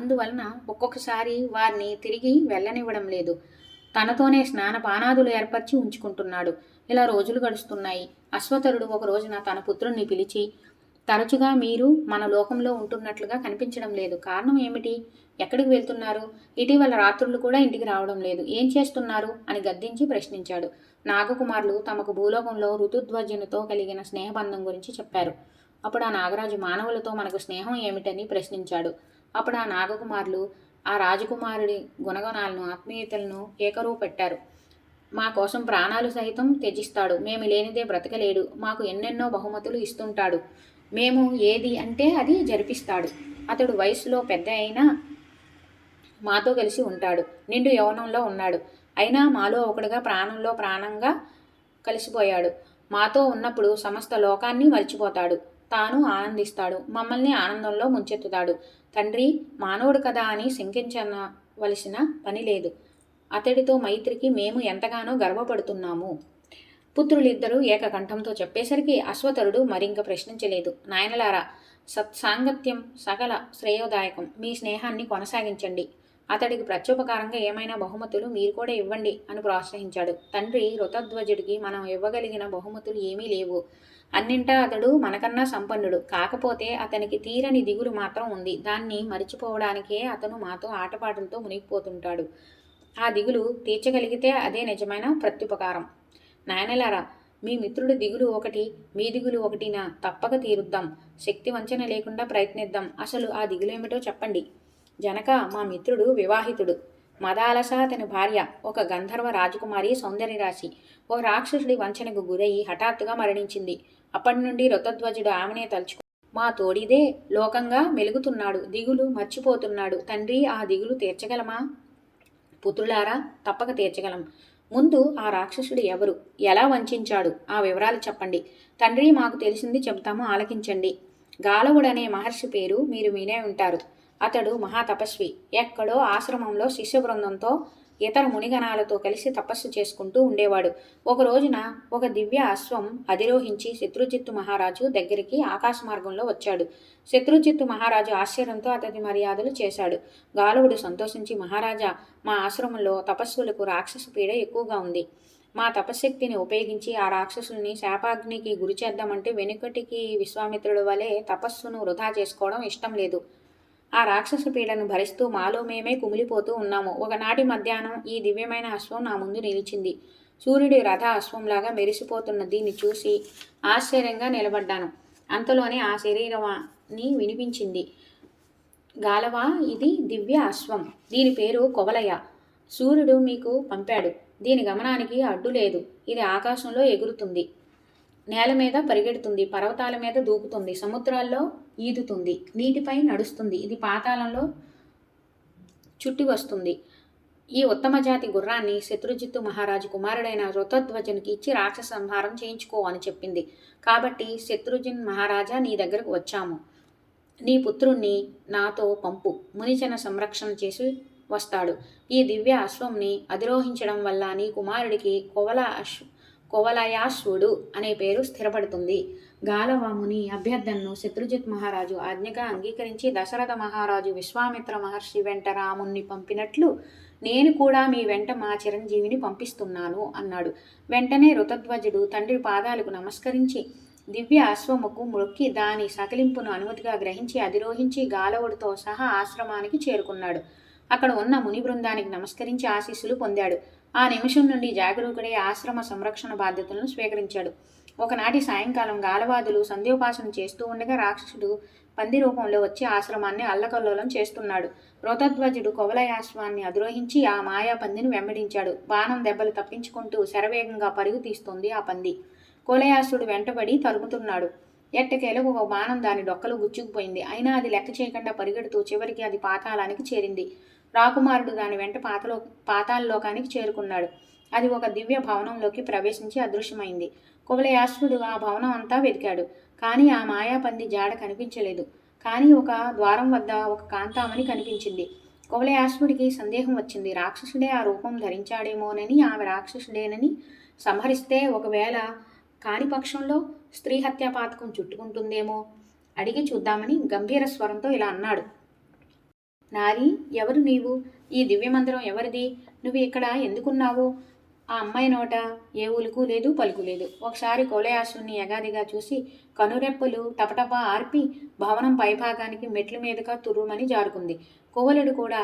అందువలన ఒక్కొక్కసారి వారిని తిరిగి వెళ్ళనివ్వడం లేదు. తనతోనే స్నానపానాదులు ఏర్పరిచి ఉంచుకుంటున్నాడు. ఇలా రోజులు గడుస్తున్నాయి. అశ్వతరుడు ఒక రోజున తన పుత్రుణ్ణి పిలిచి, తరచుగా మీరు మన లోకంలో ఉంటున్నట్లుగా కనిపించడం లేదు. కారణం ఏమిటి? ఎక్కడికి వెళ్తున్నారు? ఇటీవల రాత్రులు కూడా ఇంటికి రావడం లేదు. ఏం చేస్తున్నారు అని గద్దించి ప్రశ్నించాడు. నాగకుమారులు తమకు భూలోకంలో ఋతుధ్వజునితో కలిగిన స్నేహబంధం గురించి చెప్పారు. అప్పుడు ఆ నాగరాజు మానవులతో మనకు స్నేహం ఏమిటని ప్రశ్నించాడు. అప్పుడు ఆ నాగకుమారులు ఆ రాజకుమారుడి గుణగణాలను, ఆత్మీయతలను ఏకరువు పెట్టారు. మా కోసం ప్రాణాలు సహితం త్యజిస్తాడు. మేము లేనిదే బ్రతకలేడు. మాకు ఎన్నెన్నో బహుమతులు ఇస్తుంటాడు. మేము ఏది అంటే అది జరిపిస్తాడు. అతడు వయసులో పెద్ద అయినా మాతో కలిసి ఉంటాడు. నిండు యౌవనంలో ఉన్నాడు. అయినా మాలో ఒకడుగా ప్రాణంలో ప్రాణంగా కలిసిపోయాడు. మాతో ఉన్నప్పుడు సమస్త లోకాన్ని మర్చిపోతాడు. తాను ఆనందిస్తాడు. మమ్మల్ని ఆనందంలో ముంచెత్తుతాడు. తండ్రి మానవుడు కదా అని శంకించవలసిన పని లేదు. అతడితో మైత్రికి మేము ఎంతగానో గర్వపడుతున్నాము. పుత్రులిద్దరూ ఏకకంఠంతో చెప్పేసరికి అశ్వతరుడు మరింక ప్రశ్నించలేదు. నాయనలారా, సత్సాంగత్యం సకల శ్రేయోదాయకం. మీ స్నేహాన్ని కొనసాగించండి. అతడికి ప్రత్యుపకారంగా ఏమైనా బహుమతులు మీరు కూడా ఇవ్వండి అని ప్రోత్సహించాడు. తండ్రి ఋతధ్వజుడికి మనం ఇవ్వగలిగిన బహుమతులు ఏమీ లేవు. అన్నింటా అతడు మనకన్నా సంపన్నుడు. కాకపోతే అతనికి తీరని దిగులు మాత్రం ఉంది. దాన్ని మరిచిపోవడానికే అతను మాతో ఆటపాటలతో మునిగిపోతుంటాడు. ఆ దిగులు తీర్చగలిగితే అదే నిజమైన ప్రత్యుపకారం. నాయనలారా, మీ మిత్రుడి దిగులు ఒకటి, మీ దిగులు ఒకటినా? తప్పక తీరుద్దాం. శక్తి వంచన లేకుండా ప్రయత్నిద్దాం. అసలు ఆ దిగులేమిటో చెప్పండి. జనక, మా మిత్రుడు వివాహితుడు. మదాలస అతని భార్య ఒక గంధర్వ రాజకుమారి సౌందర్యరాశి. ఓ రాక్షసుడి వంచనకు గురయ్యి హఠాత్తుగా మరణించింది. అప్పటి నుండి ఋతధ్వజుడు ఆమెనే తలుచుకు మా తోడిదే లోకంగా మెలుగుతున్నాడు. దిగులు మర్చిపోతున్నాడు. తండ్రి, ఆ దిగులు తీర్చగలమా? పుత్రులారా, తప్పక తీర్చగలం. ముందు ఆ రాక్షసుడు ఎవరు? ఎలా వంచాడు? ఆ వివరాలు చెప్పండి. తండ్రి, మాకు తెలిసింది చెబుతాము, ఆలకించండి. గాలవుడనే మహర్షి పేరు మీరు వినే ఉంటారు. అతడు మహాతపస్వి. ఎక్కడో ఆశ్రమంలో శిష్య బృందంతో ఇతర మునిగణాలతో కలిసి తపస్సు చేసుకుంటూ ఉండేవాడు. ఒక రోజున ఒక దివ్య అశ్వం అధిరోహించి శత్రుజిత్తు మహారాజు దగ్గరికి ఆకాశ మార్గంలో వచ్చాడు. శత్రుజిత్తు మహారాజు ఆశ్చర్యంతో అతని మర్యాదలు చేశాడు. గాలవుడు సంతోషించి, మహారాజా, మా ఆశ్రమంలో తపస్సులకు రాక్షస పీడ ఎక్కువగా ఉంది. మా తపశ్శక్తిని ఉపయోగించి ఆ రాక్షసుల్ని శాపాగ్నికి గురి చేద్దామంటే వెనుకటికి విశ్వామిత్రుడి వలె తపస్సును వృధా చేసుకోవడం ఇష్టం లేదు. ఆ రాక్షస పీడను భరిస్తూ మాలో మేమే కుమిలిపోతూ ఉన్నాము. ఒకనాటి మధ్యాహ్నం ఈ దివ్యమైన అశ్వం నా ముందు నిలిచింది. సూర్యుడి రథ అశ్వంలాగా మెరిసిపోతున్న దీన్ని చూసి ఆశ్చర్యంగా నిలబడ్డాను. అంతలోనే ఆ శరీరాన్ని వినిపించింది. గాలవా, ఇది దివ్య అశ్వం. దీని పేరు కొవలయ. సూర్యుడు మీకు పంపాడు. దీని గమనానికి అడ్డు లేదు. ఇది ఆకాశంలో ఎగురుతుంది, నేల మీద పరిగెడుతుంది, పర్వతాల మీద దూకుతుంది, సముద్రాల్లో ఈదుతుంది, నీటిపై నడుస్తుంది. ఇది పాతాళంలో చుట్టి వస్తుంది. ఈ ఉత్తమ జాతి గుర్రాన్ని శత్రుజిత్తు మహారాజు కుమారుడైన ఋతధ్వజునికి ఇచ్చి రాక్షస సంహారం చేయించుకో అని చెప్పింది. కాబట్టి శత్రుజిన్ మహారాజా, నీ దగ్గరకు వచ్చాము. నీ పుత్రుణ్ణి నాతో పంపు. మునిజన సంరక్షణ చేసి వస్తాడు. ఈ దివ్య అశ్వంని అధిరోహించడం వల్ల నీ కుమారుడికి కువలయాశ్వుడు అనే పేరు స్థిరపడుతుంది. గాలవాముని అభ్యర్థనను శత్రుజిత్ మహారాజు ఆజ్ఞగా అంగీకరించి దశరథ మహారాజు విశ్వామిత్ర మహర్షి వెంట రాముణ్ణి పంపినట్లు నేను కూడా మీ వెంట మా చిరంజీవిని పంపిస్తున్నాను అన్నాడు. వెంటనే ఋతధ్వజుడు తండ్రి పాదాలకు నమస్కరించి దివ్య అశ్వముకు మొక్కి దాని సకిలింపును అనుమతిగా గ్రహించి అధిరోహించి గాలవుడితో సహా ఆశ్రమానికి చేరుకున్నాడు. అక్కడ ఉన్న ముని బృందానికి నమస్కరించి ఆశీస్సులు పొందాడు. ఆ నిమిషం నుండి జాగరూకుడే ఆశ్రమ సంరక్షణ బాధ్యతలను స్వీకరించాడు. ఒకనాటి సాయంకాలం గాలవాదులు సంధ్యోపాసన చేస్తూ ఉండగా రాక్షసుడు పంది రూపంలో వచ్చి ఆశ్రమాన్ని అల్లకల్లోలం చేస్తున్నాడు. ఋతధ్వజుడు కొవలయాశ్వాన్ని అధిరోహించి ఆ మాయా పందిని వెంబడించాడు. బాణం దెబ్బలు తప్పించుకుంటూ శరవేగంగా పరుగు తీస్తోంది ఆ పంది. కువలయాసుడు వెంటబడి తరుముతున్నాడు. ఎట్టకేలకు ఒక బాణం దాని డొక్కలు గుచ్చుకుపోయింది. అయినా అది లెక్క చేయకుండా పరిగెడుతూ చివరికి అది పాతాళానికి చేరింది. రాకుమారుడు దాని వెంట పాతాళలోకానికి చేరుకున్నాడు. అది ఒక దివ్య భవనంలోకి ప్రవేశించి అదృశ్యమైంది. కువలయాశ్వుడు ఆ భవనం అంతా వెతికాడు. కానీ ఆ మాయాపంది జాడ కనిపించలేదు. కానీ ఒక ద్వారం వద్ద ఒక కాంతామణి కనిపించింది. కువలయాశ్వుడికి సందేహం వచ్చింది. రాక్షసుడే ఆ రూపం ధరించాడేమోనని, ఆమె రాక్షసుడేనని సంహరిస్తే ఒకవేళ కాని పక్షంలో స్త్రీ హత్యాపాతకం చుట్టుకుంటుందేమో అడిగి చూద్దామని గంభీర స్వరంతో ఇలా అన్నాడు. నారీ, ఎవరు నీవు? ఈ దివ్యమందిరం ఎవరిది? నువ్వు ఇక్కడ ఎందుకున్నావు? ఆ అమ్మాయి నోట ఏ ఉలుకు లేదు, పలుకు లేదు. ఒకసారి కువలయాసుని యగాదిగా చూసి కనురెప్పలు టపటపా ఆర్పి భవనం పైభాగానికి మెట్ల మీదుగా తుర్రుమని జారుకుంది. కువలుడు కూడా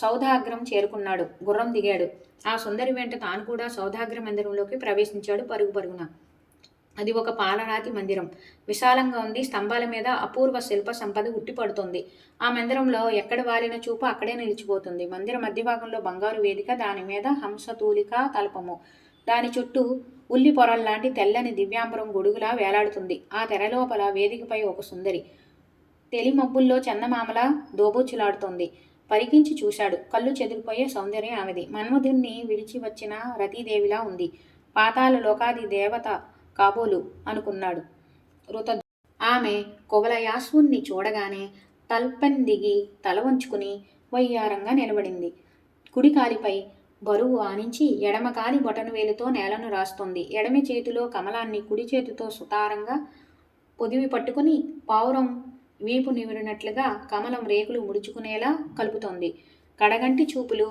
సౌధాగ్రం చేరుకున్నాడు. గుర్రం దిగాడు. ఆ సుందరి వెంట తాను కూడా సౌధాగ్ర మందిరంలోకి ప్రవేశించాడు పరుగు పరుగున. అది ఒక పాలరాతి మందిరం. విశాలంగా ఉంది. స్తంభాల మీద అపూర్వ శిల్ప సంపద ఉట్టిపడుతుంది. ఆ మందిరంలో ఎక్కడ వాలిన చూపు అక్కడే నిలిచిపోతుంది. మందిర మధ్యభాగంలో బంగారు వేదిక, దాని మీద హంసతూలిక తల్పము. దాని చుట్టూ ఉల్లి పొరల్లాంటి తెల్లని దివ్యాంబరం గొడుగులా వేలాడుతుంది. ఆ తెరలోపల వేదికపై ఒక సుందరి తెలిమబ్బుల్లో చందమామలా దోబూచులాడుతోంది. పరికించి చూశాడు. కళ్ళు చెదిరిపోయే సౌందర్యం ఆమెది. మన్మధుణ్ణి విడిచి వచ్చిన రతీదేవిలా ఉంది. పాతాళ లోకాది దేవత కాబోలు అనుకున్నాడు ఋత. ఆమె కువలయాశ్వుణ్ణి చూడగానే తల్పెందిగి తల వంచుకుని వయ్యారంగా నిలబడింది. కుడి కాలిపై బరువు ఆనించి ఎడమ కాలి బొటను వేలుతో నేలను రాస్తోంది. ఎడమ చేతిలో కమలాన్ని కుడి చేతితో సుతారంగా పొదివి పట్టుకుని పావురం వీపు నిమిరినట్లుగా కమలం రేకులు ముడుచుకునేలా కలుపుతోంది. కడగంటి చూపులు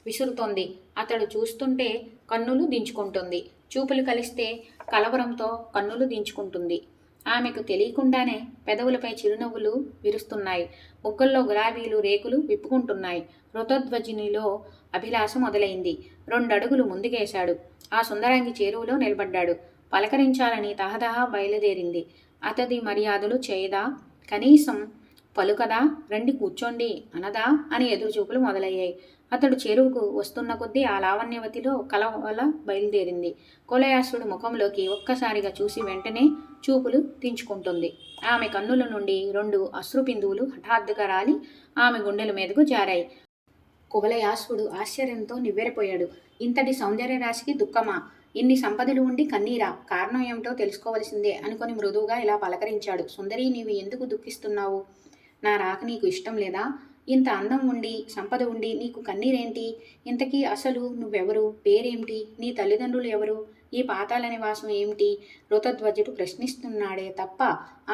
విసురుతోంది. అతడు చూస్తుంటే కన్నులు దించుకుంటుంది. చూపులు కలిస్తే కలవరంతో కన్నులు దించుకుంటుంది. ఆమెకు తెలియకుండానే పెదవులపై చిరునవ్వులు విరుస్తున్నాయి. బుగ్గల్లో గులాబీలు రేకులు విప్పుకుంటున్నాయి. ఋతధ్వజినిలో అభిలాష మొదలైంది. 2 అడుగులు ముందుకేశాడు. ఆ సుందరాంగి చేరువలో నిలబడ్డాడు. పలకరించాలని తహతహ బయలుదేరింది. అతడి మర్యాదలు చేయదా? కనీసం పలుకదా? రండి కూర్చోండి అనదా అని ఎదురుచూపులు మొదలయ్యాయి. అతడు చెరువుకు వస్తున్న కొద్దీ ఆ లావణ్యవతిలో కలవల బయలుదేరింది. కువలయాసుడు ముఖంలోకి ఒక్కసారిగా చూసి వెంటనే చూపులు తించుకుంటుంది. ఆమె కన్నుల నుండి 2 అశ్రుబిందువులు హఠాత్తుగా రాలి ఆమె గుండెల మీదకు జారాయి. కువలయాసుడు ఆశ్చర్యంతో నివ్వెరపోయాడు. ఇంతటి సౌందర్యరాశికి దుఃఖమా? ఇన్ని సంపదలు ఉండి కన్నీరా? కారణం ఏమిటో తెలుసుకోవలసిందే అనుకొని మృదువుగా ఇలా పలకరించాడు. సుందరి, నీవు ఎందుకు దుఃఖిస్తున్నావు? నా రాక నీకు ఇష్టం లేదా? ఇంత అందం ఉండి సంపద ఉండి నీకు కన్నీరేంటి? ఇంతకీ అసలు నువ్వెవరు? పేరేమిటి? నీ తల్లిదండ్రులు ఎవరు? ఈ పాతాళ నివాసం ఏమిటి? ఋతధ్వజుడు ప్రశ్నిస్తున్నాడే తప్ప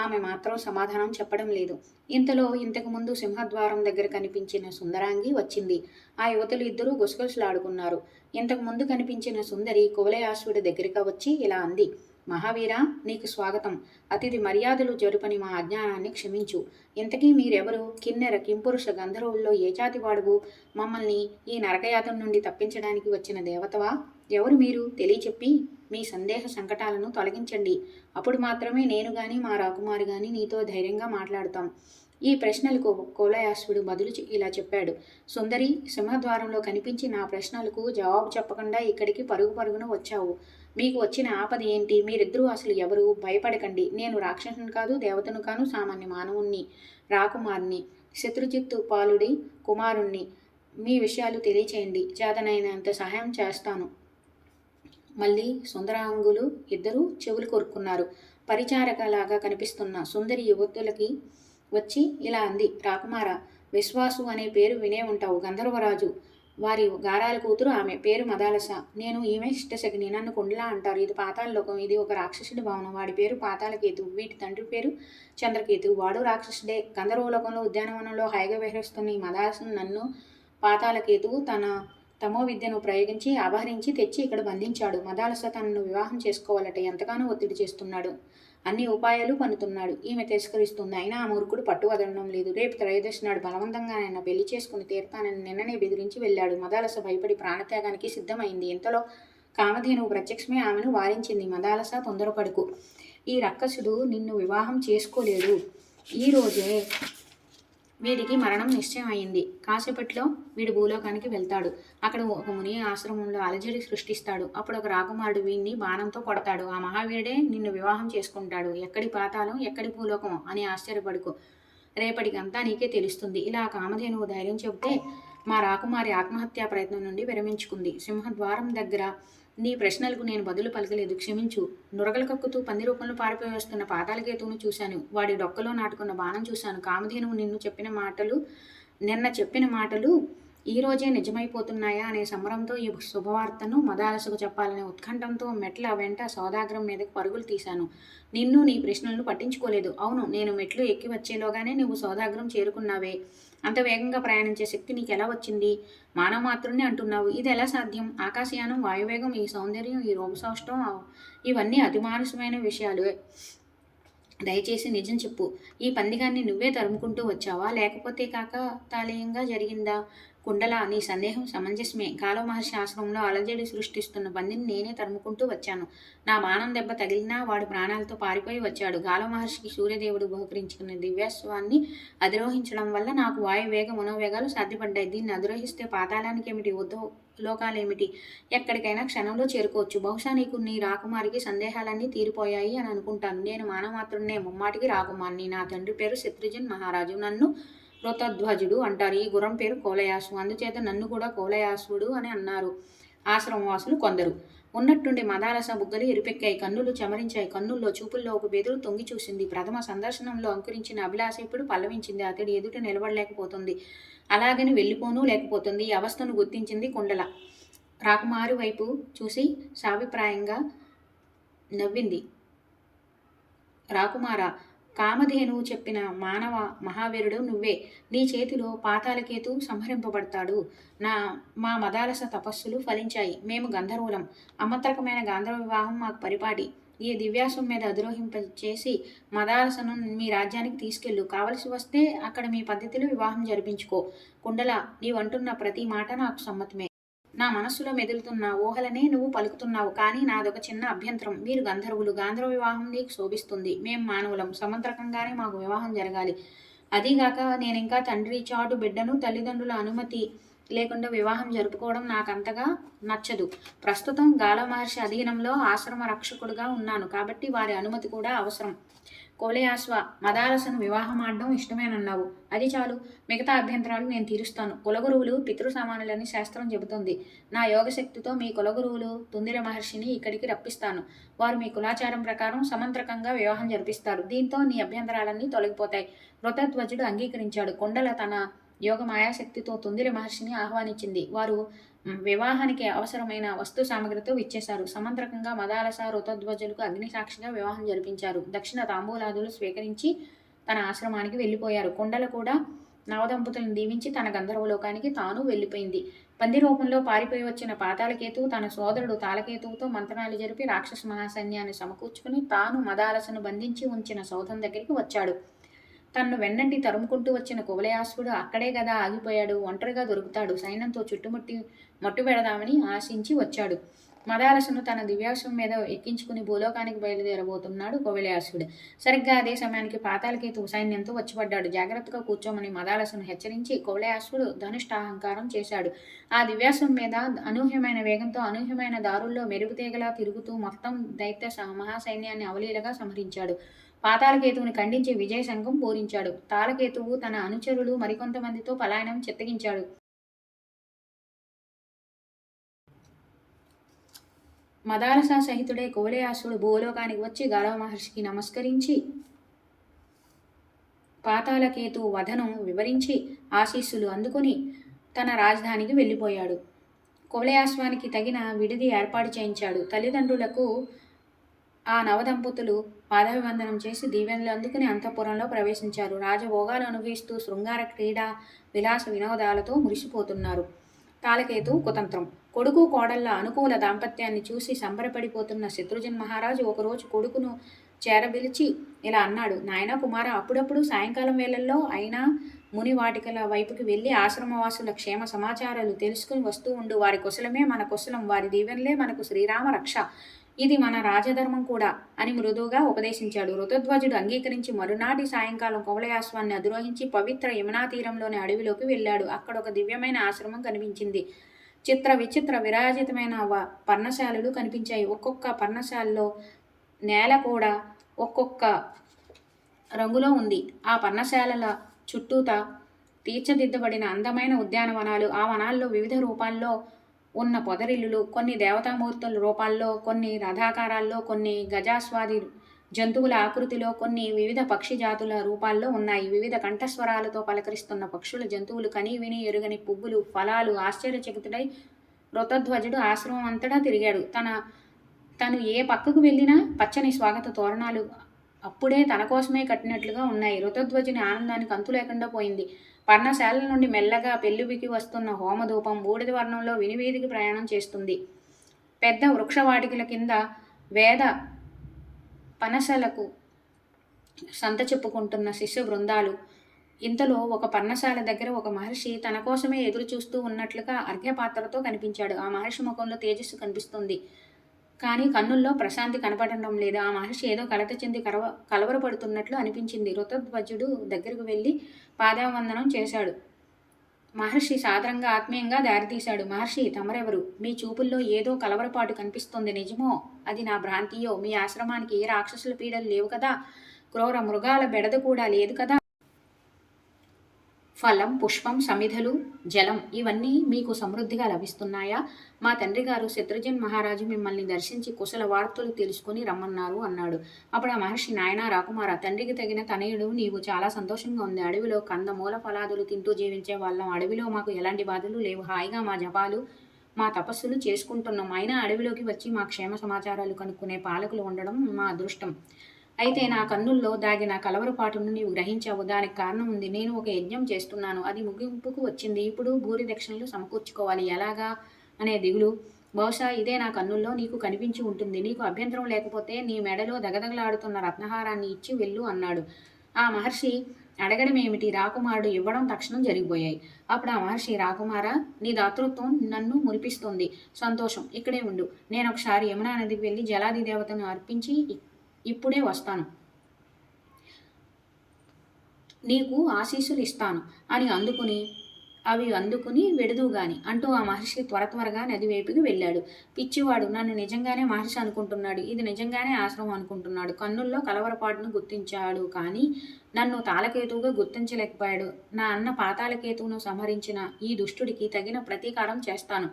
ఆమె మాత్రం సమాధానం చెప్పడం లేదు. ఇంతలో ఇంతకుముందు సింహద్వారం దగ్గర కనిపించిన సుందరాంగి వచ్చింది. ఆ యువతులు ఇద్దరూ గుసగుసలాడుకున్నారు. ఇంతకుముందు కనిపించిన సుందరి కువలయాసుడి దగ్గరికి వచ్చి ఇలా అంది. మహావీరా, నీకు స్వాగతం. అతిథి మర్యాదలు జరుపని మా అజ్ఞానాన్ని క్షమించు. ఇంతకీ మీరెవరు? కిన్నెర, కింపురుష, గంధర్వుల్లో ఏ జాతి వాడువు? మమ్మల్ని ఈ నరకయాతం నుండి తప్పించడానికి వచ్చిన దేవతవా? ఎవరు మీరు? తెలియచెప్పి మీ సందేహ సంకటాలను తొలగించండి. అప్పుడు మాత్రమే నేను గాని మా రాకుమారి గాని నీతో ధైర్యంగా మాట్లాడతాం. ఈ ప్రశ్నలకు కువలయాసుడు బదులు ఇలా చెప్పాడు. సుందరి, సింహద్వారంలో కనిపించి నా ప్రశ్నలకు జవాబు చెప్పకుండా ఇక్కడికి పరుగు పరుగున వచ్చావు. మీకు వచ్చిన ఆపద ఏంటి? మీరిద్దరూ అసలు ఎవరు? భయపడకండి. నేను రాక్షసుని కాదు, దేవతను కాను, సామాన్య మానవుణ్ణి, రాకుమారుని, శత్రుజిత్తు పాలుడి కుమారుణ్ణి. మీ విషయాలు తెలియచేయండి. చేతనైనంత సహాయం చేస్తాను. మళ్ళీ సుందరాంగులు ఇద్దరూ చెవులు కొరుక్కున్నారు. పరిచారకలాగా కనిపిస్తున్న సుందరి యువతులకి వచ్చి ఇలా అంది. రాకుమార, విశ్వాసు అనే పేరు వినే ఉంటావు. గంధర్వరాజు వారి గారాల కూతురు ఆమె. పేరు మదాలస. నేను ఈమె ఇష్టశకిని. నన్ను కుండలా అంటారు. ఇది పాతాళ లోకం. ఇది ఒక రాక్షసుడి భవనం. వాడి పేరు పాతాళకేతు. వీటి తండ్రి పేరు చంద్రకేతు. వాడు రాక్షసుడే. గంధర్వలోకంలో ఉద్యానవనంలో హాయిగా విహరిస్తున్న ఈ మదాలసను నన్ను పాతాళకేతువు తన తమో విద్యను ప్రయోగించి అపహరించి తెచ్చి ఇక్కడ బంధించాడు. మదాలస తనను వివాహం చేసుకోవాలట. ఎంతగానో ఒత్తిడి చేస్తున్నాడు. అన్ని ఉపాయాలు పన్నుతున్నాడు. ఈమె తిరస్కరిస్తుంది. అయినా ఆ మూర్ఖుడు పట్టు వదలడం లేదు. రేపు త్రయోదశి నాడు బలవంతంగా ఆయన పెళ్లి చేసుకుని తీరుతానని నిన్ననే బెదిరించి వెళ్ళాడు. మదాలస భయపడి ప్రాణత్యాగానికి సిద్ధమైంది. ఇంతలో కామధేనువు ప్రత్యక్షమే ఆమెను వారించింది. మదాలస, తొందరపడుకు. ఈ రక్కసుడు నిన్ను వివాహం చేసుకోలేడు. ఈ రోజే వీడికి మరణం నిశ్చయం అయింది. కాసేపట్లో వీడు భూలోకానికి వెళ్తాడు. అక్కడ ఒక ముని ఆశ్రమంలో అలజడి సృష్టిస్తాడు. అప్పుడు ఒక రాకుమారుడు వీడిని బాణంతో కొడతాడు. ఆ మహావీరుడే నిన్ను వివాహం చేసుకుంటాడు. ఎక్కడి పాతాళం, ఎక్కడి భూలోకం అని ఆశ్చర్యపడుకు. రేపటికంతా నీకే తెలుస్తుంది. ఇలా కామధేనువు ధైర్యం చెబితే మా రాకుమారి ఆత్మహత్యా ప్రయత్నం నుండి విరమించుకుంది. సింహద్వారం దగ్గర నీ ప్రశ్నలకు నేను బదులు పలకలేదు. క్షమించు. నురగలు కక్కుతూ పంది రూపంలో పారిపోయి వస్తున్న పాతాళకేతువును చూశాను. వాడి డొక్కలో నాటుకున్న బాణం చూశాను. కామధేనువు నిన్న చెప్పిన మాటలు ఈ రోజే నిజమైపోతున్నాయా అనే సంబరంతో ఈ శుభవార్తను మదాలసకు చెప్పాలనే ఉత్కంఠంతో మెట్ల వెంట సౌదాగ్రం మీదకు పరుగులు తీశాను. నిన్ను నీ ప్రశ్నలను పట్టించుకోలేదు. అవును, నేను మెట్లు ఎక్కి వచ్చేలోగానే నువ్వు సౌదాగ్రం చేరుకున్నావే. అంత వేగంగా ప్రయాణించే శక్తి నీకు ఎలా వచ్చింది? మానవ మాత్రుడిని అంటున్నావు. ఇది ఎలా సాధ్యం? ఆకాశయానం, వాయువేగం, ఈ సౌందర్యం, ఈ రూపసౌష్టం ఇవన్నీ అతిమానుషమైన విషయాలు. దయచేసి నిజం చెప్పు. ఈ పందిగాన్ని నువ్వే తరుముకుంటూ వచ్చావా? లేకపోతే కాకతాళీయంగా జరిగిందా? కుండల, నీ సందేహం సమంజసమే. గాలో మహర్షి ఆశ్రమంలో అలజడి సృష్టిస్తున్న పందిని నేనే తరుముకుంటూ వచ్చాను. నా బాణం దెబ్బ తగిలినా వాడు ప్రాణాలతో పారిపోయి వచ్చాడు. గాలో మహర్షికి సూర్యదేవుడు బహుకరించుకున్న దివ్యాశ్వాన్ని అధిరోహించడం వల్ల నాకు వాయువేగ మనోవేగాలు సాధ్యపడ్డాయి. దీన్ని అధిరోహిస్తే పాతాళానికి ఏమిటి, లోకాలేమిటి, ఎక్కడికైనా క్షణంలో చేరుకోవచ్చు. బహుశా నీకు నీ రాకుమారికి సందేహాలన్నీ తీరిపోయాయి అని అనుకుంటాను. నేను మానమాత్రుడినే, ముమ్మాటికి రాకుమారిని. నా తండ్రి పేరు శత్రుజిన్ మహారాజు. నన్ను ఋతధ్వజుడు అంటారు. ఈ గుర్రం పేరు కోలయాసు. అందుచేత నన్ను కూడా కోలయాసుడు అని అన్నారు ఆశ్రమవాసులు కొందరు. ఉన్నట్టుండి మదాలస బుగ్గలు ఎరిపెక్కాయి, కన్నులు చెమరించాయి. కన్నుల్లో చూపుల్లో ఒక బెదురు తొంగి చూసింది. ప్రథమ సందర్శనంలో అంకురించిన అభిలాష ఇప్పుడు పల్లవించింది. అతడి ఎదుట నిలబడలేకపోతుంది. అలాగని వెళ్ళిపోనూ లేకపోతుంది. ఈ అవస్థను గుర్తించింది కుండల. రాకుమారి వైపు చూసి సాభిప్రాయంగా నవ్వింది. రాకుమారా, కామధేనువు చెప్పిన మానవ మహావీరుడు నువ్వే. నీ చేతిలో పాతాళకేతు సంహరింపబడతాడు. మా మదాలస తపస్సులు ఫలించాయి. మేము గంధర్వులం. అమంత్రకమైన గాంధర్వ వివాహం మాకు పరిపాటి. ఈ దివ్యాసం మీద అధిరోహింపచేసి మదాలసను మీ రాజ్యానికి తీసుకెళ్ళు. కావలసి వస్తే అక్కడ మీ పద్ధతిలో వివాహం జరిపించుకో. కుండల, నీవంటున్న ప్రతి మాట నాకు సమ్మతమే. నా మనస్సులో మెదులుతున్న ఊహలనే నువ్వు పలుకుతున్నావు. కానీ నాదొక చిన్న అభ్యంతరం. మీరు గంధర్వులు. గాంధర్వ వివాహం నీకు శోభిస్తుంది. మేం మానవులం. సమంత్రకంగానే మాకు వివాహం జరగాలి. అదీగాక నేనింకా తండ్రి చాటు బిడ్డను తల్లిదండ్రుల అనుమతి లేకుండా వివాహం జరుపుకోవడం నాకంతగా నచ్చదు. ప్రస్తుతం గాల మహర్షి అధీనంలో ఆశ్రమ రక్షకుడుగా ఉన్నాను కాబట్టి వారి అనుమతి కూడా అవసరం. కోలయాశ్వ, మదాలసను వివాహం ఆడడం ఇష్టమేనన్నావు. అది చాలు. మిగతా అభ్యంతరాలు నేను తీరుస్తాను. కులగురువులు పితృ సమానులని శాస్త్రం చెబుతోంది. నా యోగశక్తితో మీ కులగురువులు తుందిర మహర్షిని ఇక్కడికి రప్పిస్తాను. వారు మీ కులాచారం ప్రకారం సమంత్రకంగా వివాహం జరిపిస్తారు. దీంతో నీ అభ్యంతరాలన్నీ తొలగిపోతాయి. ఋతధ్వజుడు అంగీకరించాడు. కొండల తన యోగ మాయాశక్తితో తుందిర మహర్షిని ఆహ్వానించింది. వారు వివాహానికి అవసరమైన వస్తు సామగ్రితో విచ్చేశారు. సమంత్రకంగా మదాలస ఋతధ్వజులకు అగ్నిసాక్షిగా వివాహం జరిపించారు. దక్షిణ తాంబూలాదులు స్వీకరించి తన ఆశ్రమానికి వెళ్ళిపోయారు. కొండల కూడా నవదంపతులను దీవించి తన గంధర్వలోకానికి తాను వెళ్ళిపోయింది. పంది రూపంలో పారిపోయి వచ్చిన పాతాళకేతువు తన సోదరుడు తాళకేతువుతో మంత్రాలు జరిపి రాక్షస మహాసైన్యాన్ని సమకూర్చుకుని తాను మదాలసను బంధించి ఉంచిన సౌధం దగ్గరికి వచ్చాడు. తన్ను వెన్నంటి తరుముకుంటూ వచ్చిన కువలయాసుడు అక్కడే గదా ఆగిపోయాడు. ఒంటరిగా దొరుకుతాడు. సైన్యంతో చుట్టుముట్టి మట్టు పెడదామని ఆశించి వచ్చాడు. మదాలసను తన దివ్యాసం మీద ఎక్కించుకుని భూలోకానికి బయలుదేరబోతున్నాడు కువలయాసుడు. సరిగ్గా అదే సమయానికి పాతాళకేతువు సైన్యంతో వచ్చిపడ్డాడు. జాగ్రత్తగా కూర్చోమని మదాలసను హెచ్చరించి కువలయాసుడు ధనుష్టాహంకారం చేశాడు. ఆ దివ్యాసం మీద అనూహ్యమైన వేగంతో అనూహ్యమైన దారుల్లో మెరుగుతీగలా తిరుగుతూ మొత్తం దైత్య మహాసైన్యాన్ని అవలీలగా సంహరించాడు. పాతాళకేతువుని ఖండించి విజయ సంఘం పూరించాడు. తాళకేతువు తన అనుచరులు మరికొంతమందితో పలాయనం చిత్తగించాడు. మదాలస సహితుడై కువలయాసుడు భూలోకానికి వచ్చి గాలవ మహర్షికి నమస్కరించి పాతాళకేతు వధను వివరించి ఆశీస్సులు అందుకుని తన రాజధానికి వెళ్ళిపోయాడు. కువలయాశ్వానికి తగిన విడిది ఏర్పాటు చేయించాడు. తల్లిదండ్రులకు ఆ నవదంపతులు పాదాభివందనం చేసి దీవెనలు అందుకుని అంతఃపురంలో ప్రవేశించారు. రాజభోగాలు అనుభవిస్తూ శృంగార క్రీడా విలాస వినోదాలతో మురిసిపోతున్నారు. తాళకేతు కుతంత్రం. కొడుకు కోడళ్ల అనుకూల దాంపత్యాన్ని చూసి సంబరపడిపోతున్న శత్రుజిన్ మహారాజు ఒకరోజు కొడుకును చేరబిలిచి ఇలా అన్నాడు. నాయనా కుమార, అప్పుడప్పుడు సాయంకాలం వేళల్లో అయినా ముని వాటికల వైపుకి వెళ్ళి ఆశ్రమవాసుల క్షేమ సమాచారాలు తెలుసుకుని వస్తూ ఉండు. వారి కుశలమే మన కుశలం, వారి దీవెనలే మనకు శ్రీరామ రక్ష. ఇది మన రాజధర్మం కూడా అని మృదువుగా ఉపదేశించాడు. ఋతధ్వజుడు అంగీకరించి మరునాటి సాయంకాలం కువలయాశ్వాన్ని అధిరోహించి పవిత్ర యమునా తీరంలోని అడవిలోకి వెళ్ళాడు. అక్కడ ఒక దివ్యమైన ఆశ్రమం కనిపించింది. చిత్ర విచిత్ర విరాజితమైన పర్ణశాలలు కనిపించాయి. ఒక్కొక్క పర్ణశాలలో నేల కూడా ఒక్కొక్క రంగులో ఉంది. ఆ పర్ణశాలల చుట్టూతా తీర్చిదిద్దబడిన అందమైన ఉద్యానవనాలు, ఆ వనాల్లో వివిధ రూపాల్లో ఉన్న పొదరిల్లులు, కొన్ని దేవతామూర్తుల రూపాల్లో, కొన్ని రథాకారాల్లో, కొన్ని గజాస్వాది జంతువుల ఆకృతిలో, కొన్ని వివిధ పక్షి జాతుల రూపాల్లో ఉన్నాయి. వివిధ కంఠస్వరాలతో పలకరిస్తున్న పక్షుల, జంతువులు, కని విని ఎరుగని పువ్వులు, ఫలాలు. ఆశ్చర్యచకితుడై ఋతధ్వజుడు ఆశ్రమం అంతటా తిరిగాడు. తను ఏ పక్కకు వెళ్ళినా పచ్చని స్వాగత తోరణాలు అప్పుడే తన కోసమే కట్టినట్లుగా ఉన్నాయి. ఋతధ్వజుని ఆనందానికి అంతు లేకుండా పోయింది. పర్ణశాల నుండి మెల్లగా పెళ్ళుబికి వస్తున్న హోమధూపం బూడిద వర్ణంలో వినివీధికి ప్రయాణం చేస్తుంది. పెద్ద వృక్షవాటికల కింద వేద పనసలకు సంత చెప్పుకుంటున్న శిష్య బృందాలు. ఇంతలో ఒక పర్ణశాల దగ్గర ఒక మహర్షి తన కోసమే ఎదురు చూస్తూ ఉన్నట్లుగా అర్ఘ్యపాత్రతో కనిపించాడు. ఆ మహర్షి ముఖంలో తేజస్సు కనిపిస్తుంది, కానీ కన్నుల్లో ప్రశాంతి కనపడటం లేదు. ఆ మహర్షి ఏదో కలత చెంది కలవరపడుతున్నట్లు అనిపించింది. ఋతధ్వజుడు దగ్గరకు వెళ్ళి పాదావందనం చేశాడు. మహర్షి సాదరంగా ఆత్మీయంగా దారితీశాడు. మహర్షి, తమరెవరు? మీ చూపుల్లో ఏదో కలవరపాటు కనిపిస్తోంది, నిజమో? అది నా భ్రాంతియో? మీ ఆశ్రమానికి ఏ రాక్షసుల పీడలు లేవు కదా? క్రూర మృగాల బెడద కూడా లేదు కదా? ఫలం, పుష్పం, సమిధలు, జలం ఇవన్నీ మీకు సమృద్ధిగా లభిస్తున్నాయా? మా తండ్రి గారు శత్రుజన్ మహారాజు మిమ్మల్ని దర్శించి కుశల వార్తలు తెలుసుకుని రమ్మన్నారు అన్నాడు. అప్పుడు ఆ మహర్షి, నాయనా రాకుమార, తండ్రికి తగిన తనయుడు నీవు. చాలా సంతోషంగా ఉంది. అడవిలో కందమూల ఫలాదులు తింటూ జీవించే వాళ్ళం. అడవిలో మాకు ఎలాంటి బాధలు లేవు. హాయిగా మా జపాలు, మా తపస్సులు చేసుకుంటున్నాం. అయినా అడవిలోకి వచ్చి మా క్షేమ సమాచారాలు కనుక్కునే పాలకులు ఉండడం మా అదృష్టం. అయితే నా కన్నుల్లో దాగిన కలవరపాటును నీవు గ్రహించావు. దానికి కారణం ఉంది. నేను ఒక యజ్ఞం చేస్తున్నాను, అది ముగింపుకు వచ్చింది. ఇప్పుడు భూరి దక్షిణలు సమకూర్చుకోవాలి. ఎలాగా అనే దిగులు. బహుశా ఇదే నా కన్నుల్లో నీకు కనిపించి ఉంటుంది. నీకు అభ్యంతరం లేకపోతే నీ మెడలో దగదగలాడుతున్న రత్నహారాన్ని ఇచ్చి వెళ్ళు అన్నాడు. ఆ మహర్షి అడగడం ఏమిటి? రాకుమారుడు ఇవ్వడం తక్షణం జరిగిపోయాయి. అప్పుడు ఆ మహర్షి, రాకుమార, నీ దాతృత్వం నన్ను మురిపిస్తోంది. సంతోషం, ఇక్కడే ఉండు. నేను ఒకసారి యమునా నదికి వెళ్ళి జలాది దేవతను అర్పించి ఇప్పుడే వస్తాను. నీకు ఆశీస్సులు ఇస్తాను అని అందుకుని వెడుదుగాని అంటూ ఆ మహర్షి త్వరగా నది వైపుకి వెళ్ళాడు. పిచ్చివాడు, నన్ను నిజంగానే మహర్షి అనుకుంటున్నాడు. ఇది నిజంగానే ఆశ్రమం అనుకుంటున్నాడు. కన్నుల్లో కలవరపాటును గుర్తించాడు, కానీ నన్ను తాళకేతువుగా గుర్తించలేకపోయాడు. నా అన్న పాతాళకేతువును సంహరించిన ఈ దుష్టుడికి తగిన ప్రతీకారం చేస్తాను.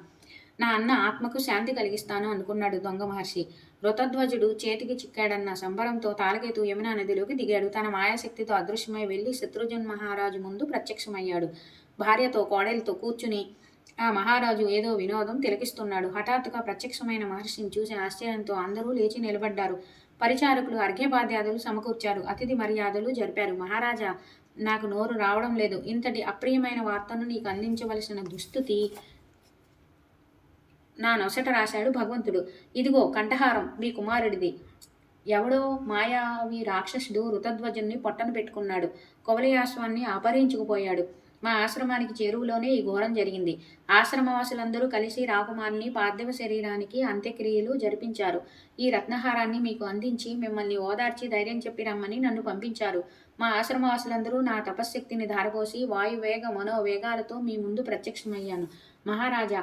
నా అన్న ఆత్మకు శాంతి కలిగిస్తాను అనుకున్నాడు దొంగ మహర్షి. ఋతధ్వజుడు చేతికి చిక్కాడన్న సంబరంతో తాళకేతు యమునా నదిలోకి దిగాడు. తన మాయాశక్తితో అదృశ్యమై వెళ్లి శత్రుజన్ మహారాజు ముందు ప్రత్యక్షమయ్యాడు. భార్యతో కోడలితో కూర్చుని ఆ మహారాజు ఏదో వినోదం తిలకిస్తున్నాడు. హఠాత్తుగా ప్రత్యక్షమైన మహర్షిని చూసి ఆశ్చర్యంతో అందరూ లేచి నిలబడ్డారు. పరిచారకులు అర్ఘ్యపాద్యాదులు సమకూర్చారు. అతిథి మర్యాదలు జరిపారు. మహారాజా, నాకు నోరు రావడం లేదు. ఇంతటి అప్రియమైన వార్తను నీకు అందించవలసిన దుస్థితి నా నొసట రాశాడు భగవంతుడు. ఇదిగో కంఠహారం మీ కుమారుడిది. ఎవడో మాయావి రాక్షసుడు ఋతధ్వజుని పొట్టన పెట్టుకున్నాడు. కువలయాశ్వాన్ని అపహరించుకుపోయాడు. మా ఆశ్రమానికి చేరువలోనే ఈ ఘోరం జరిగింది. ఆశ్రమవాసులందరూ కలిసి రాకుమారుని పార్థివ శరీరానికి అంత్యక్రియలు జరిపించారు. ఈ రత్నహారాన్ని మీకు అందించి మిమ్మల్ని ఓదార్చి ధైర్యం చెప్పి రమ్మని నన్ను పంపించారు. మా ఆశ్రమవాసులందరూ నా తపశ్శక్తిని ధారపోసి వాయువేగ మనోవేగాలతో మీ ముందు ప్రత్యక్షమయ్యాను. మహారాజా,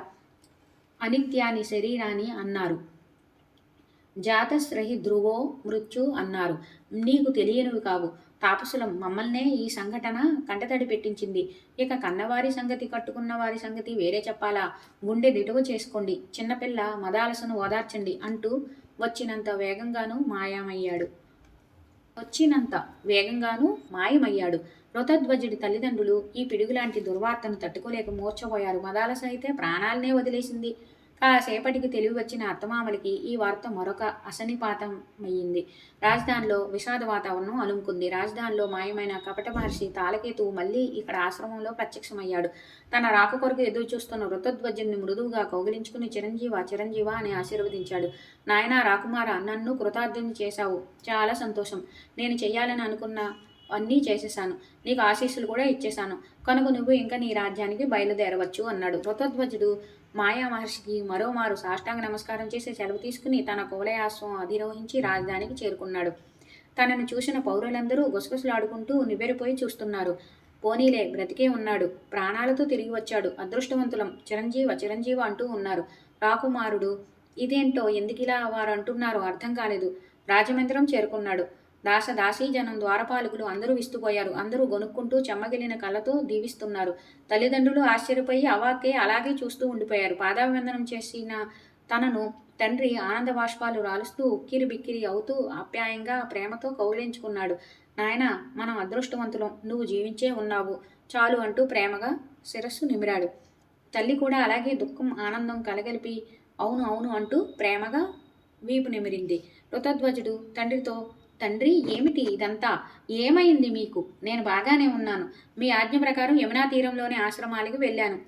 అనిత్యాని శరీరాన్ని అన్నారు. జాతశ్రహి ధ్రువో మృత్యు అన్నారు. నీకు తెలియనివి కావు. తాపసులం, మమ్మల్నే ఈ సంఘటన కంటతడి పెట్టించింది. ఇక కన్నవారి సంగతి, కట్టుకున్న వారి సంగతి వేరే చెప్పాలా? గుండె దిటువ చేసుకోండి. చిన్నపిల్ల మదాలసను ఓదార్చండి అంటూ వచ్చినంత వేగంగానూ మాయమయ్యాడు. ఋతధ్వజుడి తల్లిదండ్రులు ఈ పిడుగులాంటి దుర్వార్తను తట్టుకోలేక మూర్ఛపోయారు. మదాలస అయితే ప్రాణాలనే వదిలేసింది. కాసేపటికి తెలివి వచ్చిన అత్తమామలకి ఈ వార్త మరొక అసనిపాతమయ్యింది. రాజధానిలో విషాద వాతావరణం అలుముకుంది. రాజధానిలో మాయమైన కపట మహర్షి తాళకేతువు మళ్ళీ ఇక్కడ ఆశ్రమంలో ప్రత్యక్షమయ్యాడు. తన రాక కొరకు ఎదురు చూస్తున్న ఋతధ్వజుని మృదువుగా కౌగిలించుకుని చిరంజీవ అని ఆశీర్వదించాడు. నాయనా రాకుమార, నన్ను కృతార్థుని చేశావు. చాలా సంతోషం. నేను చెయ్యాలని అనుకున్న అన్నీ చేసేశాను. నీకు ఆశీస్సులు కూడా ఇచ్చేశాను. కనుక నువ్వు ఇంకా నీ రాజ్యానికి బయలుదేరవచ్చు అన్నాడు. ఋతధ్వజుడు మాయా మహర్షికి మరోమారు సాష్టాంగ నమస్కారం చేసి సెలవు తీసుకుని తన కువలయాశ్వం అధిరోహించి రాజధానికి చేరుకున్నాడు. తనను చూసిన పౌరులందరూ గుసగుసలాడుకుంటూ నివ్వెరపోయి చూస్తున్నారు. పోనీలే, బ్రతికే ఉన్నాడు, ప్రాణాలతో తిరిగి వచ్చాడు, అదృష్టవంతులం, చిరంజీవ అంటూ ఉన్నారు. రాకుమారుడు ఇదేంటో ఎందుకిలా వారు అంటున్నారో అర్థం కాలేదు. రాజమందిరం చేరుకున్నాడు. దాసీజనం ద్వారపాలకులు అందరూ విస్తుపోయారు. అందరూ గొనుక్కుంటూ చెమ్మగిలిన కళ్ళతో దీవిస్తున్నారు. తల్లిదండ్రులు ఆశ్చర్యపోయి అవాక్కే అలాగే చూస్తూ ఉండిపోయారు. పాదాభివందనం చేసిన తనను తండ్రి ఆనంద బాష్పాలు రాలుస్తూ ఉక్కిరి బిక్కిరి అవుతూ ఆప్యాయంగా ప్రేమతో కౌగిలించుకున్నాడు. నాయన, మనం అదృష్టవంతులం, నువ్వు జీవించే ఉన్నావు చాలు అంటూ ప్రేమగా శిరస్సు నిమిరాడు. తల్లి కూడా అలాగే దుఃఖం ఆనందం కలగలిపి అవును అవును అంటూ ప్రేమగా వీపు నిమిరింది. ఋతధ్వజుడు తండ్రితో తండ్రి ఏమిటి ఇదంతా? ఏమైంది మీకు? నేను బాగానే ఉన్నాను. మీ ఆజ్ఞ ప్రకారం యమునా తీరంలోని ఆశ్రమాలకు వెళ్ళాను.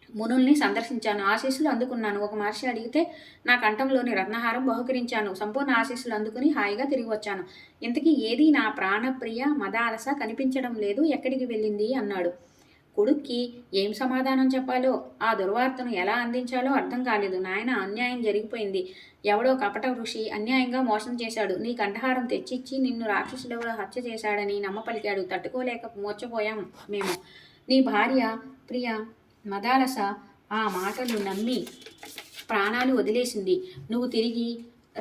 మునుల్ని సందర్శించాను. ఆశీస్సులు అందుకున్నాను. ఒక మహర్షి అడిగితే నా కంఠంలోని రత్నహారం బహుకరించాను. సంపూర్ణ ఆశీస్సులు అందుకుని హాయిగా తిరిగి వచ్చాను. ఇంతకీ ఏది నా ప్రాణప్రియ మదాలస కనిపించడం లేదు, ఎక్కడికి వెళ్ళింది అన్నాడు. కొడుక్కి ఏం సమాధానం చెప్పాలో, ఆ దుర్వార్తను ఎలా అందించాలో అర్థం కాలేదు. నాయన, అన్యాయం జరిగిపోయింది. ఎవడో కపట ఋషి అన్యాయంగా మోసం చేశాడు. నీ కంఠహారం తెచ్చిచ్చి నిన్ను రాక్షసుడెవడో హత్య చేశాడని నమ్మపలికాడు. తట్టుకోలేక మూర్ఛపోయాం మేము. నీ భార్య ప్రియ మదాలస ఆ మాటలు నమ్మి ప్రాణాలు వదిలేసింది. నువ్వు తిరిగి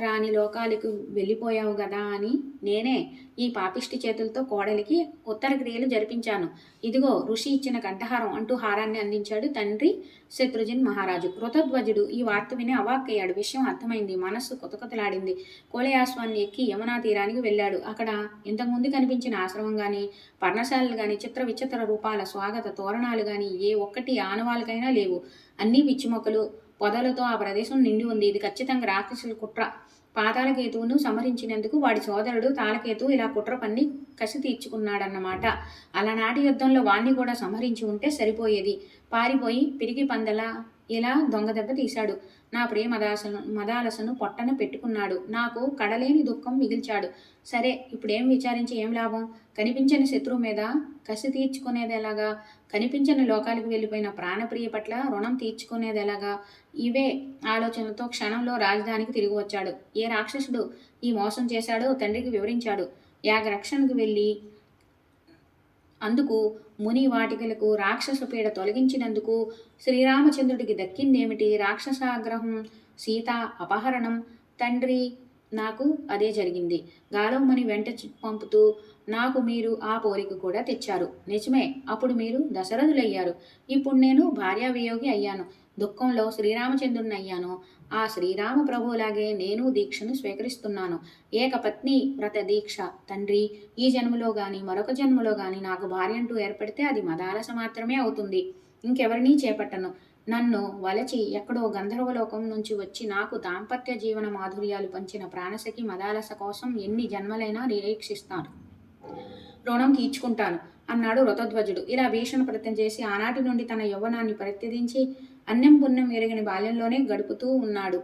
రాని లోకాలకు వెళ్ళిపోయావు గదా అని నేనే ఈ పాపిష్టి చేతులతో కోడలికి ఉత్తర క్రియలు జరిపించాను. ఇదిగో ఋషి ఇచ్చిన కంఠహారం అంటూ హారాన్ని అందించాడు తండ్రి శత్రుజిన్ మహారాజు. కృతధ్వజుడు ఈ వార్త విని అవాక్కయ్యాడు. విషయం అర్థమైంది. మనస్సు కొతకొతలాడింది. కోలయాశ్వాన్ని ఎక్కి యమునా తీరానికి వెళ్ళాడు. అక్కడ ఇంతకుముందు కనిపించిన ఆశ్రమం గాని, పర్ణశాలలు గాని, చిత్ర విచిత్ర రూపాల స్వాగత తోరణాలు గాని ఏ ఒక్కటి ఆనవాళ్ళకైనా లేవు. అన్నీ పిచ్చి మొక్కలు పొదలతో ఆ ప్రదేశం నిండి ఉంది. ఇది ఖచ్చితంగా రాక్షసుల కుట్ర. పాతాళకేతువును సంహరించినందుకు వాడి సోదరుడు తాళకేతు ఇలా కుట్ర పన్ని కసి తీర్చుకున్నాడన్నమాట. అలనాటి యుద్ధంలో వాణ్ణి కూడా సంహరించి ఉంటే సరిపోయేది. పారిపోయి పిరిగి పందలా ఇలా దొంగ దెబ్బ తీశాడు. నా ప్రియ మదాలసను పొట్టన పెట్టుకున్నాడు. నాకు కడలేని దుఃఖం మిగిల్చాడు. సరే, ఇప్పుడేం విచారించి ఏం లాభం? కనిపించని శత్రువు మీద కసి తీర్చుకునేది ఎలాగా? కనిపించని లోకాలకు వెళ్ళిపోయిన ప్రాణప్రియ పట్ల రుణం తీర్చుకునేది ఎలాగా? ఇవే ఆలోచనలతో క్షణంలో రాజధానికి తిరిగి వచ్చాడు. ఏ రాక్షసుడు ఈ మోసం చేశాడో తండ్రికి వివరించాడు. యాగరక్షణకు వెళ్ళి అందుకు ముని వాటికలకు రాక్షస పీడ తొలగించినందుకు శ్రీరామచంద్రుడికి దక్కిందేమిటి? రాక్షసాగ్రహం, సీత అపహరణం. తండ్రి, నాకు అదే జరిగింది. గాలవముని వెంట పంపుతూ నాకు మీరు ఆ పోలిక కూడా తెచ్చారు. నిజమే, అప్పుడు మీరు దశరథులయ్యారు. ఇప్పుడు నేను భార్యావియోగి అయ్యాను. దుఃఖంలో శ్రీరామచంద్రుని అయ్యాను. ఆ శ్రీరామ ప్రభువులాగే నేను దీక్షను స్వీకరిస్తున్నాను. ఏకపత్ని వ్రత దీక్ష. తండ్రి, ఈ జన్మలో గాని మరొక జన్మలో గాని నాకు భార్య అంటూ ఏర్పడితే అది మదాలస మాత్రమే అవుతుంది. ఇంకెవరినీ చేపట్టను. నన్ను వలచి ఎక్కడో గంధర్వలోకం నుంచి వచ్చి నాకు దాంపత్య జీవన మాధుర్యాలు పంచిన ప్రాణసఖి మదాలస కోసం ఎన్ని జన్మలైనా నిరీక్షిస్తాను. రుణం తీర్చుకుంటాను అన్నాడు రథధ్వజుడు. ఇలా భీషణ ప్రయత్నం చేసి ఆనాటి నుండి తన యవ్వనాన్ని పరిత్యజించి అన్నం పుణ్యం ఎరగని బాల్యంలోనే గడుపుతూ ఉన్నాడు.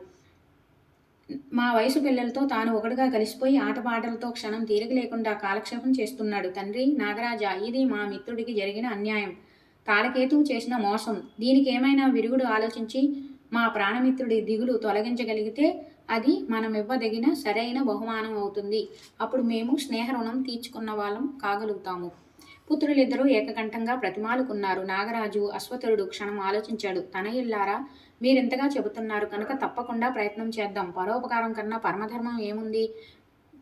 మా వయసు పిల్లలతో తాను ఒకటిగా కలిసిపోయి ఆటపాటలతో క్షణం తీరిక లేకుండా కాలక్షేపం చేస్తున్నాడు. తండ్రి నాగరాజా, ఇది మా మిత్రుడికి జరిగిన అన్యాయం. తాళకేతువు చేసిన మోసం. దీనికి ఏమైనా విరుగుడు ఆలోచించి మా ప్రాణమిత్రుడి దిగులు తొలగించగలిగితే అది మనమివ్వదగిన సరైన బహుమానం అవుతుంది. అప్పుడు మేము స్నేహ రుణం తీర్చుకున్న వాళ్ళం కాగలుగుతాము. పుత్రులిద్దరూ ఏకకంఠంగా ప్రతిమాలుకున్నారు. నాగరాజు అశ్వతరుడు క్షణం ఆలోచించాడు. తనయుల్లారా, మీరింతగా చెబుతున్నారు కనుక తప్పకుండా ప్రయత్నం చేద్దాం. పరోపకారం కన్నా పరమధర్మం ఏముంది?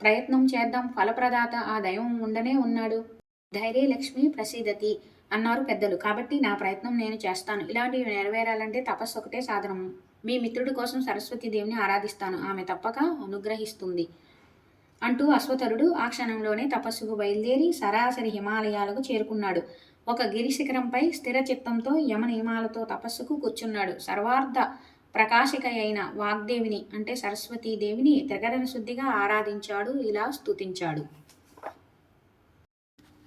ప్రయత్నం చేద్దాం. ఫలప్రదాత ఆ దైవం ఉండనే ఉన్నాడు. ధైర్య లక్ష్మి ప్రసీదతి అన్నారు పెద్దలు. కాబట్టి నా ప్రయత్నం నేను చేస్తాను. ఇలాంటివి నెరవేరాలంటే తపస్సు ఒకటే సాధనం. మీ మిత్రుడి కోసం సరస్వతీదేవిని ఆరాధిస్తాను. ఆమె తప్పక అనుగ్రహిస్తుంది అంటూ అశ్వతరుడు ఆ క్షణంలోనే తపస్సుకు బయలుదేరి సరాసరి హిమాలయాలకు చేరుకున్నాడు. ఒక గిరి శిఖరంపై స్థిర చిత్తంతో యమ నియమాలతో తపస్సుకు కూర్చున్నాడు. సర్వార్థ ప్రకాశిక అయిన వాగ్దేవిని అంటే సరస్వతీదేవిని త్రికరణ శుద్ధిగా ఆరాధించాడు. ఇలా స్తుతించాడు.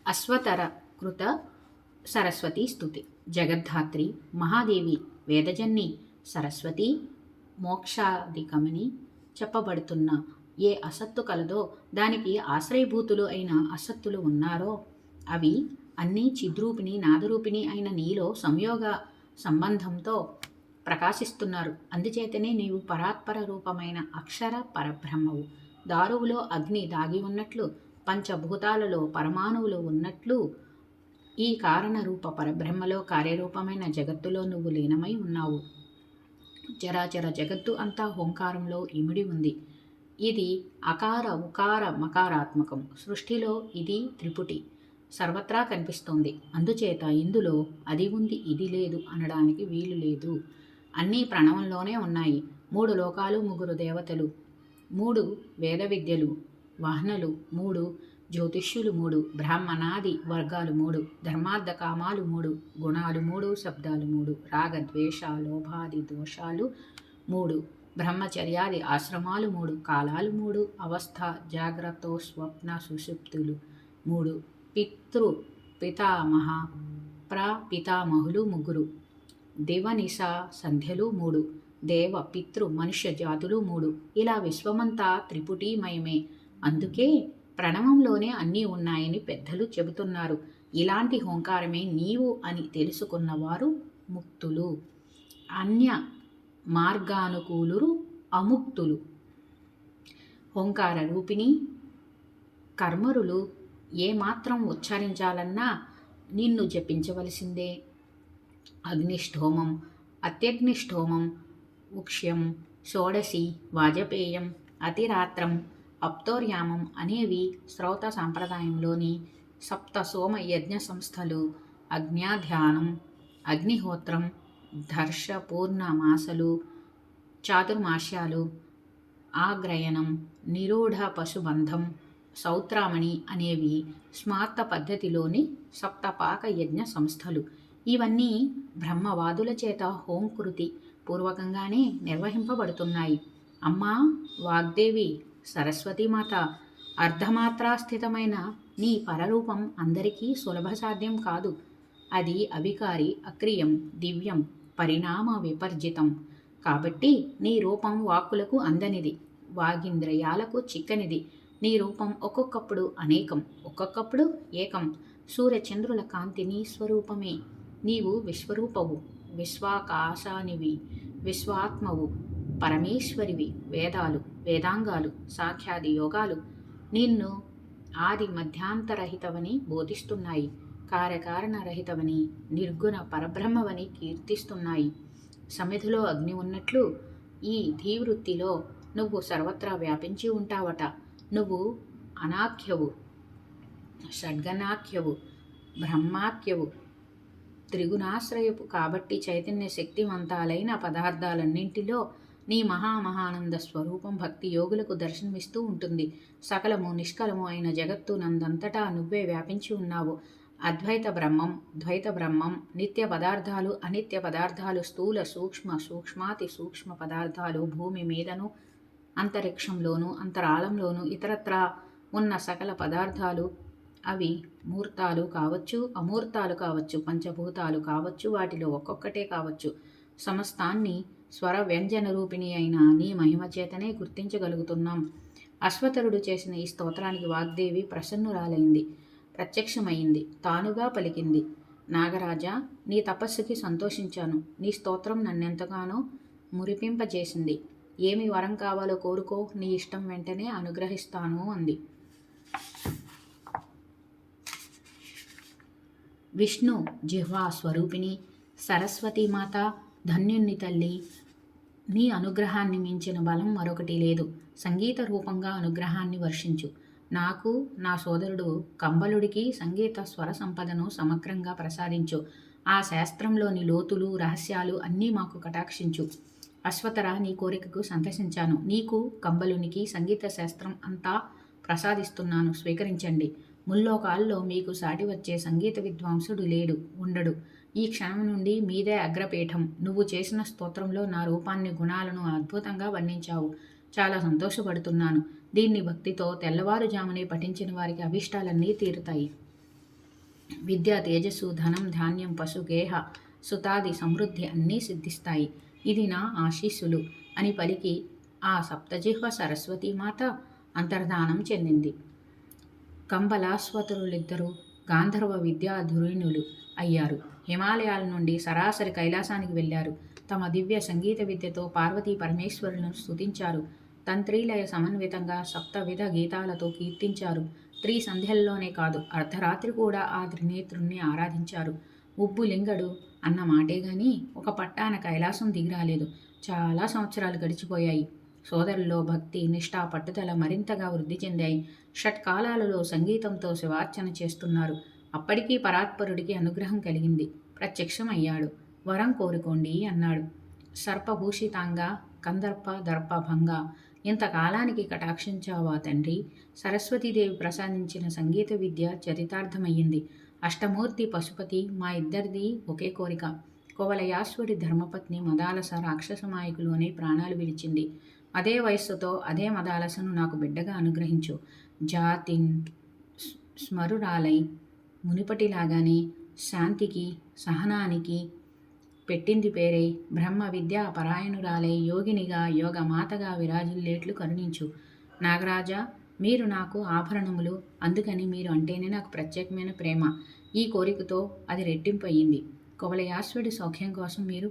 అశ్వతర కృత సరస్వతీ స్తుతి. జగద్ధాత్రి మహాదేవి వేదజన్ని సరస్వతి మోక్షాధికమని చెప్పబడుతున్న ఏ అసత్తు కలదో దానికి ఆశ్రయభూతులు అయిన అసత్తులు ఉన్నారో అవి అన్నీ చిద్రూపిణి నాదరూపిణి అయిన నీలో సంయోగ సంబంధంతో ప్రకాశిస్తున్నారు. అందుచేతనే నీవు పరాత్పర రూపమైన అక్షర పరబ్రహ్మవు. దారువులో అగ్ని దాగి ఉన్నట్లు, పంచభూతాలలో పరమాణువులు ఉన్నట్లు ఈ కారణ రూప పరబ్రహ్మలో కార్యరూపమైన జగత్తులో నువ్వు లీనమై ఉన్నావు. చరాచర జగత్తు అంతా ఓంకారంలో ఇమిడి ఉంది. ఇది అకార ఉకార మకారాత్మకం. సృష్టిలో ఇది త్రిపుటి సర్వత్రా కనిపిస్తోంది. అందుచేత ఇందులో అది ఉంది ఇది లేదు అనడానికి వీలు లేదు. అన్నీ ప్రణవంలోనే ఉన్నాయి. 3 లోకాలు, 3 దేవతలు, 3 వేద విద్యలు వాహనలు, 3 జ్యోతిష్యులు, 3 బ్రాహ్మణాది వర్గాలు, 3 ధర్మార్థ కామాలు, 3 గుణాలు, 3 శబ్దాలు, 3 రాగద్వేష లోభాది దోషాలు, 3 బ్రహ్మచర్యాది ఆశ్రమాలు 3, కాలాలు 3, అవస్థ జాగ్రత్త స్వప్న సుషుప్తులు 3, పితృ పితామహ ప్రపితామహులు 3, దివనిష సంధ్యలు 3, దేవ పితృ మనుష్య జాతులు 3. ఇలా విశ్వమంతా త్రిపుటీమయమే. అందుకే ప్రణవంలోనే అన్నీ ఉన్నాయని పెద్దలు చెబుతున్నారు. ఇలాంటి హోంకారమే నీవు అని తెలుసుకున్నవారు ముక్తులు. అన్య మార్గానుకూలురు అముక్తులు. ఓంకార రూపిణి కర్మరులు ఏమాత్రం ఉచ్చరించాలన్నా నిన్ను జపించవలసిందే. అగ్నిష్టోమం, అత్యగ్నిష్టోమం, ఉక్ష్యం, షోడశి, వాజపేయం, అతిరాత్రం, అప్తోర్యామం అనేవి శ్రౌత సాంప్రదాయంలోని సప్త సోమ యజ్ఞ సంస్థలు. అగ్న్యాధ్యానం, అగ్నిహోత్రం, దర్శ పూర్ణమాసలు, చాతుర్మాస్యాలు, ఆగ్రయణం, నిరూఢ పశుబంధం, సౌత్రామణి అనేవి స్మార్త పద్ధతిలోని సప్తపాక యజ్ఞ సంస్థలు. ఇవన్నీ బ్రహ్మవాదుల చేత హోంకృతి పూర్వకంగానే నిర్వహింపబడుతున్నాయి. అమ్మా వాగ్దేవి సరస్వతీమాత, అర్ధమాత్రాస్థితమైన నీ పరరూపం అందరికీ సులభ సాధ్యం కాదు. అది అవికారి, అక్రియం, దివ్యం, పరిణామ విపర్జితం. కాబట్టి నీ రూపం వాక్కులకు అందనిది, వాగింద్రయాలకు చిక్కనిది. నీ రూపం ఒక్కొక్కప్పుడు అనేకం, ఒక్కొక్కప్పుడు ఏకం. సూర్యచంద్రుల కాంతి నీ స్వరూపమే. నీవు విశ్వరూపవు, విశ్వాకాశానివి, విశ్వాత్మవు, పరమేశ్వరివి. వేదాలు, వేదాంగాలు, సాఖ్యాది యోగాలు నిన్ను ఆది మధ్యాంతరహితవని బోధిస్తున్నాయి. కార్యకారణరహితవని, నిర్గుణ పరబ్రహ్మవని కీర్తిస్తున్నాయి. సమిధిలో అగ్ని ఉన్నట్లు ఈ ధీవృత్తిలో నువ్వు సర్వత్రా వ్యాపించి ఉంటావట. నువ్వు అనాఖ్యవు, షడ్గణాఖ్యవు, బ్రహ్మాఖ్యవు, త్రిగుణాశ్రయపు. కాబట్టి చైతన్య శక్తివంతాలైన పదార్థాలన్నింటిలో నీ మహామహానంద స్వరూపం భక్తి యోగులకు దర్శనమిస్తూ ఉంటుంది. సకలము నిష్కలము అయిన జగత్తు నందంతటా నువ్వే వ్యాపించి ఉన్నావు. అద్వైత బ్రహ్మం, ద్వైత బ్రహ్మం, నిత్య పదార్థాలు, అనిత్య పదార్థాలు, స్థూల సూక్ష్మ, సూక్ష్మాతి సూక్ష్మ పదార్థాలు, భూమి మీదను, అంతరిక్షంలోను, అంతరాళంలోను, ఇతరత్రా ఉన్న సకల పదార్థాలు, అవి మూర్తాలు కావచ్చు, అమూర్తాలు కావచ్చు, పంచభూతాలు కావచ్చు, వాటిలో ఒక్కొక్కటే కావచ్చు. సమస్తాన్ని స్వర వ్యంజన రూపిణి అయిన నీ మహిమ చేతనే గుర్తించగలుగుతున్నాం. అశ్వతరుడు చేసిన ఈ స్తోత్రానికి వాగ్దేవి ప్రసన్నురాలైంది, ప్రత్యక్షమైంది, తానుగా పలికింది. నాగరాజా, నీ తపస్సుకి సంతోషించాను. నీ స్తోత్రం నన్నెంతగానో మురిపింపజేసింది. ఏమి వరం కావాలో కోరుకో, నీ ఇష్టం వెంటనే అనుగ్రహిస్తాను అంది. విష్ణు జిహ్వా స్వరూపిణి సరస్వతీమాత, ధన్యుని తల్లి, నీ అనుగ్రహాన్ని మించిన బలం మరొకటి లేదు. సంగీత రూపంగా అనుగ్రహాన్ని వర్షించు. నాకు, నా సోదరుడు కంబలుడికి సంగీత స్వర సంపదను సమగ్రంగా ప్రసాదించు. ఆ శాస్త్రంలోని లోతులు, రహస్యాలు అన్నీ మాకు కటాక్షించు. అశ్వతర, నీ కోరికకు సంతసించాను. నీకు, కంబలునికి సంగీత శాస్త్రం అంతా ప్రసాదిస్తున్నాను, స్వీకరించండి. ముల్లోకాల్లో మీకు సాటి వచ్చే సంగీత విద్వాంసుడు లేడు, ఉండడు. ఈ క్షణం నుండి మీదే అగ్రపీఠం. నువ్వు చేసిన స్తోత్రంలో నా రూపాన్ని, గుణాలను అద్భుతంగా వర్ణించావు. చాలా సంతోషపడుతున్నాను. దీన్ని భక్తితో తెల్లవారుజామునే పఠించిన వారికి అభీష్టాలన్నీ తీరుతాయి. విద్య, తేజస్సు, ధనం, ధాన్యం, పశు, గేహ, సుతాది సమృద్ధి అన్నీ సిద్ధిస్తాయి. ఇది నా ఆశీస్సులు అని పలికి ఆ సప్తజిహ్వ సరస్వతీమాత అంతర్ధానం చెందింది. కంబలాశ్వతరులిద్దరూ గాంధర్వ విద్యాధురీణులు అయ్యారు. హిమాలయాల నుండి సరాసరి కైలాసానికి వెళ్ళారు. తమ దివ్య సంగీత విద్యతో పార్వతీ పరమేశ్వరులను స్తుతించారు. తంత్రీలయ సమన్వితంగా సప్తవిధ గీతాలతో కీర్తించారు. సంధ్యల్లోనే కాదు, అర్ధరాత్రి కూడా ఆ త్రినేత్రుణ్ణి ఆరాధించారు. ఉబ్బు లింగడు అన్న మాటే గాని ఒక పట్టాన కైలాసం దిగిరాలేదు. చాలా సంవత్సరాలు గడిచిపోయాయి. సోదరుల్లో భక్తి, నిష్ఠ, పట్టుదల మరింతగా వృద్ధి చెందాయి. షట్కాలాలలో సంగీతంతో శివార్చన చేస్తున్నారు. అప్పటికీ పరాత్పరుడికి అనుగ్రహం కలిగింది. ప్రత్యక్షమయ్యాడు. వరం కోరుకోండి అన్నాడు. సర్పభూషితాంగా, కందర్ప దర్పభంగా, ఇంతకాలానికి కటాక్షించావా తండ్రి? సరస్వతీదేవి ప్రసాదించిన సంగీత విద్య చరితార్థమయ్యింది. అష్టమూర్తి పశుపతి, మా ఇద్దరిది ఒకే కోరిక. కువలయాశ్వుడి ధర్మపత్ని మదాలస రాక్షస మాయకులు అని ప్రాణాలు విడిచింది. అదే వయస్సుతో అదే మదాలసను నాకు బిడ్డగా అనుగ్రహించు. జాతిన్ స్మరురాలై మునిపటిలాగానే శాంతికి సహనానికి పెట్టింది పేరై బ్రహ్మ విద్యా పరాయణురాలై యోగినిగా యోగమాతగా విరాజిల్లేట్లు కరుణించు. నాగరాజా, మీరు నాకు ఆభరణములు, అందుకని మీరు అంటేనే నాకు ప్రత్యేకమైన ప్రేమ. ఈ కోరికతో అది రెట్టింపు అయ్యింది. కువలయాశ్వుడి సౌఖ్యం కోసం మీరు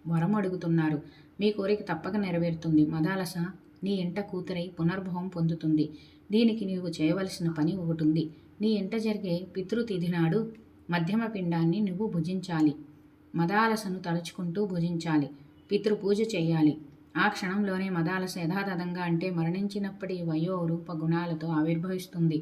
వరం అడుగుతున్నారు. మీ కోరిక తప్పక నెరవేరుతుంది. మదాలస నీ ఇంట కూతురై పునర్భవం పొందుతుంది. దీనికి నీవు చేయవలసిన పని ఒకటుంది. నీ ఇంట జరిగే పితృతిథి నాడు మధ్యమ పిండాన్ని నువ్వు భుజించాలి. మదాలసను తలుచుకుంటూ భుజించాలి. పితృపూజ చేయాలి. ఆ క్షణంలోనే మదాలస యథాతథంగా అంటే మరణించినప్పటి వయోరూప గుణాలతో ఆవిర్భవిస్తుంది.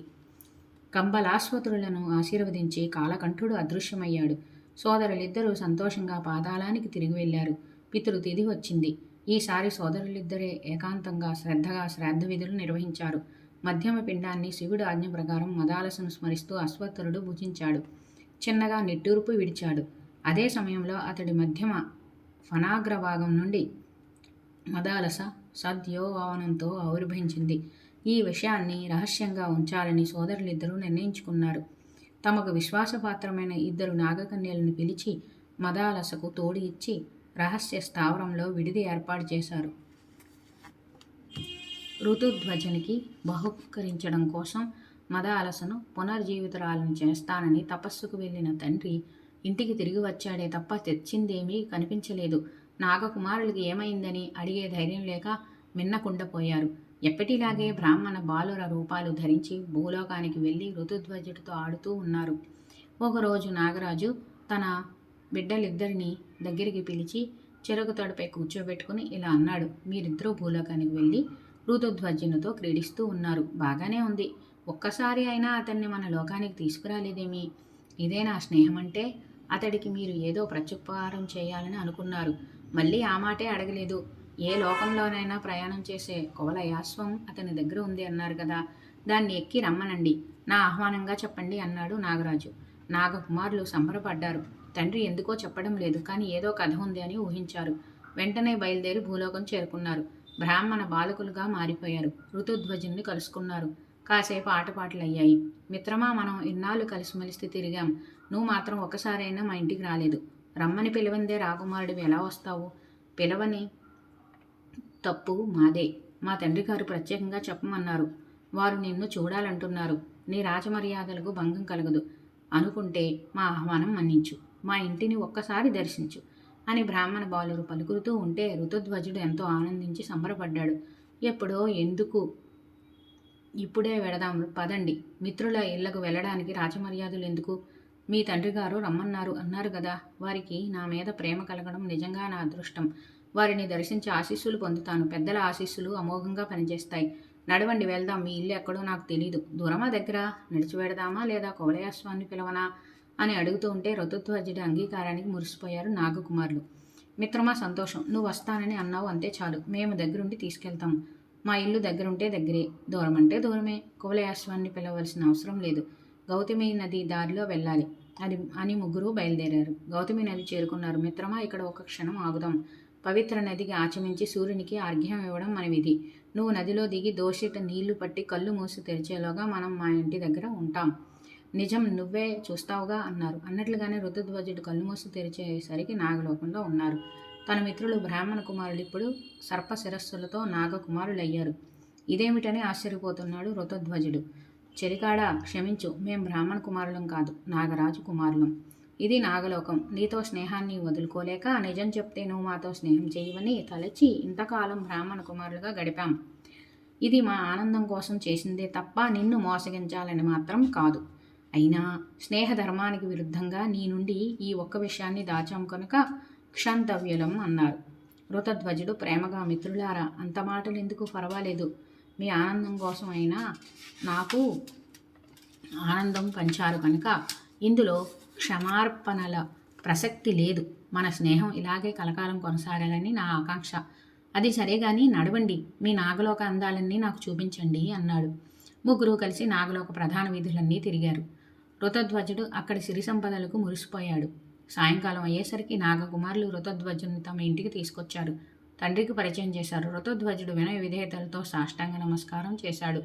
కంబలాశ్వతులను ఆశీర్వదించి కాలకంఠుడు అదృశ్యమయ్యాడు. సోదరులిద్దరూ సంతోషంగా పాతాళానికి తిరిగి వెళ్లారు. పితృతిథి వచ్చింది. ఈసారి సోదరులిద్దరే ఏకాంతంగా శ్రద్ధగా శ్రాద్ధ విధులు నిర్వహించారు. మధ్యమ పిండాన్ని శివుడు ఆజ్ఞ ప్రకారం మదాలసను స్మరిస్తూ అశ్వత్థరుడు భుజించాడు. చిన్నగా నిట్టూర్పు విడిచాడు. అదే సమయంలో అతడి మధ్యమ ఫనాగ్రభాగం నుండి మదాలస సద్యోవానంతో ఆవిర్భవించింది. ఈ విషయాన్ని రహస్యంగా ఉంచాలని సోదరులిద్దరూ నిర్ణయించుకున్నారు. తమకు విశ్వాసపాత్రమైన ఇద్దరు నాగకన్యలను పిలిచి మదాలసకు తోడు ఇచ్చి రహస్య స్థావరంలో విడిది ఏర్పాటు చేశారు. ఋతుధ్వజనికి బహుకరించడం కోసం మదాలసను పునర్జీవితురాలను చేస్తానని తపస్సుకు వెళ్ళిన తండ్రి ఇంటికి తిరిగి వచ్చాడే తప్ప తెచ్చిందేమీ కనిపించలేదు. నాగకుమారులకి ఏమైందని అడిగే ధైర్యం లేక మిన్నకుండపోయారు. ఎప్పటిలాగే బ్రాహ్మణ బాలుర రూపాలు ధరించి భూలోకానికి వెళ్ళి ఋతుధ్వజుడితో ఆడుతూ ఉన్నారు. ఒకరోజు నాగరాజు తన బిడ్డలిద్దరినీ దగ్గరికి పిలిచి చెరుకు తడిపై కూర్చోబెట్టుకుని ఇలా అన్నాడు. మీరిద్దరూ భూలోకానికి వెళ్ళి ఋతుధ్వజునితో క్రీడిస్తూ ఉన్నారు. బాగానే ఉంది. ఒక్కసారి అయినా అతన్ని మన లోకానికి తీసుకురాలేదేమి? ఇదే నా స్నేహం అంటే? అతడికి మీరు ఏదో ప్రత్యుపకారం చేయాలని అనుకున్నారు. మళ్ళీ ఆ మాటే అడగలేదు. ఏ లోకంలోనైనా ప్రయాణం చేసే కువలయాశ్వం అతని దగ్గర ఉంది అన్నారు కదా, దాన్ని ఎక్కి రమ్మనండి, నా ఆహ్వానంగా చెప్పండి అన్నాడు నాగరాజు. నాగకుమారులు సంబరపడ్డారు. తండ్రి ఎందుకో చెప్పడం లేదు, కానీ ఏదో కథ ఉంది అని ఊహించారు. వెంటనే బయలుదేరి భూలోకం చేరుకున్నారు. బ్రాహ్మణ బాలకులుగా మారిపోయారు. ఋతుధ్వజుని కలుసుకున్నారు. కాసేపు ఆటపాటలయ్యాయి. మిత్రమా, మనం ఇన్నాళ్ళు కలిసిమెలిసి తిరిగాం. నువ్వు మాత్రం ఒకసారైనా మా ఇంటికి రాలేదు. రమ్మని పిలవందే రాకుమారుడివి ఎలా వస్తావు? పిలవని తప్పు మాదే. మా తండ్రి గారు ప్రత్యేకంగా చెప్పమన్నారు. వారు నిన్ను చూడాలంటున్నారు. నీ రాజమర్యాదలకు భంగం కలగదు అనుకుంటే మా ఆహ్వానం మన్నించు. మా ఇంటిని ఒక్కసారి దర్శించు అని బ్రాహ్మణ బాలురు పలుకుతూ ఉంటే ఋతుధ్వజుడు ఎంతో ఆనందించి సంబరపడ్డాడు. ఎప్పుడో ఎందుకు, ఇప్పుడే వెడదాం పదండి. మిత్రుల ఇళ్లకు వెళ్ళడానికి రాజమర్యాదలు ఎందుకు? మీ తండ్రి గారు రమ్మన్నారు అన్నారు కదా. వారికి నా మీద ప్రేమ కలగడం నిజంగా నా అదృష్టం. వారిని దర్శించి ఆశీస్సులు పొందుతాను. పెద్దల ఆశీస్సులు అమోఘంగా పనిచేస్తాయి. నడవండి, వెళ్దాం. మీ ఇల్లు ఎక్కడో నాకు తెలీదు. దూరమా దగ్గర? నడిచి వెడదామా లేదా కువలయాశ్వాన్ని పిలవనా అని అడుగుతూ ఉంటే ఋతుధ్వజుడి అంగీకారానికి మురిసిపోయారు నాగకుమారులు. మిత్రమా, సంతోషం. నువ్వు వస్తానని అన్నావు, అంతే చాలు. మేము దగ్గరుండి తీసుకెళ్తాం. మా ఇల్లు దగ్గరుంటే దగ్గరే, దూరం అంటే దూరమే. కువలయాశ్వాన్ని పిలవలసిన అవసరం లేదు. గౌతమి నది దారిలో వెళ్ళాలి అని ముగ్గురు బయలుదేరారు. గౌతమి నది చేరుకున్నారు. మిత్రమా, ఇక్కడ ఒక క్షణం ఆగుదాం. పవిత్ర నదికి ఆచమించి సూర్యునికి అర్ఘ్యం ఇవ్వడం మన విధి. నువ్వు నదిలో దిగి దోషిట నీళ్లు పట్టి కళ్ళు మూసి తెరిచేలోగా మనం మా ఇంటి దగ్గర ఉంటాం. నిజం నువ్వే చూస్తావుగా అన్నారు. అన్నట్లుగానే ఋతుధ్వజుడు కళ్ళు మూసి తెరిచేసరికి నాగలోకంలో ఉన్నారు. తన మిత్రులు బ్రాహ్మణ కుమారులు ఇప్పుడు సర్ప శిరస్సులతో నాగకుమారులయ్యారు. ఇదేమిటని ఆశ్చర్యపోతున్నాడు ఋతుధ్వజుడు. చెరికాడా, క్షమించు. మేం బ్రాహ్మణ కుమారులం కాదు, నాగరాజు కుమారులం. ఇది నాగలోకం. నీతో స్నేహాన్ని వదులుకోలేక నిజం చెప్తే నువ్వు మాతో స్నేహం చేయవని తలచి ఇంతకాలం బ్రాహ్మణ కుమారులుగా గడిపాం. ఇది మా ఆనందం కోసం చేసిందే తప్ప నిన్ను మోసగించాలని మాత్రం కాదు. అయినా స్నేహధర్మానికి విరుద్ధంగా నీ నుండి ఈ ఒక్క విషయాన్ని దాచాం కనుక క్షంతవ్యులం అన్నారు. ఋతధ్వజుడు ప్రేమగా, మిత్రులారా, అంత మాటలు ఎందుకు, పర్వాలేదు. మీ ఆనందం కోసం అయినా నాకు ఆనందం పంచారు కనుక ఇందులో క్షమార్పణల ప్రసక్తి లేదు. మన స్నేహం ఇలాగే కలకాలం కొనసాగాలని నా ఆకాంక్ష. అది సరే గాని నడవండి, మీ నాగలోక అందాలన్నీ నాకు చూపించండి అన్నాడు. ముగ్గురు కలిసి నాగలోక ప్రధాన వీధులన్నీ తిరిగారు. ఋతధ్వజుడు అక్కడి సిరి సంపదలకు మురిసిపోయాడు. సాయంకాలం అయ్యేసరికి నాగకుమారులు ఋతధ్వజుని తమ ఇంటికి తీసుకొచ్చారు. తండ్రికి పరిచయం చేశారు. ఋతధ్వజుడు వినయ విధేయతలతో సాష్టాంగ నమస్కారం చేశాడు.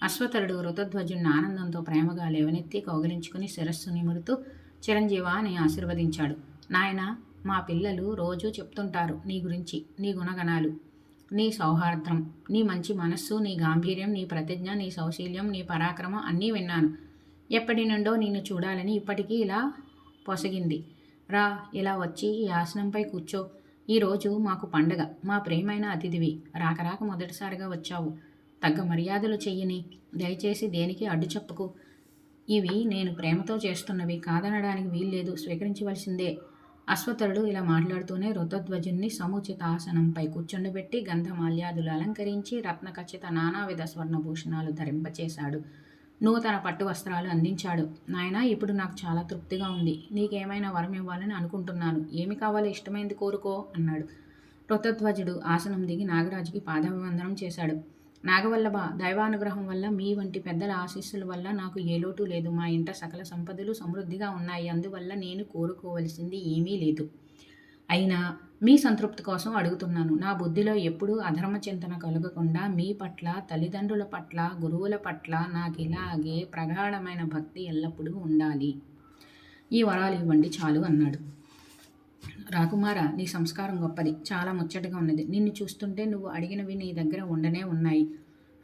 అశ్వతరుడు ఋతధ్వజుడిని ఆనందంతో ప్రేమగా లేవనెత్తి కౌగిలించుకుని శిరస్సు నిమురుతూ చిరంజీవా అని ఆశీర్వదించాడు. నాయన, మా పిల్లలు రోజూ చెప్తుంటారు నీ గురించి, నీ గుణగణాలు, నీ సౌహార్ద్రం, నీ మంచి మనస్సు, నీ గాంభీర్యం, నీ ప్రతిజ్ఞ, నీ సౌశీల్యం, నీ పరాక్రమం అన్నీ విన్నాను. ఎప్పటి నుండో నిన్ను చూడాలని ఇప్పటికీ ఇలా పొసగింది. రా, ఇలా వచ్చి ఈ ఆసనంపై కూర్చో. ఈరోజు మాకు పండగ. మా ప్రియమైన అతిథివి. రాక మొదటిసారిగా వచ్చావు. తగ్గ మర్యాదలు చెయ్యని. దయచేసి దేనికి అడ్డు చెప్పకు. ఇవి నేను ప్రేమతో చేస్తున్నవి. కాదనడానికి వీల్లేదు. స్వీకరించవలసిందే. అశ్వతరుడు ఇలా మాట్లాడుతూనే ఋతధ్వజుణ్ణి సముచిత ఆసనంపై కూర్చుండబెట్టి గంధమాల్యాదులు అలంకరించి రత్నఖచిత నానావిధ స్వర్ణభూషణాలు ధరింపచేశాడు. నూతన పట్టు వస్త్రాలు అందించాడు. నాయనా, ఇప్పుడు నాకు చాలా తృప్తిగా ఉంది. నీకేమైనా వరం ఇవ్వాలని అనుకుంటున్నాను. ఏమి కావాలో ఇష్టమైంది కోరుకో అన్నాడు. ఋతధ్వజుడు ఆసనం దిగి నాగరాజుకి పాదాభివందనం చేశాడు. నాగవల్లభ, దైవానుగ్రహం వల్ల మీ వంటి పెద్దల ఆశీస్సుల వల్ల నాకు ఏ లోటు లేదు. మా ఇంట సకల సంపదలు సమృద్ధిగా ఉన్నాయి. అందువల్ల నేను కోరుకోవలసింది ఏమీ లేదు. అయినా మీ సంతృప్తి కోసం అడుగుతున్నాను. నా బుద్ధిలో ఎప్పుడూ అధర్మ చింతన కలగకుండా మీ పట్ల, తల్లిదండ్రుల పట్ల, గురువుల పట్ల నాకు ఇలాగే ప్రగాఢమైన భక్తి ఎల్లప్పుడూ ఉండాలి. ఈ వరాలు ఇవ్వండి చాలు అన్నాడు. రాకుమార, నీ సంస్కారం గొప్పది. చాలా ముచ్చటగా ఉన్నది. నిన్ను చూస్తుంటే నువ్వు అడిగినవి నీ దగ్గర ఉండనే ఉన్నాయి.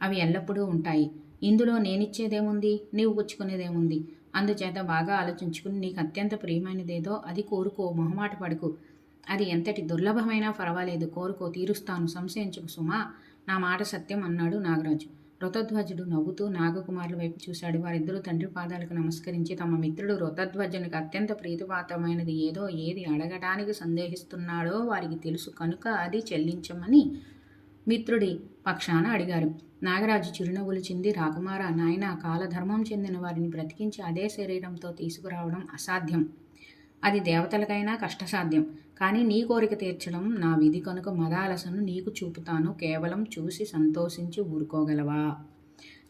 అవి ఎల్లప్పుడూ ఉంటాయి. ఇందులో నేనిచ్చేదేముంది, నీవు పుచ్చుకునేదేముంది? అందుచేత బాగా ఆలోచించుకుని నీకు అత్యంత ప్రియమైనదేదో అది కోరుకో. మొహమాట పడుకు. అది ఎంతటి దుర్లభమైనా పర్వాలేదు. కోరుకో, తీరుస్తాను. సంశయించుకు సుమా. నా మాట సత్యం అన్నాడు నాగరాజు. ఋతధ్వజుడు నవ్వుతూ నాగకుమారుల వైపు చూశాడు. వారిద్దరూ తండ్రి పాదాలకు నమస్కరించి తమ మిత్రుడు ఋతధ్వజునికి అత్యంత ప్రీతిపాత్రమైనది ఏది అడగటానికి సందేహిస్తున్నాడో వారికి తెలుసు కనుక అది చెల్లించమని మిత్రుడి పక్షాన అడిగారు. నాగరాజు చిరునవ్వులు చింది, రాకుమార, నాయన, కాలధర్మం చెందిన వారిని బ్రతికించి అదే శరీరంతో తీసుకురావడం అసాధ్యం. అది దేవతలకైనా కష్టసాధ్యం. కానీ నీ కోరిక తీర్చడం నా విధి కనుక మదాలసను నీకు చూపుతాను. కేవలం చూసి సంతోషించి ఊరుకోగలవా?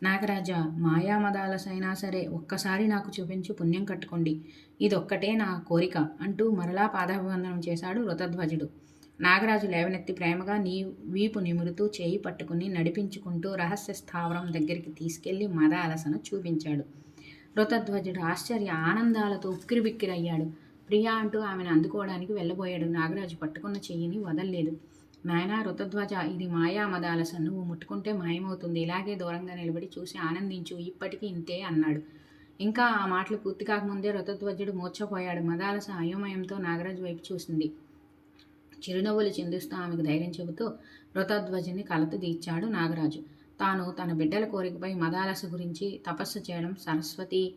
నాగరాజా, మాయా మదాలసైనా సరే ఒక్కసారి నాకు చూపించి పుణ్యం కట్టుకోండి. ఇదొక్కటే నా కోరిక అంటూ మరలా పాదాభివందనం చేశాడు ఋతధ్వజుడు. నాగరాజు లేవనెత్తి ప్రేమగా వీపు నిమురుతూ చేయి పట్టుకుని నడిపించుకుంటూ రహస్య స్థావరం దగ్గరికి తీసుకెళ్లి మదాలసను చూపించాడు. ఋతధ్వజుడు ఆశ్చర్య ఆనందాలతో ఉక్కిరిబిక్కిరయ్యాడు. ప్రియా అంటూ ఆమెను అందుకోవడానికి వెళ్ళబోయాడు. నాగరాజు పట్టుకున్న చెయ్యిని వదల్లేదు. నాయనా ఋతధ్వజ, ఇది మాయా మదాలస. నువ్వు ముట్టుకుంటే మాయమవుతుంది. ఇలాగే దూరంగా నిలబడి చూసి ఆనందించు. ఇప్పటికీ ఇంతే అన్నాడు. ఇంకా ఆ మాటలు పూర్తి కాకముందే ఋతధ్వజుడు మూర్ఛపోయాడు. మదాలస అయోమయంతో నాగరాజు వైపు చూసింది. చిరునవ్వులు చిందిస్తూ ఆమెకు ధైర్యం చెబుతూ ఋతధ్వజుని కలత తీర్చాడు నాగరాజు. తాను తన బిడ్డల కోరికపై మదాలస గురించి తపస్సు చేయడం, సరస్వతి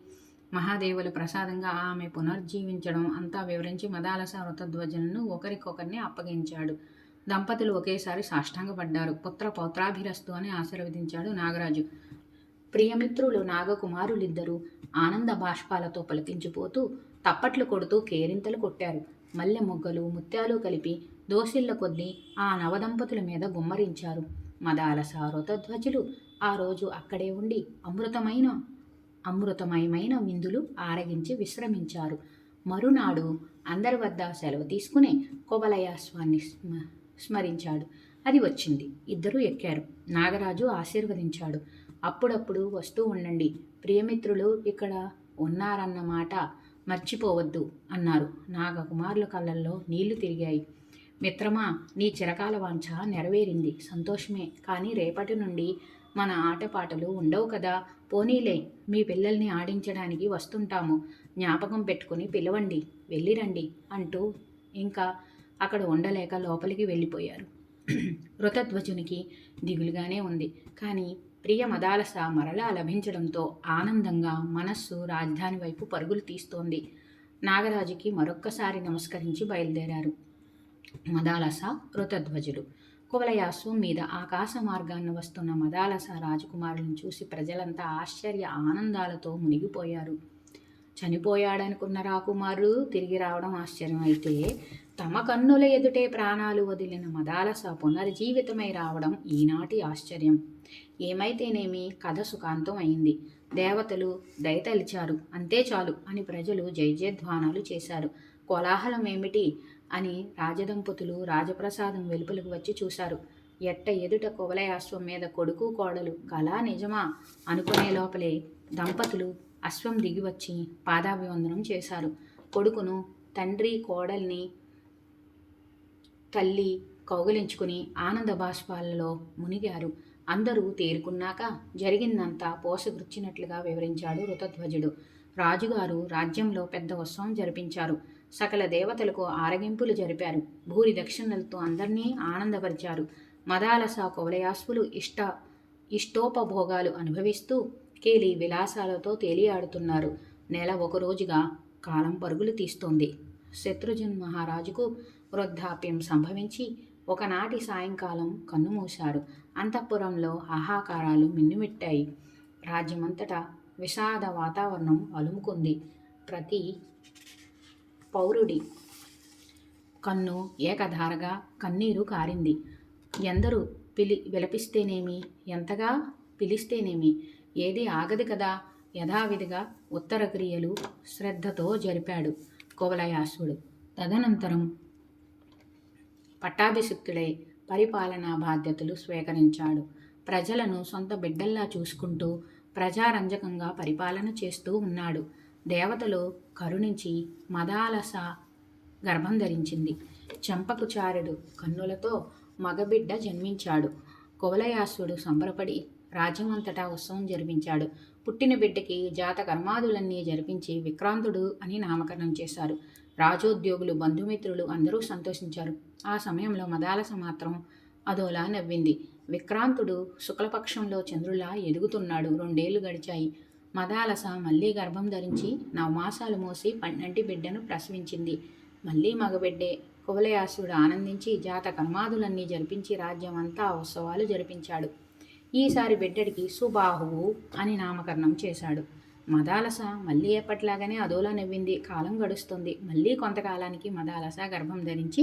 మహాదేవుల ప్రసాదంగా ఆమె పునర్జీవించడం అంతా వివరించి మదాలస ఋతధ్వజులను ఒకరికొకరిని అప్పగించాడు. దంపతులు ఒకేసారి సాష్టాంగపడ్డారు. పుత్ర పౌత్రాభిరస్తు అని ఆశీర్వదించాడు నాగరాజు. ప్రియమిత్రులు నాగకుమారులిద్దరూ ఆనంద బాష్పాలతో పలికించిపోతూ తప్పట్లు కొడుతూ కేరింతలు కొట్టారు. మల్లె మొగ్గలు, ముత్యాలు కలిపి దోసిళ్ల కొద్దీ ఆ నవదంపతుల మీద గుమ్మరించారు. మదాలస ఋతధ్వజులు ఆ రోజు అక్కడే ఉండి అమృతమయమైన విందులు ఆరగించి విశ్రమించారు. మరునాడు అందరి వద్ద సెలవు తీసుకుని కువలయాశ్వాన్ని స్మరించాడు. అది వచ్చింది. ఇద్దరూ ఎక్కారు. నాగరాజు ఆశీర్వదించాడు. అప్పుడప్పుడు వస్తూ ఉండండి. ప్రియమిత్రులు ఇక్కడ ఉన్నారన్నమాట మర్చిపోవద్దు అన్నారు. నాగకుమారుల కళ్ళల్లో నీళ్లు తిరిగాయి. మిత్రమా, నీ చిరకాల వాంఛ నెరవేరింది. సంతోషమే. కానీ రేపటి నుండి మన ఆటపాటలు ఉండవు కదా. పోనీలే, మీ పిల్లల్ని ఆడించడానికి వస్తుంటాము. జ్ఞాపకం పెట్టుకుని పిలవండి, వెళ్ళిరండి అంటూ ఇంకా అక్కడ ఉండలేక లోపలికి వెళ్ళిపోయారు. ఋతధ్వజునికి దిగులుగానే ఉంది. కానీ ప్రియ మదాలస మరలా లభించడంతో ఆనందంగా మనస్సు రాజధాని వైపు పరుగులు తీస్తోంది. నాగరాజుకి మరొక్కసారి నమస్కరించి బయలుదేరారు మదాలస ఋతధ్వజులు. కువలయాశ్వం మీద ఆకాశ మార్గాన్ని వస్తున్న మదాలస రాజకుమారులను చూసి ప్రజలంతా ఆశ్చర్య ఆనందాలతో మునిగిపోయారు. చనిపోయాడనుకున్న రాకుమారుడు తిరిగి రావడం ఆశ్చర్యం అయితే, తమ కన్నుల ఎదుటే ప్రాణాలు వదిలిన మదాలస పునర్జీవితమై రావడం ఈనాటి ఆశ్చర్యం. ఏమైతేనేమి, కథ సుఖాంతం అయింది. దేవతలు దయతలిచారు, అంతే చాలు అని ప్రజలు జయజయధ్వానాలు చేశారు. కోలాహలం ఏమిటి అని రాజదంపతులు రాజప్రసాదం వెలుపలకు వచ్చి చూశారు. ఎట్ట ఎదుట కువలయాశ్వం మీద కొడుకు కోడలు కళా నిజమా అనుకునే లోపలే దంపతులు అశ్వం దిగివచ్చి పాదాభివందనం చేశారు. కొడుకును, తండ్రి, కోడల్ని తల్లి కౌగిలించుకుని ఆనంద బాష్పాలలో మునిగారు. అందరూ తేరుకున్నాక జరిగిందంతా పోసగుచ్చినట్లుగా వివరించాడు ఋతధ్వజుడు. రాజుగారు రాజ్యంలో పెద్ద ఉత్సవం జరిపించారు. సకల దేవతలకు ఆరగింపులు జరిపారు. భూరి దక్షిణలతో అందరినీ ఆనందపరిచారు. మదాలస కువలయాశ్వులు ఇష్టోపభోగాలు అనుభవిస్తూ కేలి విలాసాలతో తేలియాడుతున్నారు. నెల ఒక రోజుగా కాలం పరుగులు తీస్తోంది. శత్రుజన్ మహారాజుకు వృద్ధాప్యం సంభవించి ఒకనాటి సాయంకాలం కన్నుమూశారు. అంతఃపురంలో ఆహాకారాలు మిన్నుమిట్టాయి. రాజ్యమంతటా విషాద వాతావరణం అలుముకుంది. ప్రతి పౌరుడి కన్ను ఏకధారగా కన్నీరు కారింది. ఎందరూ విలపిస్తేనేమి, ఎంతగా పిలిస్తేనేమి, ఏది ఆగదు కదా. యథావిధిగా ఉత్తర క్రియలు శ్రద్ధతో జరిపాడు కువలయాశ్వుడు. తదనంతరం పట్టాభిషిక్తుడై పరిపాలనా బాధ్యతలు స్వీకరించాడు. ప్రజలను సొంత బిడ్డల్లా చూసుకుంటూ ప్రజారంజకంగా పరిపాలన చేస్తూ ఉన్నాడు. దేవతలు కరుణించి మదాలస గర్భం ధరించింది. చెంపకుచారుడు కన్నులతో మగబిడ్డ జన్మించాడు. కువలయాశ్వుడు సంబరపడి రాజ్యమంతటా ఉత్సవం జరిపించాడు. పుట్టిన బిడ్డకి జాత కర్మాదులన్నీ జరిపించి విక్రాంతుడు అని నామకరణం చేశారు. రాజోద్యోగులు, బంధుమిత్రులు అందరూ సంతోషించారు. ఆ సమయంలో మదాలస మాత్రం అదోలా నవ్వింది. విక్రాంతుడు శుక్లపక్షంలో చంద్రులా ఎదుగుతున్నాడు. 2 ఏళ్లు గడిచాయి. మదాలస మళ్ళీ గర్భం ధరించి 9 మాసాలు మోసి 12 బిడ్డను ప్రసవించింది. మళ్ళీ మగబిడ్డే. కువలయాశ్వుడు ఆనందించి జాత కర్మాదులన్నీ జరిపించి రాజ్యం అంతా ఉత్సవాలు జరిపించాడు. ఈసారి బిడ్డడికి సుబాహువు అని నామకరణం చేశాడు. మదాలస మళ్ళీ ఎప్పటిలాగానే అదోలా నవ్వింది. కాలం గడుస్తుంది. మళ్ళీ కొంతకాలానికి మదాలస గర్భం ధరించి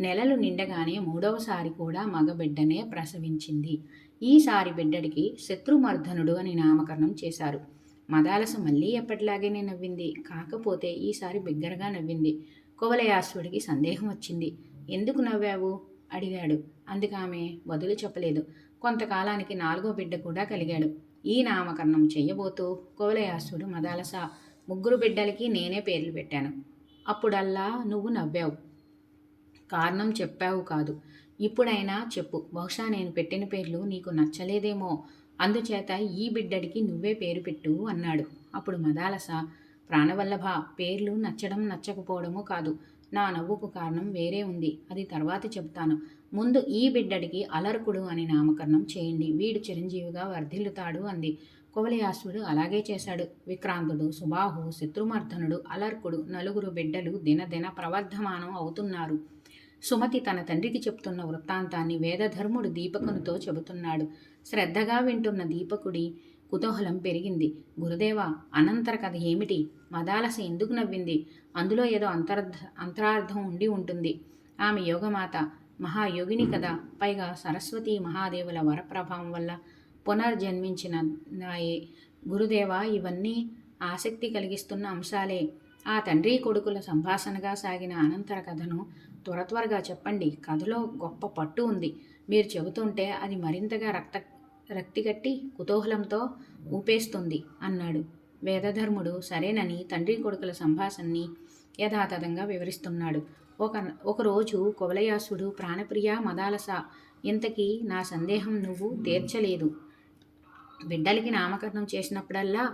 నెలలు నిండగానే 3వసారి కూడా మగబిడ్డనే ప్రసవించింది. ఈసారి బిడ్డడికి శత్రుమర్ధనుడు అని నామకరణం చేశారు. మదాలస మళ్ళీ ఎప్పటిలాగానే నవ్వింది. కాకపోతే ఈసారి బిగ్గరగా నవ్వింది. కువలయాశ్వుడికి సందేహం వచ్చింది. ఎందుకు నవ్వావు అడిగాడు. అందుకామె బదులు చెప్పలేదు. కొంతకాలానికి 4వ బిడ్డ కూడా కలిగాడు. ఈ నామకరణం చెయ్యబోతూ కువలయాశ్వుడు మదాలస 3 బిడ్డలకి నేనే పేర్లు పెట్టాను. అప్పుడల్లా నువ్వు నవ్వావు. కారణం చెప్పావు కాదు. ఇప్పుడైనా చెప్పు. బహుశా నేను పెట్టిన పేర్లు నీకు నచ్చలేదేమో. అందుచేత ఈ బిడ్డడికి నువ్వే పేరు పెట్టు అన్నాడు. అప్పుడు మదాలస, ప్రాణవల్లభ, పేర్లు నచ్చడం నచ్చకపోవడమూ కాదు. నా నవ్వుకు కారణం వేరే ఉంది. అది తర్వాత చెబుతాను. ముందు ఈ బిడ్డడికి అలర్కుడు అని నామకరణం చేయండి. వీడు చిరంజీవిగా వర్ధిల్లుతాడు అంది. కువలయాశ్వుడు అలాగే చేశాడు. విక్రాంతుడు, సుబాహు, శత్రుమర్ధనుడు, అలర్కుడు 4 బిడ్డలు దినదిన ప్రవర్ధమానం అవుతున్నారు. సుమతి తన తండ్రికి చెప్తున్న వృత్తాంతాన్ని వేదధర్ముడు దీపకునితో చెబుతున్నాడు. శ్రద్ధగా వింటున్న దీపకుడి కుతూహలం పెరిగింది. గురుదేవా, అనంతర కథ ఏమిటి? మదాలస ఎందుకు నవ్వింది? అందులో ఏదో అంతరార్థం ఉండి ఉంటుంది. ఆమె యోగమాత, మహాయోగిని కదా. పైగా సరస్వతీ మహాదేవుల వరప్రభావం వల్ల పునర్జన్మించిన నాయే. గురుదేవా, ఇవన్నీ ఆసక్తి కలిగిస్తున్న అంశాలే. ఆ తండ్రి కొడుకుల సంభాషణగా సాగిన అనంతర కథను త్వరగా చెప్పండి. కథలో గొప్ప పట్టు ఉంది. మీరు చెబుతుంటే అది మరింతగా రక్తిగట్టి కుతూహలంతో ఊపేస్తుంది అన్నాడు. వేదధర్ముడు సరేనని తండ్రి కొడుకుల సంభాషణని యథాతథంగా వివరిస్తున్నాడు. ఒకరోజు కువలయాశ్వుడు, ప్రాణప్రియ మదాలస, ఇంతకీ నా సందేహం నువ్వు తీర్చలేదు. బిడ్డలకి నామకరణం చేసినప్పుడల్లా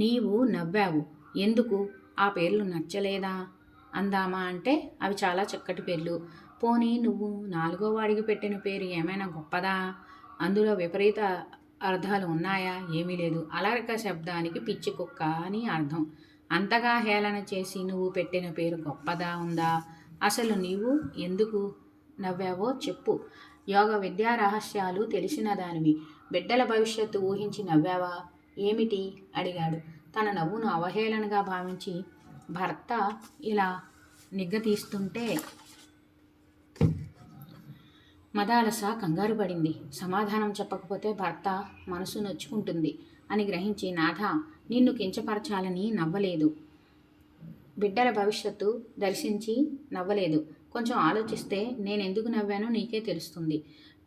నీవు నవ్వావు. ఎందుకు? ఆ పేర్లు నచ్చలేదా? అందామా అంటే అవి చాలా చక్కటి పేర్లు. పోనీ నువ్వు 4వ వాడికి పెట్టిన పేరు ఏమైనా గొప్పదా? అందులో విపరీత అర్థాలు ఉన్నాయా? ఏమీ లేదు. అలరక శబ్దానికి పిచ్చి కుక్క అని అర్థం. అంతగా హేళన చేసి నువ్వు పెట్టిన పేరు గొప్పదా ఉందా? అసలు నీవు ఎందుకు నవ్వావో చెప్పు. యోగ విద్యా రహస్యాలు తెలిసిన దానివి. బిడ్డల భవిష్యత్తు ఊహించి నవ్వావా ఏమిటి అడిగాడు. తన నవ్వును అవహేళనగా భావించి భర్త ఇలా నిగ్గతీస్తుంటే మదాలస కంగారు పడింది. సమాధానం చెప్పకపోతే భర్త మనసు నొచ్చుకుంటుంది అని గ్రహించి, నాథ, నిన్ను కించపరచాలని నవ్వలేదు. బిడ్డల భవిష్యత్తు దర్శించి నవ్వలేదు. కొంచెం ఆలోచిస్తే నేనెందుకు నవ్వానో నీకే తెలుస్తుంది.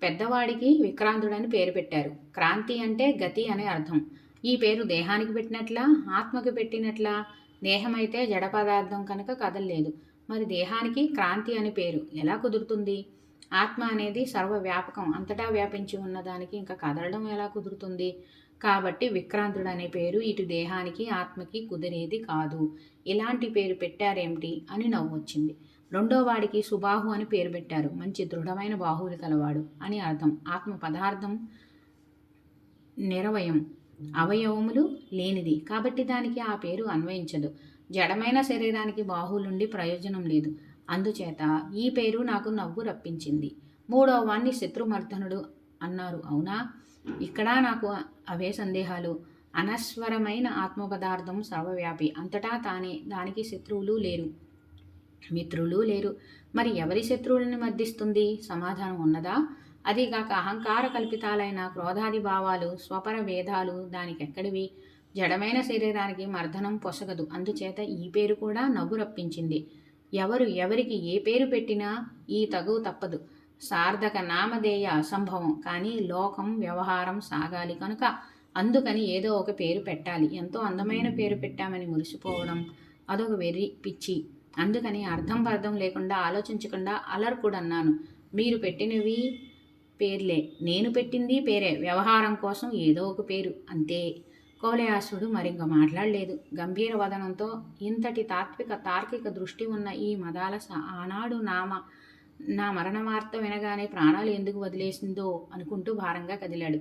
పెద్దవాడికి విక్రాంతుడని పేరు పెట్టారు. క్రాంతి అంటే గతి అనే అర్థం. ఈ పేరు దేహానికి పెట్టినట్లా, ఆత్మకి పెట్టినట్లా? దేహమైతే జడ పదార్థం కనుక కదల్లేదు. మరి దేహానికి క్రాంతి అని పేరు ఎలా కుదురుతుంది? ఆత్మ అనేది సర్వవ్యాపకం, అంతటా వ్యాపించి ఉన్నదానికి ఇంకా కదలడం ఎలా కుదురుతుంది? కాబట్టి విక్రాంతుడు అనే పేరు ఇటు దేహానికి ఆత్మకి కుదిరేది కాదు. ఇలాంటి పేరు పెట్టారేమిటి అని నవ్వొచ్చింది. రెండో వాడికి సుబాహు అని పేరు పెట్టారు. మంచి దృఢమైన బాహువులు కలవాడు అని అర్థం. ఆత్మ పదార్థం నిరవయం, అవయవములు లేనిది కాబట్టి దానికి ఆ పేరు అన్వయించదు. జడమైన శరీరానికి బాహువులుండి ప్రయోజనం లేదు. అందుచేత ఈ పేరు నాకు నవ్వు రప్పించింది. మూడో వాణ్ణి శత్రుమర్దనుడు అన్నారు. అవునా? ఇక్కడ నాకు అవే సందేహాలు. అనస్వరమైన ఆత్మ పదార్థం సర్వవ్యాపి, అంతటా తానే, దానికి శత్రువులు లేరు, మిత్రులు లేరు. మరి ఎవరి శత్రువులను మర్దిస్తుంది? సమాధానం ఉన్నదా? అదిగాక అహంకార కల్పితాలైన క్రోధాది భావాలు, స్వపర భేదాలు దానికెక్కడివి? జడమైన శరీరానికి మర్దనం పొసగదు. అందుచేత ఈ పేరు కూడా నవ్వు రప్పించింది. ఎవరు ఎవరికి ఏ పేరు పెట్టినా ఈ తగువ తప్పదు. సార్థక నామధేయ అసంభవం. కానీ లోకం వ్యవహారం సాగాలి కనుక అందుకని ఏదో ఒక పేరు పెట్టాలి. ఎంతో అందమైన పేరు పెట్టామని మురిసిపోవడం అదొక వెర్రి పిచ్చి. అందుకని అర్థం పర్థం లేకుండా ఆలోచించకుండా అలర్కుడన్నాను. మీరు పెట్టినవి పేర్లే, నేను పెట్టింది పేరే. వ్యవహారం కోసం ఏదో ఒక పేరు అంతే. కోలయాసుడు మరింక మాట్లాడలేదు. గంభీర వదనంతో ఇంతటి తార్కిక దృష్టి ఉన్న ఈ మదాలస ఆనాడు నా మరణవార్త వినగానే ప్రాణాలు ఎందుకు వదిలేసిందో అనుకుంటూ భారంగా కదిలాడు.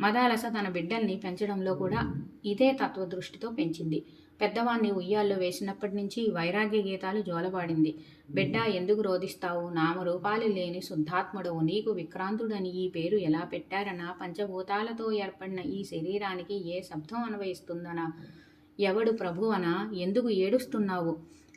మదాలస తన బిడ్డల్ని పెంచడంలో కూడా ఇదే తత్వదృష్టితో పెంచింది. పెద్దవాణ్ణి ఉయ్యాల్లో వేసినప్పటి నుంచి వైరాగ్య గీతాలు జోలబాడింది. బిడ్డ, ఎందుకు రోధిస్తావు? నామరూపాలు లేని శుద్ధాత్ముడవు నీకు విక్రాంతుడని ఈ పేరు ఎలా పెట్టారనా? పంచభూతాలతో ఏర్పడిన ఈ శరీరానికి ఏ శబ్దం అన్వయిస్తుందనా? ఎవడు ప్రభువనా? ఎందుకు ఏడుస్తున్నావు?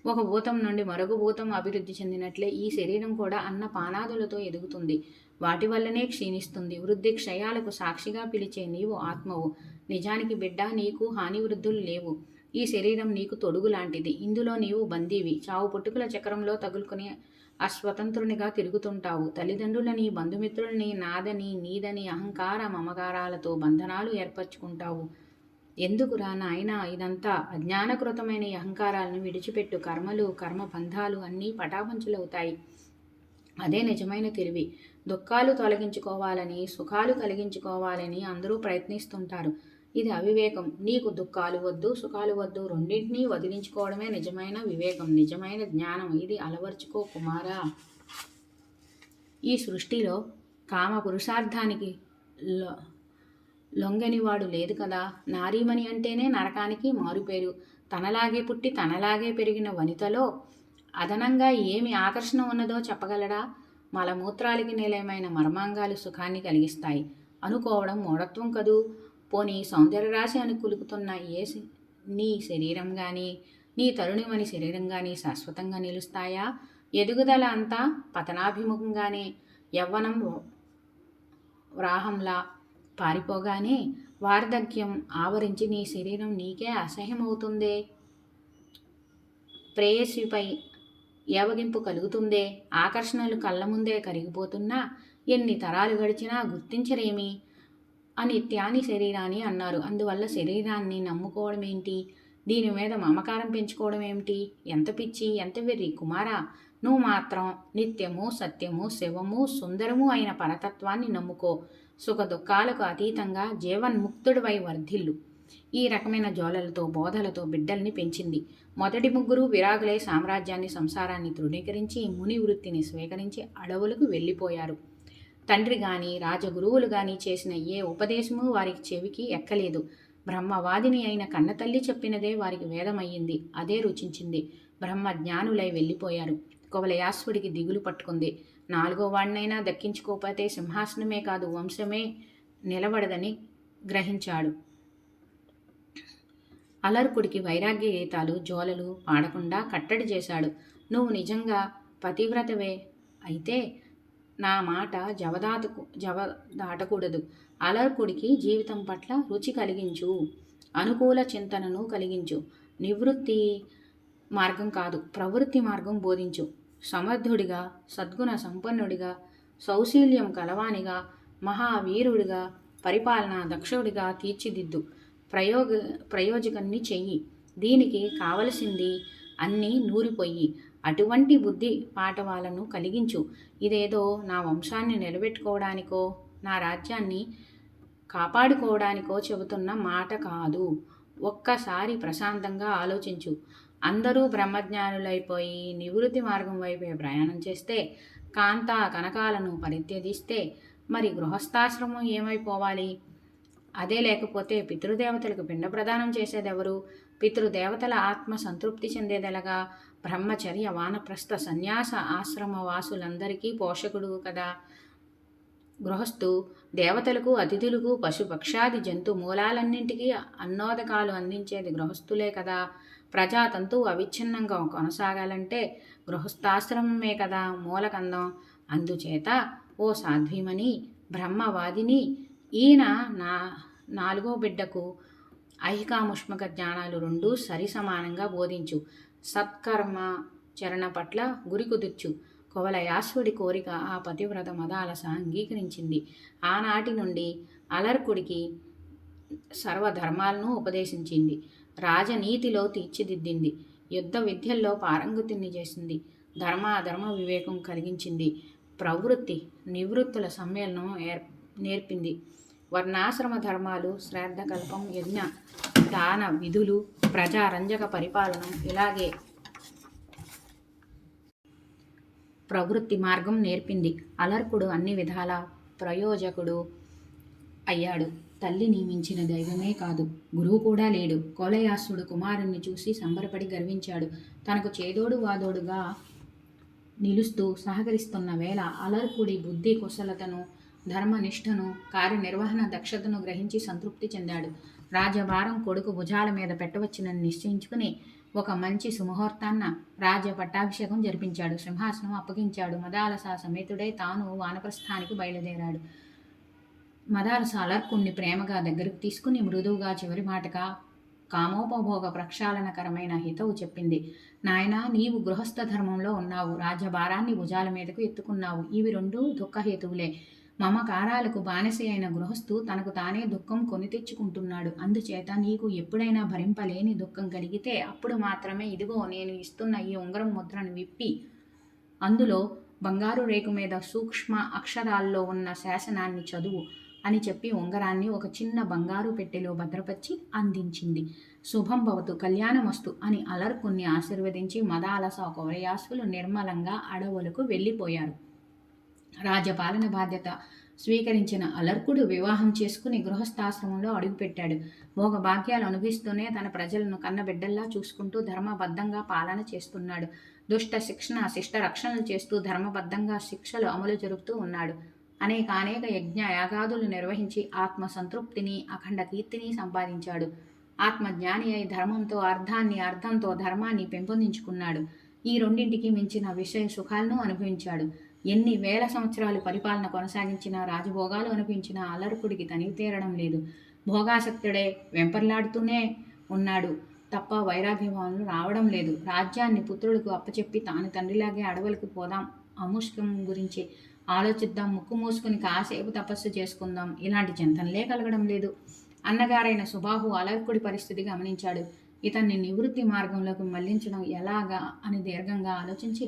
ఒక భూతం నుండి మరొక భూతం అభివృద్ధి చెందినట్లే ఈ శరీరం కూడా అన్న పానాదులతో ఎదుగుతుంది. వాటి వల్లనే క్షీణిస్తుంది. వృద్ధి క్షయాలకు సాక్షిగా పిలిచే నీవు ఆత్మవు. నిజానికి బిడ్డ, నీకు హాని వృద్ధులు లేవు. ఈ శరీరం నీకు తొడుగు లాంటిది. ఇందులో నీవు బందీవి. చావు పుట్టుకుల చక్రంలో తగులుకుని అస్వతంత్రునిగా తిరుగుతుంటావు. తల్లిదండ్రులని, బంధుమిత్రుల్ని నాదని నీదని అహంకార మమకారాలతో బంధనాలు ఏర్పరచుకుంటావు. ఎందుకురా నాయనా ఇదంతా? అజ్ఞానకృతమైన ఈ అహంకారాలను విడిచిపెట్టు. కర్మలు, కర్మబంధాలు అన్నీ పటాపంచులవుతాయి. అదే నిజమైన తెలివి. దుఃఖాలు తొలగించుకోవాలని, సుఖాలు కలిగించుకోవాలని అందరూ ప్రయత్నిస్తుంటారు. ఇది అవివేకం. నీకు దుఃఖాలు వద్దు, సుఖాలు వద్దు, రెండింటినీ వదిలించుకోవడమే నిజమైన వివేకం, నిజమైన జ్ఞానం. ఇది అలవర్చుకో కుమారా. ఈ సృష్టిలో కామ పురుషార్థానికి లొంగనివాడు లేదు కదా. నారీమణి అంటేనే నరకానికి మారుపేరు. తనలాగే పుట్టి తనలాగే పెరిగిన వనితలో అదనంగా ఏమి ఆకర్షణ ఉన్నదో చెప్పగలడా? మలమూత్రాలకి నిలయమైన మర్మాంగాలు సుఖాన్ని కలిగిస్తాయి అనుకోవడం మూఢత్వం కదూ. పోనీ సౌందర్యరాశి అని కులుకుతున్న నీ శరీరం కానీ, నీ తరుణిమని శరీరం కానీ శాశ్వతంగా నిలుస్తాయా? ఎదుగుదల అంతా పతనాభిముఖంగానే. యవ్వనం వ్రాహంలా పారిపోగానే వార్ధక్యం ఆవరించి నీ శరీరం నీకే అసహ్యమవుతుందే. ప్రేయసిపై ఏవగింపు కలుగుతుందే. ఆకర్షణలు కళ్ళ ముందే కరిగిపోతున్నా ఎన్ని తరాలు గడిచినా గుర్తించరేమి అని త్యాని శరీరాన్ని అన్నారు. అందువల్ల శరీరాన్ని నమ్ముకోవడం ఏంటి? దీని మీద మమకారం పెంచుకోవడం ఏమిటి? ఎంత పిచ్చి, ఎంత వెర్రి! కుమారా, నువ్వు మాత్రం నిత్యము, సత్యము, శివము, సుందరము అయిన పరతత్వాన్ని నమ్ముకో. సుఖ దుఃఖాలకు అతీతంగా జీవన్ముక్తుడివై వర్ధిల్లు. ఈ రకమైన జోలలతో, బోధలతో బిడ్డల్ని పెంచింది. మొదటి ముగ్గురు విరాగులై సామ్రాజ్యాన్ని, సంసారాన్ని తృణీకరించి ముని వృత్తిని స్వీకరించి అడవులకు వెళ్ళిపోయారు. తండ్రి గాని, రాజగురువులు గాని చేసిన ఏ ఉపదేశము వారికి చెవికి ఎక్కలేదు. బ్రహ్మవాదిని అయిన కన్నతల్లి చెప్పినదే వారికి వేదమయ్యింది. అదే రుచించింది. బ్రహ్మజ్ఞానులై వెళ్ళిపోయారు. కువలయాశ్వుడికి దిగులు పట్టుకుంది. నాలుగో వాడినైనా దక్కించుకోకపోతే సింహాసనమే కాదు, వంశమే నిలబడదని గ్రహించాడు. అలర్కుడికి వైరాగ్య గీతాలు, జోలలు పాడకుండా కట్టడి చేశాడు. నువ్వు నిజంగా పతివ్రతవే అయితే నా మాట జవదాటకూడదు. అలర్కుడికి జీవితం పట్ల రుచి కలిగించు, అనుకూల చింతనను కలిగించు. నివృత్తి మార్గం కాదు, ప్రవృత్తి మార్గం బోధించు. సమర్థుడిగా, సద్గుణ సంపన్నుడిగా, సౌశీల్యం కలవానిగా, మహావీరుడిగా, పరిపాలన దక్షుడిగా తీర్చిదిద్దు. ప్రయోజకాన్ని చెయ్యి. దీనికి కావలసింది అన్నీ నూరిపోయి అటువంటి బుద్ధి పాఠవాలను కలిగించు. ఇదేదో నా వంశాన్ని నిలబెట్టుకోవడానికో నా రాజ్యాన్ని కాపాడుకోవడానికో చెబుతున్న మాట కాదు. ఒక్కసారి ప్రశాంతంగా ఆలోచించు. అందరూ బ్రహ్మజ్ఞానులైపోయి నివృత్తి మార్గం వైపే ప్రయాణం చేస్తే, కాంతా కనకాలను పరిత్యజిస్తే మరి గృహస్థాశ్రమం ఏమైపోవాలి? అదే లేకపోతే పితృదేవతలకు పిండ ప్రదానం చేసేదెవరు? పితృదేవతల ఆత్మ సంతృప్తి చెందేదెలగా? బ్రహ్మచర్య వానప్రస్థ సన్యాస ఆశ్రమ వాసులందరికీ పోషకుడు కదా గృహస్థు. దేవతలకు, అతిథులకు, పశుపక్షాది జంతు మూలాలన్నింటికీ అన్నోదకాలు అందించేది గృహస్థులే కదా. ప్రజాతంతు అవిచ్ఛిన్నంగా కొనసాగాలంటే గృహస్థాశ్రమమే కదా మూలకందం. అందుచేత ఓ సాధ్వీమణి, బ్రహ్మవాదిని, ఈయన నా 4వ బిడ్డకు ఐహికాముష్మక జ్ఞానాలు రెండూ సరి సమానంగా బోధించు. సత్కర్మ చరణ పట్ల గురి కుదుర్చు. కువలయాశ్వుడి కోరిక ఆ పతివ్రత మదాలస అంగీకరించింది. ఆనాటి నుండి అలర్కుడికి సర్వధర్మాలను ఉపదేశించింది. రాజనీతిలో తీర్చిదిద్దింది. యుద్ధ విద్యల్లో పారంగతిని చేసింది. ధర్మాధర్మ వివేకం కలిగించింది. ప్రవృత్తి నివృత్తుల సమ్మేళనం నేర్పింది. వర్ణాశ్రమ ధర్మాలు, శ్రాద్ధకల్పం, యజ్ఞ దాన విధులు, ప్రజారంజక పరిపాలనం, ఇలాగే ప్రవృత్తి మార్గం నేర్పింది. అలర్కుడు అన్ని విధాల ప్రయోజకుడు అయ్యాడు. తల్లిని మించిన దైవమే కాదు, గురువు కూడా లేడు. కోలయాసుడు కుమారుణ్ణి చూసి సంబరపడి గర్వించాడు. తనకు చేదోడు వాదోడుగా నిలుస్తూ సహకరిస్తున్న వేళ అలర్కుడి బుద్ధి కుశలతను, ధర్మనిష్టను, కార్యనిర్వహణ దక్షతను గ్రహించి సంతృప్తి చెందాడు. రాజభారం కొడుకు భుజాల మీద పెట్టవచ్చునని నిశ్చయించుకుని ఒక మంచి సుముహూర్తాన్న రాజ్య పట్టాభిషేకం జరిపించాడు. సింహాసనం అప్పగించాడు. మదాలస సమేతుడై తాను వానప్రస్థానికి బయలుదేరాడు. మదాలస అలర్కుణ్ణి ప్రేమగా దగ్గరకు తీసుకుని మృదువుగా చివరి మాటగా కామోపభోగ ప్రక్షాళనకరమైన హితవు చెప్పింది. నాయనా, నీవు గృహస్థ ధర్మంలో ఉన్నావు. రాజ్యభారాన్ని భుజాల మీదకు ఎత్తుకున్నావు. ఇవి రెండూ దుఃఖహేతువులే. మమకారాలకు బానిస అయిన గృహస్థు తనకు తానే దుఃఖం కొని తెచ్చుకుంటున్నాడు. అందుచేత నీకు ఎప్పుడైనా భరింపలేని దుఃఖం కలిగితే అప్పుడు మాత్రమే ఇదిగో నేను ఇస్తున్న ఈ ఉంగరం ముద్రను విప్పి అందులో బంగారు రేకు మీద సూక్ష్మ అక్షరాల్లో ఉన్న శాసనాన్ని చదువు అని చెప్పి ఉంగరాన్ని ఒక చిన్న బంగారు పెట్టెలో భద్రపరిచి అందించింది. శుభం భవతు, కళ్యాణమస్తు అని అలర్కుణ్ణి ఆశీర్వదించి మదాలస కౌరయాసులు నిర్మలంగా అడవులకు వెళ్ళిపోయారు. రాజపాలన బాధ్యత స్వీకరించిన అలర్కుడు వివాహం చేసుకుని గృహస్థాశ్రమంలో అడుగుపెట్టాడు. భోగభాగ్యాలు అనుభవిస్తూనే తన ప్రజలను కన్నబిడ్డల్లా చూసుకుంటూ ధర్మబద్ధంగా పాలన చేస్తున్నాడు. దుష్ట శిక్షణ, శిష్ట రక్షణలు చేస్తూ ధర్మబద్ధంగా శిక్షలు అమలు జరుపుతూ ఉన్నాడు. అనేక యజ్ఞ యాగాదులు నిర్వహించి ఆత్మ సంతృప్తిని, అఖండ కీర్తిని సంపాదించాడు. ఆత్మజ్ఞాని అయి ధర్మంతో అర్థాన్ని, అర్థంతో ధర్మాన్ని పెంపొందించుకున్నాడు. ఈ రెండింటికి మించిన విషయ సుఖాలను అనుభవించాడు. ఎన్ని వేల సంవత్సరాలు పరిపాలన కొనసాగించినా, రాజభోగాలు అనిపించినా అలర్కుడికి తనివి తీరడం లేదు. భోగాసక్తుడే వెంపర్లాడుతూనే ఉన్నాడు తప్ప వైరాగ్యభావనలు రావడం లేదు. రాజ్యాన్ని పుత్రులకు అప్పచెప్పి తాను తండ్రిలాగే అడవులకు పోదాం, అముష్కం గురించి ఆలోచిద్దాం, ముక్కు మూసుకుని కాసేపు తపస్సు చేసుకుందాం, ఇలాంటి చింతనలే కలగడం లేదు. అన్నగారైన సుబాహు అలర్కుడి పరిస్థితి గమనించాడు. ఇతన్ని నివృత్తి మార్గంలోకి మళ్లించడం ఎలాగా అని దీర్ఘంగా ఆలోచించి,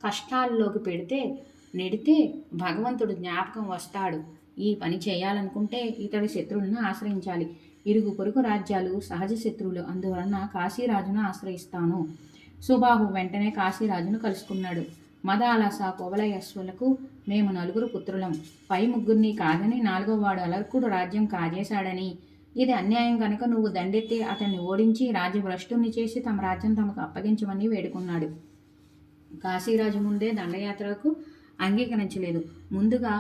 కష్టాల్లోకి నెడితే భగవంతుడు జ్ఞాపకం వస్తాడు. ఈ పని చేయాలనుకుంటే ఇతడి శత్రువులను ఆశ్రయించాలి. ఇరుగు పొరుగు రాజ్యాలు సహజ శత్రువులు, అందువలన కాశీరాజును ఆశ్రయిస్తాను. సుబాహు వెంటనే కాశీరాజును కలుసుకున్నాడు. మదాలస కువలయస్సులకు మేము 4 పుత్రులం. పై 3 కాదని 4వ వాడు అలర్కుడు రాజ్యం కాజేశాడని, ఇది అన్యాయం కనుక నువ్వు దండెత్తి అతన్ని ఓడించి రాజ్యభ్రష్టుని చేసి తమ రాజ్యం తమకు అప్పగించమని వేడుకున్నాడు. కాశీరాజు ముందే దండయాత్రకు అంగీకరించలేదు. ముందుగా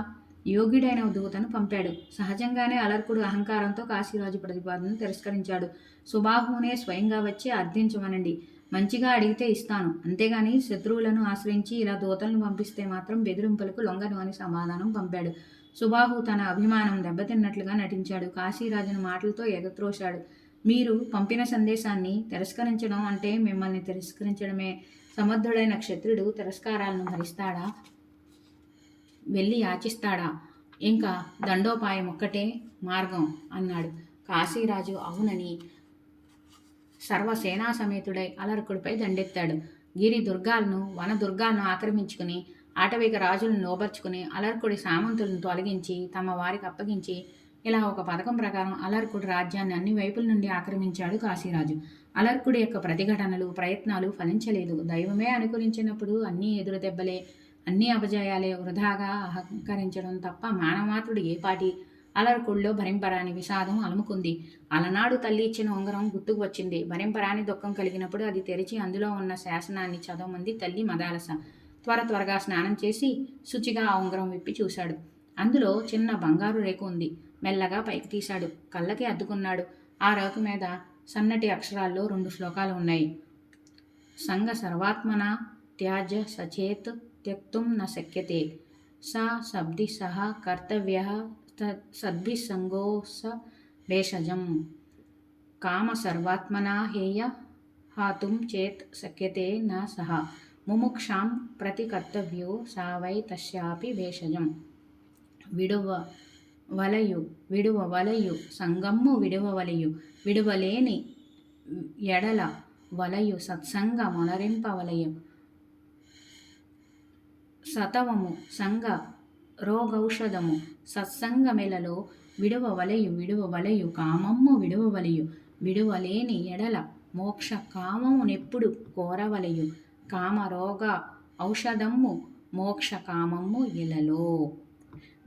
యోగ్యుడైన దూతను పంపాడు. సహజంగానే అలర్కుడు అహంకారంతో కాశీరాజు ప్రతిపాదనను తిరస్కరించాడు. సుబాహునే స్వయంగా వచ్చి అర్థించమనండి, మంచిగా అడిగితే ఇస్తాను, అంతేగాని శత్రువులను ఆశ్రయించి ఇలా దూతలను పంపిస్తే మాత్రం బెదిరింపులకు లొంగను అని సమాధానం పంపాడు. సుబాహు తన అభిమానం దెబ్బతిన్నట్లుగా నటించాడు. కాశీరాజును మాటలతో ఎగత్రోశాడు. మీరు పంపిన సందేశాన్ని తిరస్కరించడం అంటే మిమ్మల్ని తిరస్కరించడమే. సమర్థుడైన క్షత్రుడు తిరస్కారాలను భరిస్తాడా? వెళ్ళి యాచిస్తాడా? ఇంకా దండోపాయం ఒక్కటే మార్గం అన్నాడు. కాశీరాజు అవునని సర్వసేనా సమేతుడై అలర్కుడిపై దండెత్తాడు. గిరి దుర్గాలను వన దుర్గాలను ఆక్రమించుకుని ఆటవిక రాజులను లోబర్చుకుని అలర్కుడి సామంతులను తొలగించి తమ వారికి అప్పగించి ఇలా ఒక పథకం ప్రకారం అలర్కుడి రాజ్యాన్ని అన్ని వైపుల నుండి ఆక్రమించాడు కాశీరాజు. అలర్కుడి యొక్క ప్రతిఘటనలు ప్రయత్నాలు ఫలించలేదు. దైవమే అనుకరించినప్పుడు అన్నీ ఎదురు దెబ్బలే, అన్నీ అపజయాలే. వృధాగా అహంకరించడం తప్ప మానమాత్రుడు ఏపాటి అలర్కుడిలో భరింపరాని విషాదం అలుముకుంది. అలనాడు తల్లి ఇచ్చిన ఉంగరం గుర్తుకు వచ్చింది. భరింపరాని దుఃఖం కలిగినప్పుడు అది తెరిచి అందులో ఉన్న శాసనాన్ని చదవమంది తల్లి మదాలస. త్వరగా స్నానం చేసి శుచిగా ఆ ఉంగరం విప్పి చూశాడు. అందులో చిన్న బంగారు రేకు ఉంది. మెల్లగా పైకి తీశాడు. కళ్ళకి అద్దుకున్నాడు. ఆ రేకు మీద సన్నటి అక్షరాల్లో 2 శ్లోకాలు ఉన్నాయి. సంగ సర్వాత్మన త్యాజ్య సచేత్ త్యక్తుం న శక్యతే స సబ్ది సహ కర్తవ్య సద్భిసంగో స భేషజం కామ సర్వాత్మనా హేయ హాతుం చేత్ శక్యతే న సహ ముముక్షాం ప్రతి కర్తవ్యో సా వై తస్యాపి భేషజం విడువవలయు సంగమ్ము విడువవలయు విడువలేని ఎడల వలయు సత్సంగ మొనరింపవలయు సతవము సంగ రోగౌషధము సత్సంగమెలలో విడువవలయు కామమ్ము విడువవలయు విడువలేని ఎడల మోక్ష కామమునెప్పుడు కోరవలయు కామరోగ ఔషధమ్ము మోక్ష కామమ్ము ఇలలో.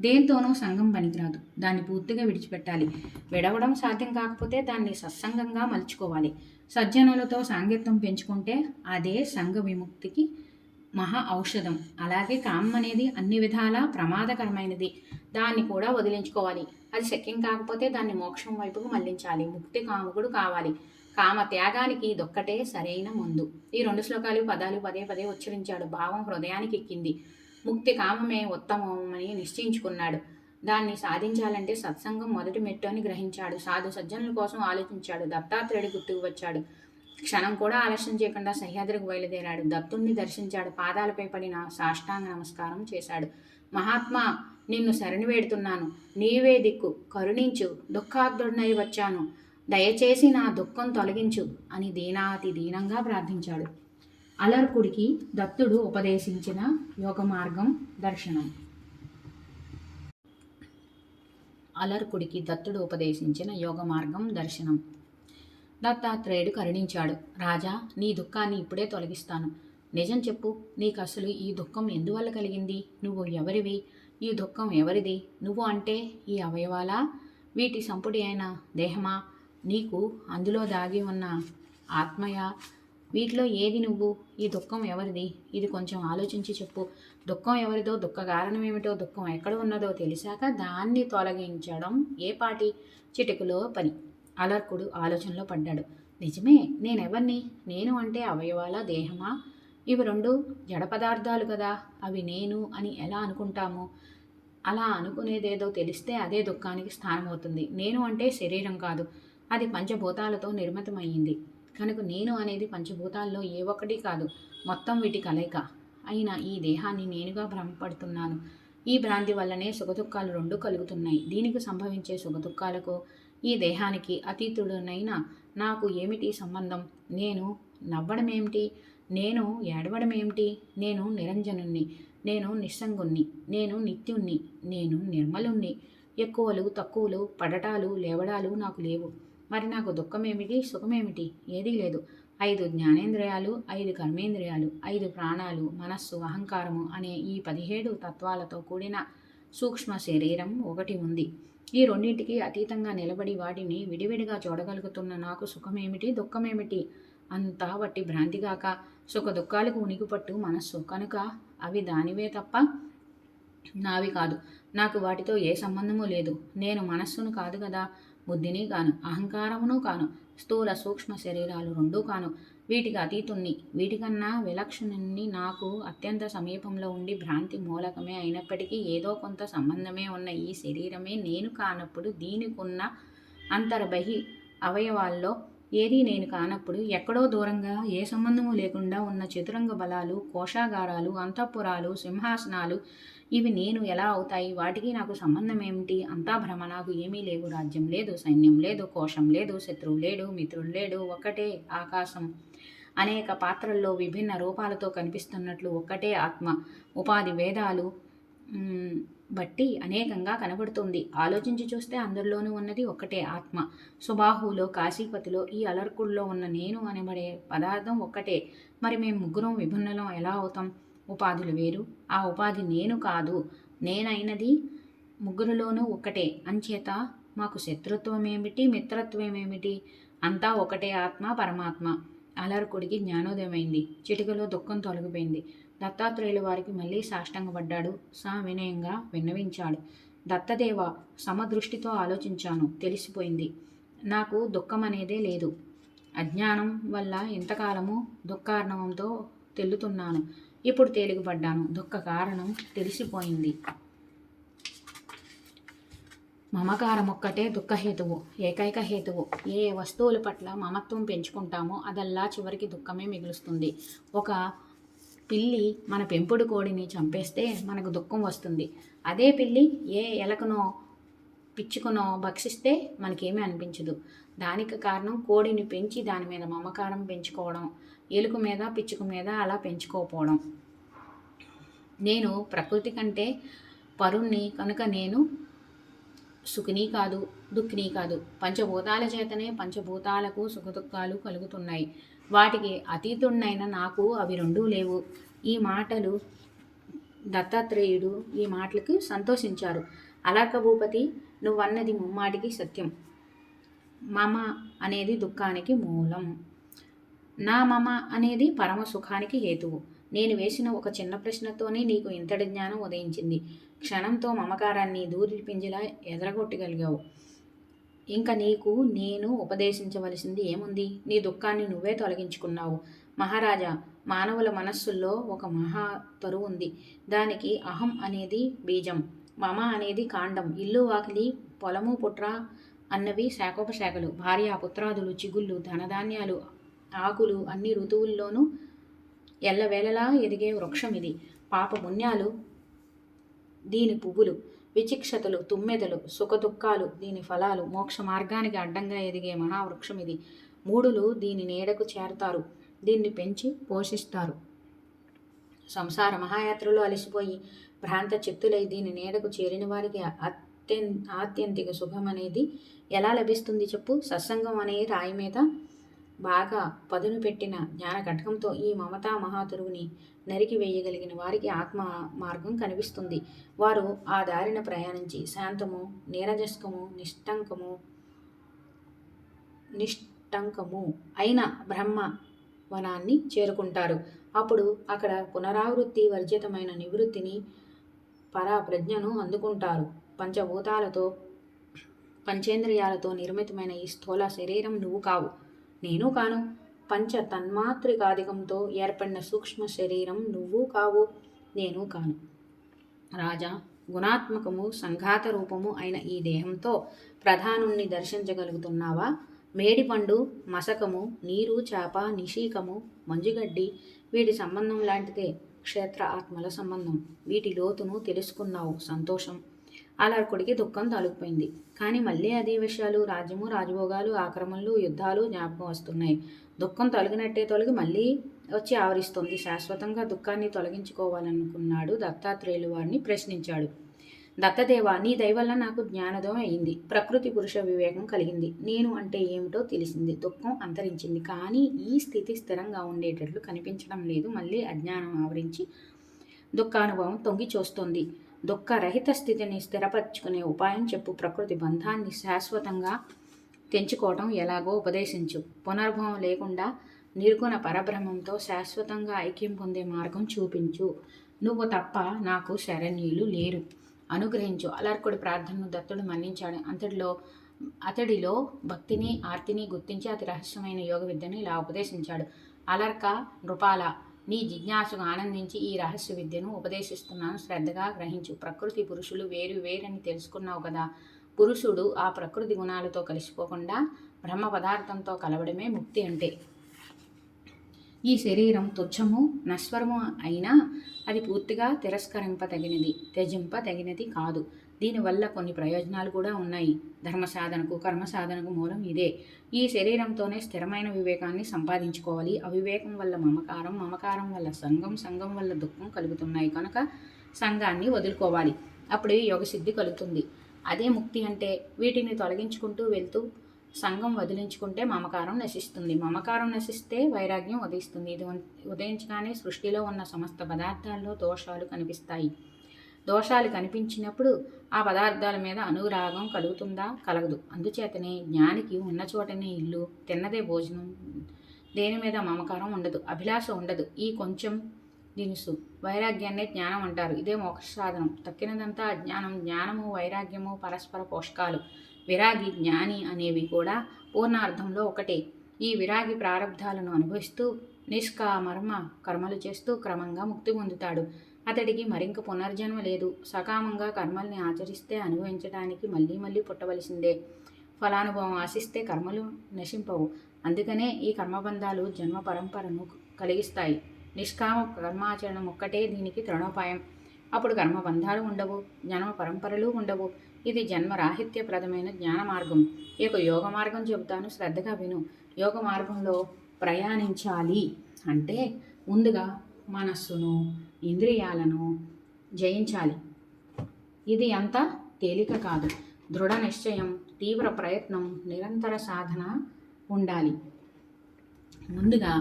దేంతోనూ సంఘం పనికిరాదు. దాన్ని పూర్తిగా విడిచిపెట్టాలి. విడవడం సాధ్యం కాకపోతే దాన్ని సత్సంగంగా మలుచుకోవాలి. సజ్జనులతో సాంగత్యం పెంచుకుంటే అదే సంఘ విముక్తికి మహా ఔషధం. అలాగే కామం అనేది అన్ని విధాలా ప్రమాదకరమైనది. దాన్ని కూడా వదిలించుకోవాలి. అది శక్యం కాకపోతే దాన్ని మోక్షం వైపుకు మళ్లించాలి. ముక్తి కాముకుడు కావాలి. కామ త్యాగానికి ఇదొక్కటే సరైన ముందు. ఈ 2 శ్లోకాలు పదాలు పదే ఉచ్చరించాడు. భావం హృదయానికి ఎక్కింది. ముక్తి కామమే ఉత్తమమని నిశ్చయించుకున్నాడు. దాన్ని సాధించాలంటే సత్సంగం మొదటి మెట్టు అని గ్రహించాడు. సాధు సజ్జనుల కోసం ఆలోచించాడు. దత్తాత్రేయుడు గుర్తుకు వచ్చాడు. క్షణం కూడా ఆలస్యం చేయకుండా సహ్యాద్రికి బయలుదేరాడు. దత్తుణ్ణి దర్శించాడు. పాదాలపై పడిన సాష్టాంగ నమస్కారం చేశాడు. మహాత్మా, నిన్ను శరణి వేడుతున్నాను. నీవే దిక్కు, కరుణించు. దుఃఖార్దుడనై వచ్చాను. దయచేసి నా దుఃఖం తొలగించు అని దీనాతి దీనంగా ప్రార్థించాడు. అలర్కుడికి దత్తుడు ఉపదేశించిన యోగమార్గం దర్శనం. దత్తాత్రేయుడు కరుణించాడు. రాజా, నీ దుఃఖాన్ని ఇప్పుడే తొలగిస్తాను. నిజం చెప్పు. నీకు అసలు ఈ దుఃఖం ఎందువల్ల కలిగింది? నువ్వు ఎవరివి? ఈ దుఃఖం ఎవరిది? నువ్వు అంటే ఈ అవయవాలా? వీటి సంపుటి అయిన దేహమా? నీకు అందులో దాగి ఉన్న ఆత్మయా? వీటిలో ఏది నువ్వు? ఈ దుఃఖం ఎవరిది? ఇది కొంచెం ఆలోచించి చెప్పు. దుఃఖం ఎవరిదో, దుఃఖ కారణం ఏమిటో, దుఃఖం ఎక్కడ ఉన్నదో తెలిసాక దాన్ని తొలగించడం ఏపాటి చిటికలో పని. అలర్కుడు ఆలోచనలో పడ్డాడు. నిజమే, నేనెవరిని? నేను అంటే అవయవాల, దేహమా? ఇవి 2 జడ పదార్థాలు కదా. అవి నేను అని ఎలా అనుకుంటాము? అలా అనుకునేదేదో తెలిస్తే అదే దుఃఖానికి స్థానమవుతుంది. నేను అంటే శరీరం కాదు, అది పంచభూతాలతో నిర్మితమయ్యింది. కనుక నేను అనేది పంచభూతాల్లో ఏ ఒక్కటి కాదు, మొత్తం వీటి కలయిక అయిన ఈ దేహాన్ని నేనుగా భ్రమపడుతున్నాను. ఈ భ్రాంతి వల్లనే సుఖదుఖాలు 2 కలుగుతున్నాయి. దీనికి సంభవించే సుఖదుఖాలకు ఈ దేహానికి అతీతుడునైన నాకు ఏమిటి సంబంధం? నేను నవ్వడమేమిటి? నేను ఏడవడమేమిటి? నేను నిరంజనుణ్ణి, నేను నిస్సంగుణ్ణి, నేను నిత్యుణ్ణి, నేను నిర్మలుణ్ణి. ఎక్కువలు తక్కువలు, పడటాలు లేవడాలు నాకు లేవు. మరి నాకు దుఃఖమేమిటి, సుఖమేమిటి? ఏదీ లేదు. 5 జ్ఞానేంద్రియాలు, 5 కర్మేంద్రియాలు, 5 ప్రాణాలు, మనస్సు, అహంకారము అనే ఈ 17 తత్వాలతో కూడిన సూక్ష్మ శరీరం ఒకటి ఉంది. ఈ రెండింటికి అతీతంగా నిలబడి వాటిని విడివిడిగా చూడగలుగుతున్న నాకు సుఖమేమిటి, దుఃఖమేమిటి? అంతా వట్టి భ్రాంతిగాక. సుఖ దుఃఖాలకు ఉనికిపట్టు మనస్సు కనుక అవి దానివే తప్ప నావి కాదు. నాకు వాటితో ఏ సంబంధము లేదు. నేను మనస్సును కాదు కదా, బుద్ధిని కాను, అహంకారమును కాను, స్థూల సూక్ష్మ శరీరాలు 2 కాను. వీటికి అతీతుణ్ణి, వీటికన్నా విలక్షణుణ్ణి. నాకు అత్యంత సమీపంలో ఉండి భ్రాంతి మూలకమే అయినప్పటికీ ఏదో కొంత సంబంధమే ఉన్న ఈ శరీరమే నేను కానప్పుడు దీనికున్న అంతర్బహి అవయవాల్లో ఏదీ నేను కానప్పుడు ఎక్కడో దూరంగా ఏ సంబంధము లేకుండా ఉన్న చతురంగ బలాలు, కోశాగారాలు, అంతఃపురాలు, సింహాసనాలు ఇవి నేను ఎలా అవుతాయి? వాటికి నాకు సంబంధం ఏమిటి? అంతా భ్రమ. నాకు ఏమీ లేవు. రాజ్యం లేదు, సైన్యం లేదు, కోశం లేదు, శత్రువు లేడు, మిత్రుడు లేడు. ఒక్కటే ఆకాశం. అనేక పాత్రల్లో విభిన్న రూపాలతో కనిపిస్తున్నట్లు ఒక్కటే ఆత్మ. ఉపాధి భేదాలు బట్టి అనేకంగా కనబడుతుంది. ఆలోచించి చూస్తే అందరిలోనూ ఉన్నది ఒక్కటే ఆత్మ. సుబాహులో, కాశీపతిలో, ఈ అలర్కుల్లో ఉన్న నేను అనబడే పదార్థం ఒక్కటే. మరి మేము ముగ్గురం విభిన్నలం ఎలా అవుతాం? ఉపాధులు వేరు. ఆ ఉపాధి నేను కాదు. నేనైనది ముగ్గురులోనూ ఒక్కటే. అంచేత మాకు శత్రుత్వమేమిటి, మిత్రత్వమేమిటి? అంతా ఒకటే ఆత్మ, పరమాత్మ. అలర్కుడికి జ్ఞానోదయమైంది. చిటికలో దుఃఖం తొలగిపోయింది. దత్తాత్రేయుల వారికి మళ్ళీ సాష్టాంగపడ్డాడు. వినయంగా విన్నవించాడు. దత్తదేవ, సమదృష్టితో ఆలోచించాను. తెలిసిపోయింది. నాకు దుఃఖం అనేదే లేదు. అజ్ఞానం వల్ల ఇంతకాలము దుఃఖార్ణవంతో తెల్లుతున్నాను. ఇప్పుడు తేలికపడ్డాను. దుఃఖ కారణం తెలిసిపోయింది. మమకారం ఒక్కటే దుఃఖహేతువు, ఏకైక హేతువు. ఏ వస్తువుల పట్ల మమత్వం పెంచుకుంటామో అదల్లా చివరికి దుఃఖమే మిగులుస్తుంది. ఒక పిల్లి మన పెంపుడు కోడిని చంపేస్తే మనకు దుఃఖం వస్తుంది. అదే పిల్లి ఏ ఎలకనో పిచ్చుకనో భక్షిస్తే మనకేమీ అనిపించదు. దానికి కారణం కోడిని పెంచి దాని మీద మమకారం పెంచుకోవడం, ఎలుక మీద పిచ్చుక మీద అలా పెంచుకోకపోవడం. నేను ప్రకృతి కంటే పరుణ్ణి కనుక నేను సుఖిని కాదు, దుఃఖిని కాదు. పంచభూతాల చేతనే పంచభూతాలకు సుఖదుఖాలు కలుగుతున్నాయి. వాటికి అతీతున్నైన నాకు అవి రెండూ లేవు. ఈ మాటలు దత్తాత్రేయుడు ఈ మాటలకు సంతోషించారు. అలర్క భూపతి, నువ్వన్నది ముమ్మాటికి సత్యం. మమ అనేది దుఃఖానికి మూలం. నా మమ అనేది పరమ సుఖానికి హేతువు. నేను వేసిన ఒక చిన్న ప్రశ్నతోనే నీకు ఇంతటి జ్ఞానం ఉదయించింది. క్షణంతో మమకారాన్ని దూరిపించేలా ఎదరగొట్టగలిగావు. ఇంకా నీకు నేను ఉపదేశించవలసింది ఏముంది? నీ దుఃఖాన్ని నువ్వే తొలగించుకున్నావు. మహారాజా, మానవుల మనస్సుల్లో ఒక మహాతరు ఉంది. దానికి అహం అనేది బీజం, మమ అనేది కాండం. ఇల్లు, వాకిలి, పొలము, పుట్ర అన్నవి శాఖోపశాఖలు. భార్య, పుత్రాదులు, చిగుళ్ళు, ధనధాన్యాలు, ఆకులు అన్ని ఋతువుల్లోనూ ఎల్లవేళలా ఎదిగే వృక్షం ఇది. పాప పుణ్యాలు దీని పువ్వులు, విచిక్షతలు, తుమ్మెదలు, సుఖదుఖాలు దీని ఫలాలు. మోక్ష మార్గానికి అడ్డంగా ఎదిగే మహావృక్షం ఇది. మూడులు దీని నీడకు చేరతారు, దీన్ని పెంచి పోషిస్తారు. సంసార మహాయాత్రలో అలసిపోయి భ్రాంత చిత్తులై దీని నీడకు చేరిన వారికి ఆత్యంతిక శుభం అనేది ఎలా లభిస్తుంది చెప్పు? సత్సంగం అనే రాయి మీద బాగా పదును పెట్టిన జ్ఞాన ఘటకంతో ఈ మమతా మహాతురువుని నరికి వేయగలిగిన వారికి ఆత్మ మార్గం కనిపిస్తుంది. వారు ఆ దారిన ప్రయాణించి శాంతము, నీరజస్కము, నిష్టంకము అయిన బ్రహ్మ వనాన్ని చేరుకుంటారు. అప్పుడు అక్కడ పునరావృత్తి వర్జితమైన నివృత్తిని, పరాప్రజ్ఞను అందుకుంటారు. పంచభూతాలతో, పంచేంద్రియాలతో నిర్మితమైన ఈ స్థూల శరీరం నువ్వు కావు, నేను కాను. పంచ తన్మాత్రికాధికంతో ఏర్పడిన సూక్ష్మ శరీరం నువ్వు కావు, నేను కాను. రాజా, గుణాత్మకము, సంఘాత రూపము అయిన ఈ దేహంతో ప్రధానుణ్ణి దర్శించగలుగుతున్నావా? మేడిపండు, మసకము, నీరు, చేప, నిశీకము, మంజుగడ్డి వీటి సంబంధం లాంటిదే క్షేత్ర ఆత్మల సంబంధం. వీటి లోతును తెలుసుకున్నావు, సంతోషం. అలర్కుడికి దుఃఖం తొలగిపోయింది. కానీ మళ్ళీ అదే విషయాలు, రాజ్యము, రాజభోగాలు, ఆక్రమణలు, యుద్ధాలు జ్ఞాపకం వస్తున్నాయి. దుఃఖం తొలగినట్టే తొలగి మళ్ళీ వచ్చి ఆవరిస్తుంది. శాశ్వతంగా దుఃఖాన్ని తొలగించుకోవాలనుకున్నాడు. దత్తాత్రేయులు వారిని ప్రశ్నించాడు. దత్తదేవ, నీ దయవల్ల నాకు జ్ఞానోదయం అయింది. ప్రకృతి పురుష వివేకం కలిగింది. నేను అంటే ఏమిటో తెలిసింది. దుఃఖం అంతరించింది. కానీ ఈ స్థితి స్థిరంగా ఉండేటట్లు కనిపించడం లేదు. మళ్ళీ అజ్ఞానం ఆవరించి దుఃఖానుభవం తొంగి చూస్తోంది. దుఃఖరహిత స్థితిని స్థిరపరచుకునే ఉపాయం చెప్పు. ప్రకృతి బంధాన్ని శాశ్వతంగా తెంచుకోవటం ఎలాగో ఉపదేశించు. పునర్భవం లేకుండా నిర్గుణ పరబ్రహ్మంతో శాశ్వతంగా ఐక్యం పొందే మార్గం చూపించు. నువ్వు తప్ప నాకు శరణ్యులు లేరు. అనుగ్రహించు. అలర్కుడి ప్రార్థనను దత్తుడు మన్నించాడు. అతడిలో భక్తిని, ఆర్తిని గుర్తించి అతి రహస్యమైన యోగ విద్యను ఇలా ఉపదేశించాడు. అలర్క, నృపాల, నీ జిజ్ఞాసుకు ఆనందించి ఈ రహస్య విద్యను ఉపదేశిస్తున్నాను, శ్రద్ధగా గ్రహించు. ప్రకృతి పురుషులు వేరు వేరని తెలుసుకున్నావు కదా. పురుషుడు ఆ ప్రకృతి గుణాలతో కలిసిపోకుండా బ్రహ్మ పదార్థంతో కలవడమే ముక్తి అంటే. ఈ శరీరం తుచ్చము నశ్వరము అయినా అది పూర్తిగా తిరస్కరింపదగినది, త్యజింపదగినది కాదు. దీనివల్ల కొన్ని ప్రయోజనాలు కూడా ఉన్నాయి. ధర్మ సాధనకు, కర్మ సాధనకు మూలం ఇదే. ఈ శరీరంతోనే స్థిరమైన వివేకాన్ని సంపాదించుకోవాలి. అవివేకం వల్ల మమకారం, మమకారం వల్ల సంఘం, సంఘం వల్ల దుఃఖం కలుగుతున్నాయి కనుక సంఘాన్ని వదులుకోవాలి. అప్పుడే యోగసిద్ధి కలుగుతుంది. అదే ముక్తి అంటే. వీటిని తొలగించుకుంటూ వెళ్తూ సంఘం వదిలించుకుంటే మమకారం నశిస్తుంది. మమకారం నశిస్తే వైరాగ్యం ఉదయిస్తుంది. ఇది ఉదయించగానే సృష్టిలో ఉన్న సమస్త పదార్థాల్లో దోషాలు కనిపిస్తాయి. దోషాలు కనిపించినప్పుడు ఆ పదార్థాల మీద అనురాగం కలుగుతుందా? కలగదు. అందుచేతనే జ్ఞానికి ఉన్న చోటనే ఇల్లు, తిన్నదే భోజనం, దేని మీద మమకారం ఉండదు, అభిలాష ఉండదు. ఈ కొంచెం దినుసు వైరాగ్యాన్నే జ్ఞానం అంటారు. ఇదే మోక్ష సాధనం. తక్కినదంతా అజ్ఞానం. జ్ఞానము, వైరాగ్యము పరస్పర పోషకాలు. విరాగి, జ్ఞాని అనేవి కూడా పూర్ణార్థంలో ఒకటే. ఈ విరాగి ప్రారబ్ధాలను అనుభవిస్తూ నిష్కామర్మ కర్మలు చేస్తూ క్రమంగా ముక్తి పొందుతాడు. అతడికి మరింక పునర్జన్మ లేదు. సకామంగా కర్మల్ని ఆచరిస్తే అనుభవించడానికి మళ్ళీ మళ్ళీ పుట్టవలసిందే. ఫలానుభవం ఆశిస్తే కర్మలు నశింపవు. అందుకనే ఈ కర్మబంధాలు జన్మ పరంపరను కలిగిస్తాయి. నిష్కామ కర్మాచరణం ఒక్కటే దీనికి తృణోపాయం. అప్పుడు కర్మబంధాలు ఉండవు, జన్మ పరంపరలు ఉండవు. ఇది జన్మరాహిత్యప్రదమైన జ్ఞాన మార్గం. ఇక యోగ మార్గం చెబుతాను, శ్రద్ధగా విను. యోగ మార్గంలో ప్రయాణించాలి అంటే ముందుగా మనస్సును, ఇంద్రియాలను జయించాలి. ఇది అంత తేలిక కాదు. దృఢ నిశ్చయం, తీవ్ర ప్రయత్నం, నిరంతర సాధన ఉండాలి. ముందుగా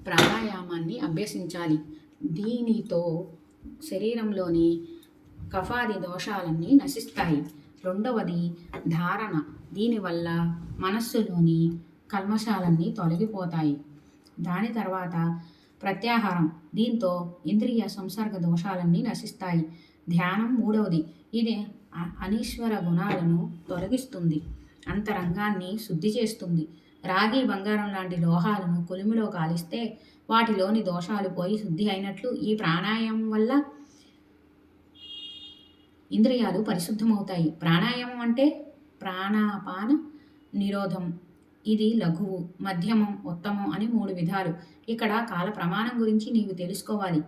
ప్రాణాయామాన్ని అభ్యసించాలి. దీనితో శరీరంలోని కఫాది దోషాలన్నీ నశిస్తాయి. రెండవది ధారణ. దీనివల్ల మనస్సులోని కల్మషాలన్నీ తొలగిపోతాయి. దాని తర్వాత ప్రత్యాహారం. దీంతో ఇంద్రియ సంసర్గ దోషాలన్నీ నశిస్తాయి. ధ్యానం మూడవది. ఇది అనీశ్వర గుణాలను తొలగిస్తుంది, అంతరంగాన్ని శుద్ధి చేస్తుంది. రాగి, బంగారం లాంటి లోహాలను కొలిమిలో కాలిస్తే వాటిలోని దోషాలు పోయి శుద్ధి అయినట్లు ఈ ప్రాణాయామం వల్ల ఇంద్రియాలు పరిశుద్ధమవుతాయి. ప్రాణాయామం అంటే ప్రాణాపాన నిరోధం. ఇది లఘువు, మధ్యమం, ఉత్తమం అని 3 విధాలు. ఇక్కడ కాల ప్రమాణం గురించి నీవు తెలుసుకోవాలి.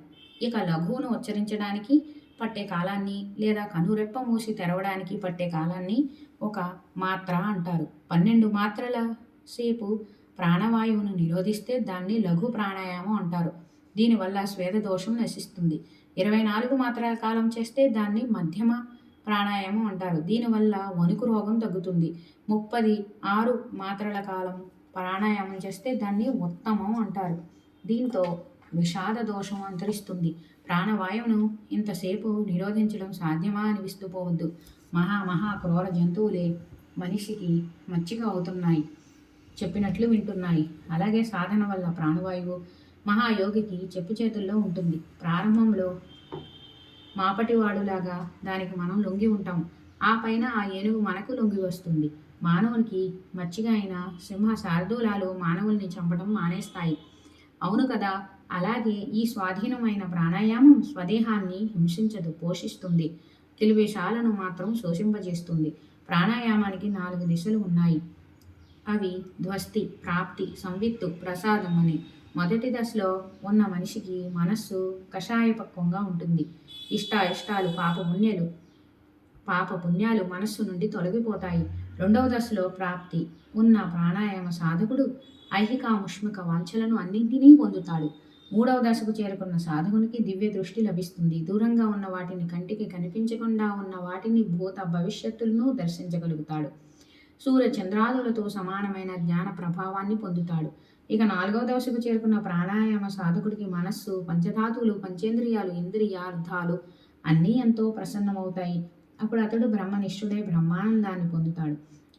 ఇక లఘువును ఉచ్చరించడానికి పట్టే కాలాన్ని లేదా కనురెప్ప మూసి తెరవడానికి పట్టే కాలాన్ని ఒక మాత్ర అంటారు. 12 మాత్రల సేపు ప్రాణవాయువును నిరోధిస్తే దాన్ని లఘు ప్రాణాయామం అంటారు. దీనివల్ల స్వేద దోషం నశిస్తుంది. 24 మాత్రల కాలం చేస్తే దాన్ని మధ్యమ ప్రాణాయామం అంటారు. దీనివల్ల వణుకు రోగం తగ్గుతుంది. 36 మాత్రల కాలం ప్రాణాయామం చేస్తే దాన్ని ఉత్తమం అంటారు. దీంతో విషాద దోషం అంతరిస్తుంది. ప్రాణవాయువును ఇంతసేపు నిరోధించడం సాధ్యమా అని విస్తుపోవద్దు. మహా క్రూర జంతువులే మనిషికి మచ్చిక అవుతున్నాయి, చెప్పినట్లు వింటున్నాయి. అలాగే సాధన వల్ల ప్రాణవాయువు మహాయోగికి చెప్పు చేతుల్లో ఉంటుంది. ప్రారంభంలో మాపటివాడులాగా దానికి మనం లొంగి ఉంటాం. ఆ పైన ఆ ఏనుగు మనకు లొంగి వస్తుంది. మానవునికి మచ్చిక అయిన సింహ శార్దూలాలు మానవుల్ని చంపడం మానేస్తాయి. అవును కదా. అలాగే ఈ స్వాధీనమైన ప్రాణాయామం స్వదేహాన్ని హింసించదు, పోషిస్తుంది. తెలివిశాలను మాత్రం శోషింపజేస్తుంది. ప్రాణాయామానికి 4 దిశలు ఉన్నాయి. అవి ధ్వస్తి, ప్రాప్తి, సంవిత్తు, ప్రసాదం అని. మొదటి దశలో ఉన్న మనిషికి మనస్సు కషాయపక్వంగా ఉంటుంది. ఇష్టాలు, పాపపుణ్యాలు మనస్సు నుండి తొలగిపోతాయి. రెండవ దశలో ప్రాప్తి ఉన్న ప్రాణాయామ సాధకుడు ఐహికాముష్మిక వాంఛలను అన్నింటినీ పొందుతాడు. మూడవ దశకు చేరుకున్న సాధకునికి దివ్య దృష్టి లభిస్తుంది. దూరంగా ఉన్న వాటిని, కంటికి కనిపించకుండా ఉన్న వాటిని, భూత భవిష్యత్తులను దర్శించగలుగుతాడు. సూర్య చంద్రాదులతో సమానమైన జ్ఞాన ప్రభావాన్ని పొందుతాడు. ఇక 4వ దశకు చేరుకున్న ప్రాణాయామ సాధకుడికి మనస్సు, పంచధాతువులు, పంచేంద్రియాలు, ఇంద్రియార్థాలు అన్నీ ఎంతో ప్రసన్నమవుతాయి. అప్పుడు అతడు బ్రహ్మనిష్ఠుడై బ్రహ్మానందాన్ని పొందుతాడు.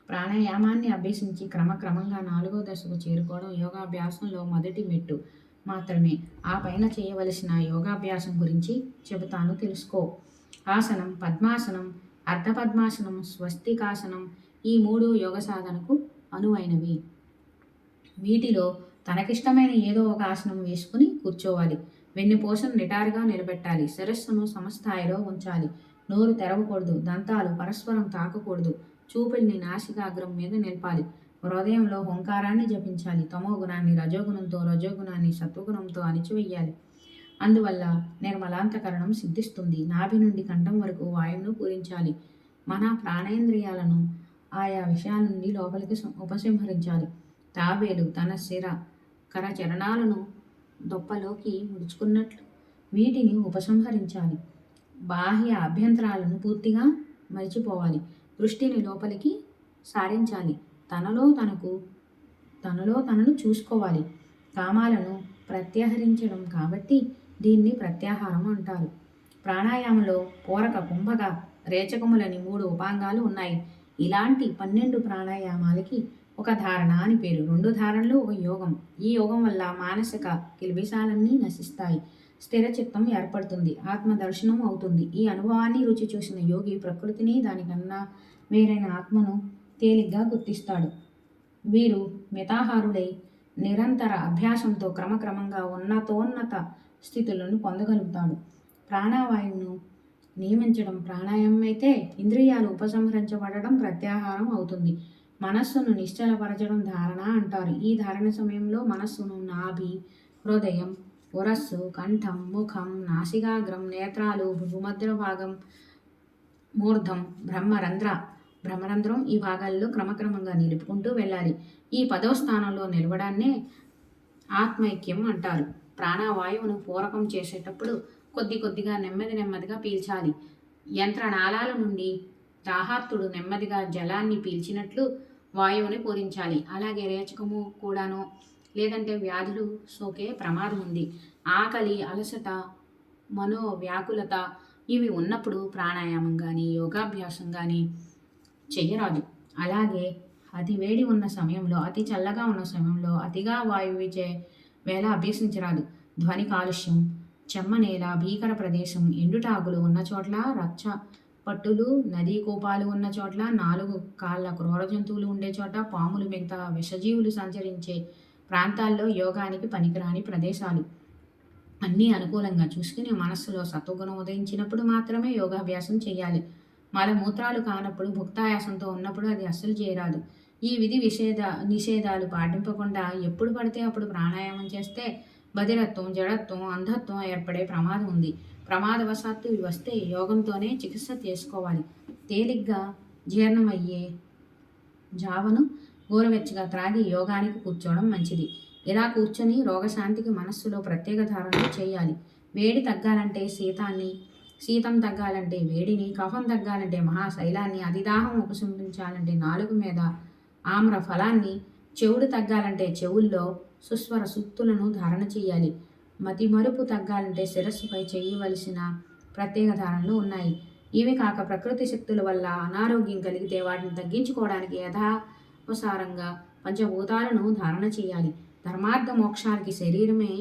ప్రాణాయామాన్ని అభ్యసించి క్రమంగా 4వ దశకు చేరుకోవడం యోగాభ్యాసంలో మొదటి మెట్టు మాత్రమే. ఆ పైన చేయవలసిన యోగాభ్యాసం గురించి చెబుతాను, తెలుసుకో. ఆసనం, పద్మాసనం, అర్ధపద్మాసనం, స్వస్తికాసనం ఈ 3 యోగ సాధనకు అనువైనవి. వీటిలో తనకిష్టమైన ఏదో ఒక ఆసనం వేసుకుని కూర్చోవాలి. వెన్నుపూసను నిటారుగా నిలబెట్టాలి. శిరస్సును సమస్థాయిలో ఉంచాలి. నోరు తెరవకూడదు. దంతాలు పరస్పరం తాకకూడదు. చూపుల్ని నాసికాగ్రం మీద నిలపాలి. హృదయంలో ఓంకారాన్ని జపించాలి. తమో గుణాన్ని రజోగుణంతో, రజోగుణాన్ని సత్వగుణంతో అణిచివేయాలి. అందువల్ల నిర్మలాంతకరణం సిద్ధిస్తుంది. నాభి నుండి కంఠం వరకు వాయువును పూరించాలి. మన ప్రాణేంద్రియాలను ఆయా విషయాల నుండి లోపలికి ఉపసంహరించాలి. తాబేలు తన కరచరణాలను దొప్పలోకి ముడుచుకున్నట్లు వీటిని ఉపసంహరించాలి. బాహ్య అభ్యంతరాలను పూర్తిగా మరిచిపోవాలి. దృష్టిని లోపలికి సారించాలి. తనలో తనను చూసుకోవాలి. కామాలను ప్రత్యాహరించడం కాబట్టి దీన్ని ప్రత్యాహారం అంటారు. ప్రాణాయామంలో పూరక, కుంభక, రేచకములని 3 ఉపాంగాలు ఉన్నాయి. ఇలాంటి 12 ప్రాణాయామాలకి ఒక ధారణ అని పేరు. 2 ధారణలు ఒక యోగం. ఈ యోగం వల్ల మానసిక కిల్బిషాలన్నీ నశిస్తాయి. స్థిర చిత్తం ఏర్పడుతుంది. ఆత్మదర్శనం అవుతుంది. ఈ అనుభవాన్ని రుచి చూసిన యోగి ప్రకృతిని, దానికన్నా వేరైన ఆత్మను తేలిగ్గా గుర్తిస్తాడు. వీరు మితాహారులై నిరంతర అభ్యాసంతో క్రమక్రమంగా ఉన్నతోన్నత స్థితులను పొందగలుగుతాడు. ప్రాణవాయువును నియమించడం ప్రాణాయామం అయితే, ఇంద్రియాలు ఉపసంహరించబడడం ప్రత్యాహారం అవుతుంది. మనస్సును నిశ్చలపరచడం ధారణ అంటారు. ఈ ధారణ సమయంలో మనస్సును నాభి, హృదయం, ఉరస్సు, కంఠం, ముఖం, నాసికాగ్రం, నేత్రాలు, భూమధ్య భాగం, మూర్ధం, బ్రహ్మరంధ్రం ఈ భాగాల్లో క్రమక్రమంగా నిలుపుకుంటూ వెళ్ళాలి. ఈ 10వ స్థానంలో నిలవడాన్నే ఆత్మైక్యం అంటారు. ప్రాణవాయువును పూరకం చేసేటప్పుడు కొద్దిగా నెమ్మదిగా పీల్చాలి. యంత్రనాళాల నుండి దాహార్తుడు నెమ్మదిగా జలాన్ని పీల్చినట్లు వాయువుని పూరించాలి. అలాగే రేచకము కూడాను, లేదంటే వ్యాధులు సోకే ప్రమాదం ఉంది. ఆకలి, అలసట, మనోవ్యాకులత ఇవి ఉన్నప్పుడు ప్రాణాయామం కానీ యోగాభ్యాసం కానీ చెయ్యరాదు. అలాగే అతి వేడి ఉన్న సమయంలో, అతి చల్లగా ఉన్న సమయంలో అతిగా వాయువు వీచే వేళ అభ్యసించరాదు. ధ్వని కాలుష్యం, చెమ్మ నేల, భీకర ప్రదేశం, ఎండుటాకులు ఉన్న చోట్ల, రచ్చ పట్టులు, నదీ కూపాలు ఉన్న చోట్ల, 4 కాళ్ళ క్రూర జంతువులు ఉండే చోట, పాములు మిగతా విషజీవులు సంచరించే ప్రాంతాల్లో యోగానికి పనికిరాని ప్రదేశాలు అన్నీ అనుకూలంగా చూసుకుని మనస్సులో సత్వగుణం ఉదయించినప్పుడు మాత్రమే యోగాభ్యాసం చేయాలి. మలమూత్రాలు కానప్పుడు, భుక్తాయాసంతో ఉన్నప్పుడు అది అస్సలు చేయరాదు. ఈ విధి నిషేధాలు పాటింపకుండా ఎప్పుడు పడితే అప్పుడు ప్రాణాయామం చేస్తే బధిరత్వం, జడత్వం, అంధత్వం ఏర్పడే ప్రమాదం ఉంది. ప్రమాదవశాత్తు ఇవి వస్తే యోగంతోనే చికిత్స చేసుకోవాలి. తేలిగ్గా జీర్ణమయ్యే జావను గోరువెచ్చగా త్రాగి యోగానికి కూర్చోవడం మంచిది. ఇలా కూర్చొని రోగశాంతికి మనస్సులో ప్రత్యేక ధారణలు చేయాలి. వేడి తగ్గాలంటే శీతం తగ్గాలంటే వేడిని, కఫం తగ్గాలంటే మహాశైలాన్ని, అతిదాహం ఉపశమించాలంటే నాలుగు మీద ఆమ్ర ఫలాన్ని, చెవుడు తగ్గాలంటే చెవుల్లో సుస్వర సూక్తులను ధారణ చేయాలి. మతిమరుపు తగ్గాలంటే శిరస్సుపై చేయవలసిన ప్రత్యేక ధారణలు ఉన్నాయి. ఇవి కాక ప్రకృతి శక్తుల వల్ల అనారోగ్యం కలిగితే వాటిని తగ్గించుకోవడానికి యథానుసారంగా పంచభూతాలను ధారణ చేయాలి. ధర్మార్థ మోక్షాలకి శరీరమే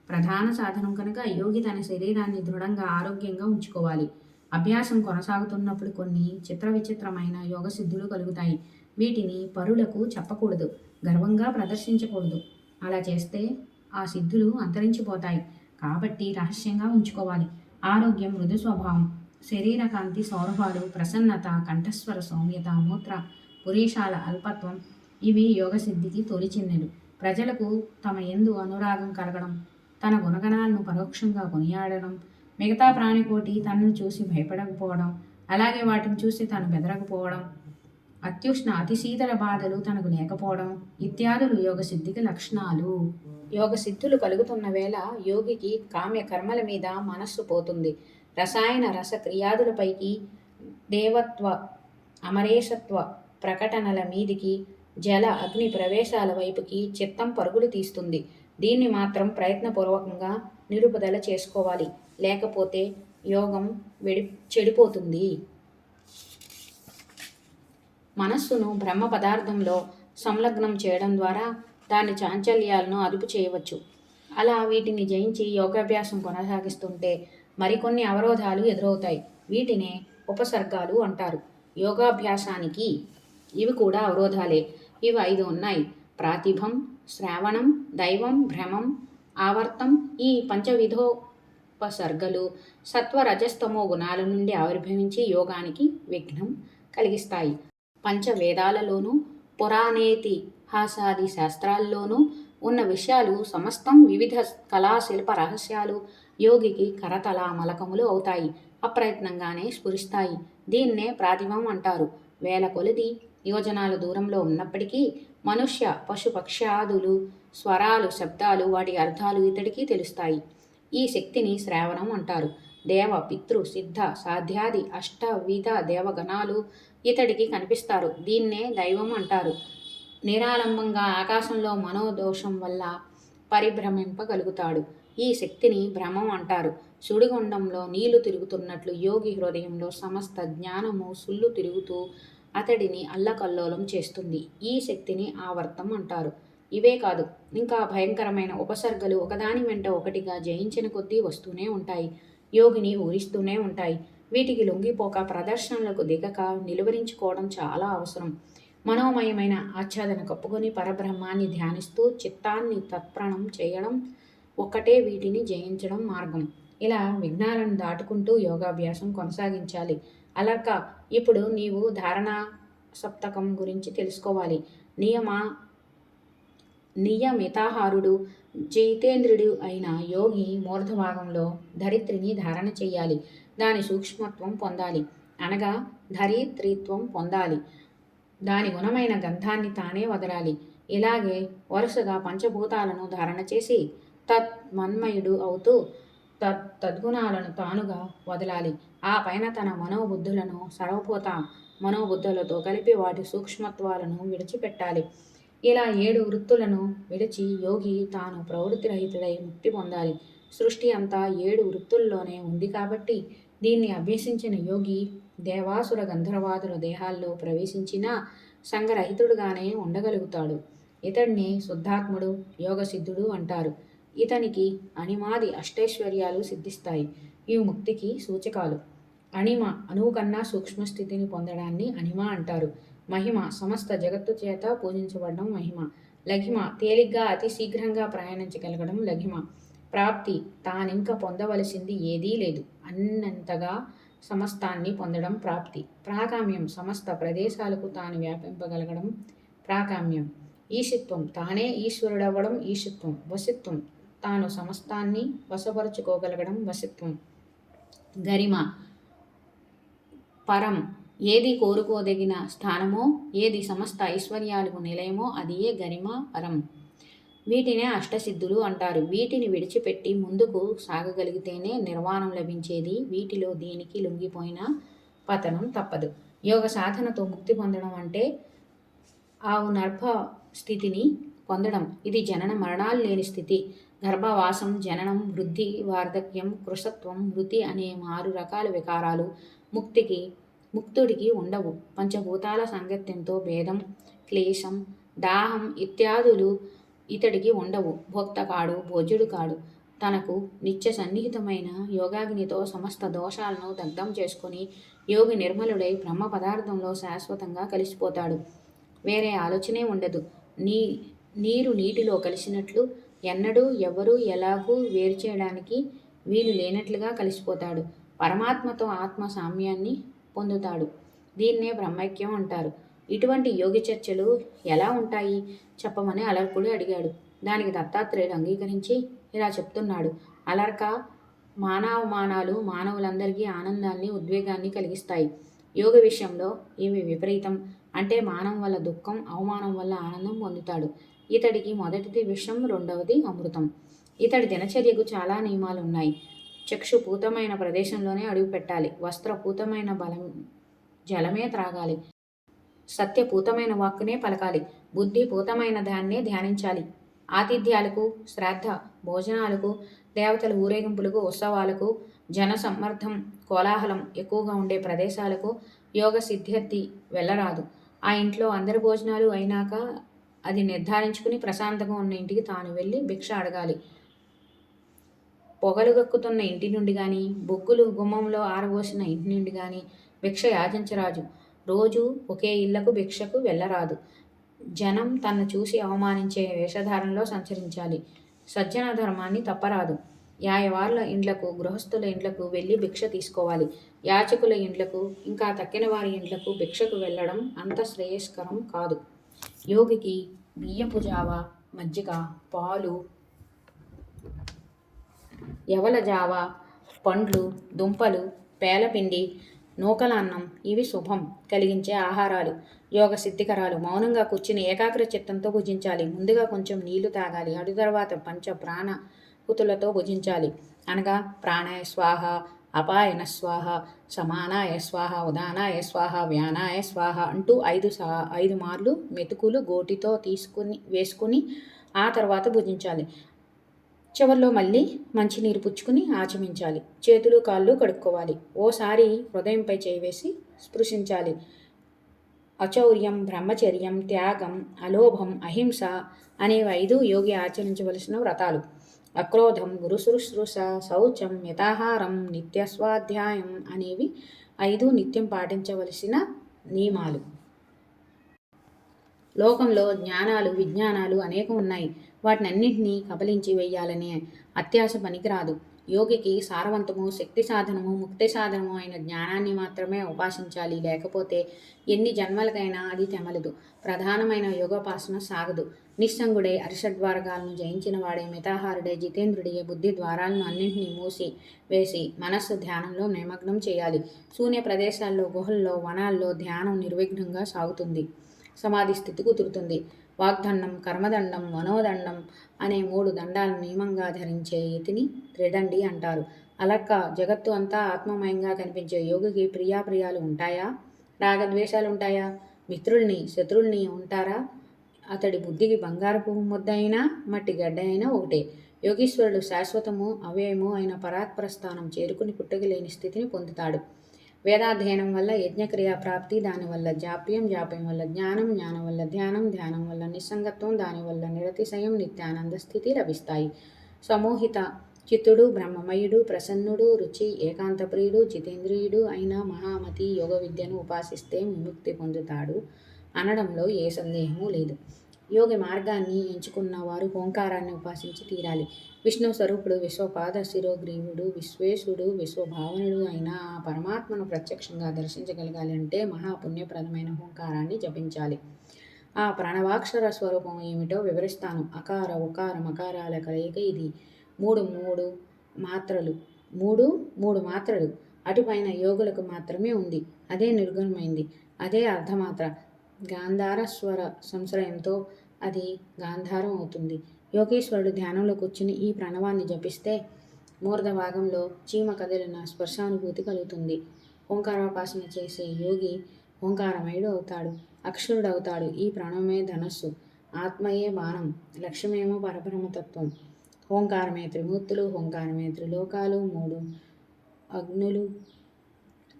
ప్రధాన సాధనం కనుక యోగి తన శరీరాన్ని దృఢంగా ఆరోగ్యంగా ఉంచుకోవాలి. అభ్యాసం కొనసాగుతున్నప్పుడు కొన్ని విచిత్రమైన యోగ సిద్ధులు కలుగుతాయి. వీటిని పరులకు చెప్పకూడదు, గర్వంగా ప్రదర్శించకూడదు. అలా చేస్తే ఆ సిద్ధులు అంతరించిపోతాయి. కాబట్టి రహస్యంగా ఉంచుకోవాలి. ఆరోగ్యం, మృదు స్వభావం, శరీర కాంతి, సౌరభాలు, ప్రసన్నత, కంఠస్వర సౌమ్యత, మూత్ర పురీషాల అల్పత్వం ఇవి యోగసిద్ధికి తొలిచిన్నెలు. ప్రజలకు తమ యందు అనురాగం కలగడం, తన గుణగణాలను పరోక్షంగా కొనియాడడం, మిగతా ప్రాణికోటి తనను చూసి భయపడకపోవడం, అలాగే వాటిని చూసి తను బెదరకపోవడం, అత్యుష్ణ అతి శీతల బాధలు తనకు లేకపోవడం ఇత్యాదులు యోగసిద్ధికి లక్షణాలు. యోగసిద్ధులు కలుగుతున్న వేళ యోగికి కామ్య కర్మల మీద మనస్సు పోతుంది. రసాయన రస క్రియాదులపైకి, దేవత్వ అమరేషత్వ ప్రకటనల మీదికి, జల అగ్ని ప్రవేశాల వైపుకి చిత్తం పరుగులు తీస్తుంది. దీన్ని మాత్రం ప్రయత్నపూర్వకంగా నిలుపుదల చేసుకోవాలి. లేకపోతే యోగం చెడిపోతుంది. మనస్సును బ్రహ్మ పదార్థంలో సంలగ్నం చేయడం ద్వారా దాని చాంచల్యాలను అదుపు చేయవచ్చు. అలా వీటిని జయించి యోగాభ్యాసం కొనసాగిస్తుంటే మరికొన్ని అవరోధాలు ఎదురవుతాయి. వీటినే ఉపసర్గాలు అంటారు. యోగాభ్యాసానికి ఇవి కూడా అవరోధాలే. ఇవి 5 ఉన్నాయి. ప్రాతిభం, శ్రావణం, దైవం, భ్రమం, ఆవర్తం. ఈ పంచవిధోపసర్గలు సత్వరజస్తమో గుణాల నుండి ఆవిర్భవించి యోగానికి విఘ్నం కలిగిస్తాయి. పంచవేదాలలోనూ పురాణేతి హాసాది శాస్త్రాల్లోనూ ఉన్న విషయాలు సమస్తం వివిధ కళాశిల్ప రహస్యాలు యోగికి కరతల మలకములు అవుతాయి, అప్రయత్నంగానే స్ఫురిస్తాయి. దీన్నే ప్రాతిభం అంటారు. వేల కొలది యోజనాల దూరంలో ఉన్నప్పటికీ మనుష్య పశు పక్ష్యాదులు స్వరాలు శబ్దాలు వాటి అర్థాలు ఇతడికి తెలుస్తాయి. ఈ శక్తిని శ్రావణం అంటారు. దేవ పితృ సిద్ధ సాధ్యాది అష్టవిధ దేవగణాలు ఇతడికి కనిపిస్తారు. దీన్నే దైవం అంటారు. నిరాలంబంగా ఆకాశంలో మనోదోషం వల్ల పరిభ్రమింపగలుగుతాడు. ఈ శక్తిని భ్రమం అంటారు. సుడిగుండంలో నీళ్లు తిరుగుతున్నట్లు యోగి హృదయంలో సమస్త జ్ఞానము సుళ్ళు తిరుగుతూ అతడిని అల్లకల్లోలం చేస్తుంది. ఈ శక్తిని ఆవర్తం అంటారు. ఇవే కాదు, ఇంకా భయంకరమైన ఉపసర్గలు ఒకదాని వెంట ఒకటిగా జయించిన కొద్దీ వస్తూనే ఉంటాయి. యోగిని ఊరిస్తూనే ఉంటాయి. వీటికి లొంగిపోక ప్రదర్శనలకు దిగక నిలువరించుకోవడం చాలా అవసరం. మనోమయమైన ఆచ్ఛాదన కప్పుకొని పరబ్రహ్మాన్ని ధ్యానిస్తూ చిత్తాన్ని తత్ప్రణం చేయడం ఒక్కటే వీటిని జయించడం మార్గం. ఇలా విఘ్నాలను దాటుకుంటూ యోగాభ్యాసం కొనసాగించాలి. అలర్క, ఇప్పుడు నీవు ధారణా సప్తకం గురించి తెలుసుకోవాలి. నియమితాహారుడు జితేంద్రుడు అయిన యోగి మూర్ధభాగంలో ధరిత్రిని ధారణ చెయ్యాలి. దాని సూక్ష్మత్వం పొందాలి, అనగా ధరిత్రిత్వం పొందాలి. దాని గుణమైన గంధాన్ని తానే వదలాలి. ఇలాగే వరుసగా పంచభూతాలను ధారణ చేసి తన్మయుడు అవుతూ తద్గుణాలను తానుగా వదలాలి. ఆ పైన తన మనోబుద్ధులను సర్వభూత మనోబుద్ధులతో కలిపి వాటి సూక్ష్మత్వాలను విడిచిపెట్టాలి. ఇలా 7 వృత్తులను విడిచి యోగి తాను ప్రవృత్తిరహితుడై ముక్తి పొందాలి. సృష్టి అంతా 7 వృత్తుల్లోనే ఉంది కాబట్టి దీన్ని అభ్యసించిన యోగి దేవాసుర గంధర్వాదుల దేహాల్లో ప్రవేశించినా సంగరహితుడుగానే ఉండగలుగుతాడు. ఇతడిని శుద్ధాత్ముడు యోగసిద్ధుడు అంటారు. ఇతనికి అణిమాది అష్టైశ్వర్యాలు సిద్ధిస్తాయి. ఇవి ముక్తికి సూచకాలు. అణిమ అణువు కన్నా సూక్ష్మస్థితిని పొందడాన్ని అణిమ అంటారు. మహిమ సమస్త జగత్తు చేత పూజించబడడం మహిమ. లఘిమ తేలిగ్గా అతి శీఘ్రంగా ప్రయాణించగలగడం లఘిమ. ప్రాప్తి తానింక పొందవలసింది ఏదీ లేదు అన్నంతగా సమస్తాన్ని పొందడం ప్రాప్తి. ప్రాకామ్యం సమస్త ప్రదేశాలకు తాను వ్యాపింపగలగడం ప్రాకామ్యం. ఈశిత్వం తానే ఈశ్వరుడవ్వడం ఈశిత్వం. వశిత్వం తాను సమస్తాన్ని వశపరుచుకోగలగడం వశిత్వం. గరిమ పరం ఏది కోరుకోదగిన స్థానమో, ఏది సమస్త ఐశ్వర్యాలకు నిలయమో అదియే గరిమ పరం. వీటినే అష్టసిద్ధులు అంటారు. వీటిని విడిచిపెట్టి ముందుకు సాగగలిగితేనే నిర్వాణం లభించేది. వీటిలో దేనికి లొంగిపోయినా పతనం తప్పదు. యోగ సాధనతో ముక్తి పొందడం అంటే ఆవు నర్భ స్థితిని పొందడం. ఇది జనన మరణాలు లేని స్థితి. గర్భవాసం, జననం, వృద్ధి, వార్ధక్యం, కృశత్వం, మృతి అనే 6 రకాల వికారాలు ముక్తుడికి ఉండవు. పంచభూతాల సాంగత్యంతో భేదం, క్లేశం, దాహం ఇత్యాదులు ఇతడికి ఉండవు. భోక్త కాడు, భోజ్యుడు కాడు. తనకు నిత్య సన్నిహితమైన యోగాగ్నితో సమస్త దోషాలను దగ్ధం చేసుకుని యోగి నిర్మలుడై బ్రహ్మ పదార్థంలో శాశ్వతంగా కలిసిపోతాడు. వేరే ఆలోచనే ఉండదు. నీరు నీటిలో కలిసినట్లు ఎన్నడూ ఎవరూ ఎలాగూ వేరు చేయడానికి వీలు లేనట్లుగా కలిసిపోతాడు. పరమాత్మతో ఆత్మ సామ్యాన్ని పొందుతాడు. దీన్నే బ్రహ్మైక్యం అంటారు. ఇటువంటి యోగి చర్చలు ఎలా ఉంటాయి చెప్పమని అలర్కుడు అడిగాడు. దానికి దత్తాత్రేయుడు అంగీకరించి ఇలా చెప్తున్నాడు. అలర్క, మానవమానాలు మానవులందరికీ ఆనందాన్ని ఉద్వేగాన్ని కలిగిస్తాయి. యోగ విషయంలో ఇవి విపరీతం. అంటే మానం వల్ల దుఃఖం, అవమానం వల్ల ఆనందం పొందుతాడు. ఇతడికి మొదటిది విషం, రెండవది అమృతం. ఇతడి దినచర్యకు చాలా నియమాలు ఉన్నాయి. చక్షుపూతమైన ప్రదేశంలోనే అడుగు పెట్టాలి. వస్త్రపూతమైన జలమే త్రాగాలి. సత్యపూతమైన వాక్కునే పలకాలి. బుద్ధిపూతమైన దాన్నే ధ్యానించాలి. ఆతిథ్యాలకు, శ్రాద్ధ భోజనాలకు, దేవతల ఊరేగింపులకు, ఉత్సవాలకు, జన సమ్మర్దం కోలాహలం ఎక్కువగా ఉండే ప్రదేశాలకు యోగ సిద్ధార్థి వెళ్ళరాదు. ఆ ఇంట్లో అందరి భోజనాలు అయినాక అది నిర్ధారించుకుని ప్రశాంతంగా ఉన్న ఇంటికి తాను వెళ్ళి భిక్ష అడగాలి. పొగలు గక్కుతున్న ఇంటి నుండి కానీ, బొగ్గులు గుమ్మంలో ఆరబోసిన ఇంటి నుండి కానీ భిక్ష యాచించరాజు. రోజు ఒకే ఇళ్లకు భిక్షకు వెళ్ళరాదు. జనం తన్ను చూసి అవమానించే వేషధారణలో సంచరించాలి. సజ్జన ధర్మాన్ని తప్పరాదు. యాయవార్ల ఇండ్లకు, గృహస్థుల ఇండ్లకు వెళ్ళి భిక్ష తీసుకోవాలి. యాచకుల ఇండ్లకు, ఇంకా తక్కిన వారి ఇండ్లకు భిక్షకు వెళ్ళడం అంత శ్రేయస్కరం కాదు. యోగికి బియ్యపు జావ, మజ్జిగ, పాలు, యవల జావ, పండ్లు, దుంపలు, పేలపిండి, నూకల అన్నం ఇవి శుభం కలిగించే ఆహారాలు, యోగ సిద్ధికరాలు. మౌనంగా కూర్చుని ఏకాగ్ర చిత్తంతో భుజించాలి. ముందుగా కొంచెం నీళ్లు తాగాలి. అటు తర్వాత పంచ ప్రాణహుతులతో భుజించాలి. అనగా ప్రాణాయ స్వాహ, అపాయన స్వాహ, సమానాయ స్వాహ, ఉదానాయ స్వాహ, వ్యానాయ స్వాహ అంటూ 5 మార్లు మెతుకులు గోటితో వేసుకుని ఆ తర్వాత భుజించాలి. చివర్లో మళ్ళీ మంచినీరు పుచ్చుకుని ఆచమించాలి. చేతులు కాళ్ళు కడుక్కోవాలి. ఓసారి హృదయంపై చేయి వేసి స్పృశించాలి. అచౌర్యం, బ్రహ్మచర్యం, త్యాగం, అలోభం, అహింస అనేవి 5 యోగి ఆచరించవలసిన వ్రతాలు. అక్రోధం, గురుశుశ్రూష, శౌచం, మితాహారం, నిత్యస్వాధ్యాయం అనేవి 5 నిత్యం పాటించవలసిన నియమాలు. లోకంలో జ్ఞానాలు, విజ్ఞానాలు అనేకం ఉన్నాయి. వాటినన్నింటినీ కబలించి వేయాలనే అత్యాశ పనికిరాదు. యోగికి సారవంతము, శక్తి సాధనము, ముక్తి సాధనము అయిన జ్ఞానాన్ని మాత్రమే ఉపాసించాలి. లేకపోతే ఎన్ని జన్మలకైనా అది తెమలదు. ప్రధానమైన యోగోపాసన సాగదు. నిస్సంగుడై అరిషడ్వర్గాలను జయించిన వాడే, మితాహారుడే, జితేంద్రుడే బుద్ధి ద్వారాలను అన్నింటినీ మూసి వేసి మనస్సు ధ్యానంలో నిమగ్నం చేయాలి. శూన్య ప్రదేశాల్లో, గుహల్లో, వనాల్లో ధ్యానం నిర్విఘ్నంగా సాగుతుంది. సమాధి స్థితి కుదురుతుంది. వాగ్దండం, కర్మదండం, మనోదండం అనే 3 దండాలను నియమంగా ధరించే యతిని త్రిదండి అంటారు. అలక్క జగత్తు అంతా ఆత్మమయంగా కనిపించే యోగికి ప్రియాప్రియాలు ఉంటాయా? రాగద్వేషాలు ఉంటాయా? మిత్రుల్ని, శత్రుల్ని ఉంటారా? అతడి బుద్ధికి బంగారపు ముద్ద అయినా, మట్టి గడ్డ అయినా ఒకటే. యోగీశ్వరుడు శాశ్వతము, అవ్యయము అయిన పరాత్పర స్థానం చేరుకుని పుట్టగలేని స్థితిని పొందుతాడు. వేదాధ్యయనం వల్ల యజ్ఞక్రియా ప్రాప్తి, దానివల్ల జాప్యం, జాప్యం వల్ల జ్ఞానం, జ్ఞానం వల్ల ధ్యానం, ధ్యానం వల్ల నిస్సంగత్వం, దానివల్ల నిరతిశయం, నిత్యానంద స్థితి లభిస్తాయి. సమోహిత చిత్తుడు, బ్రహ్మమయుడు, ప్రసన్నుడు, రుచి, ఏకాంతప్రియుడు, జితేంద్రియుడు అయిన మహామతి యోగ విద్యను ఉపాసిస్తే విముక్తి పొందుతాడు అనడంలో ఏ సందేహమూ లేదు. యోగి మార్గాన్ని ఎంచుకున్న వారు ఓంకారాన్ని ఉపాసించి తీరాలి. విష్ణు స్వరూపుడు, విశ్వపాద శిరోగ్రీవుడు, విశ్వేశుడు, విశ్వభావనుడు అయిన ఆ పరమాత్మను ప్రత్యక్షంగా దర్శించగలగాలి అంటే మహాపుణ్యప్రదమైన ఓంకారాన్ని జపించాలి. ఆ ప్రణవాక్షర స్వరూపం ఏమిటో వివరిస్తాను. అకార, ఉకార, మకారాల కలయిక ఇది. మూడు మాత్రలు అటుపైన యోగులకు మాత్రమే ఉంది. అదే నిర్గుణమైంది. అదే అర్ధమాత్ర. గాంధార స్వర సంశ్రయంతో అది గాంధారం అవుతుంది. యోగేశ్వరుడు ధ్యానంలో కూర్చుని ఈ ప్రణవాన్ని జపిస్తే మూర్ధ భాగంలో చీమ కదిలిన స్పర్శానుభూతి కలుగుతుంది. ఓంకారోపాసన చేసే యోగి ఓంకారమయుడు అవుతాడు, అక్షరుడు అవుతాడు. ఈ ప్రణవమే ధనస్సు, ఆత్మయే బాణం, లక్ష్యమేమో పరబ్రహ్మతత్వం. ఓంకారమే త్రిమూర్తులు, ఓంకారమే త్రిలోకాలు, 3 అగ్నులు,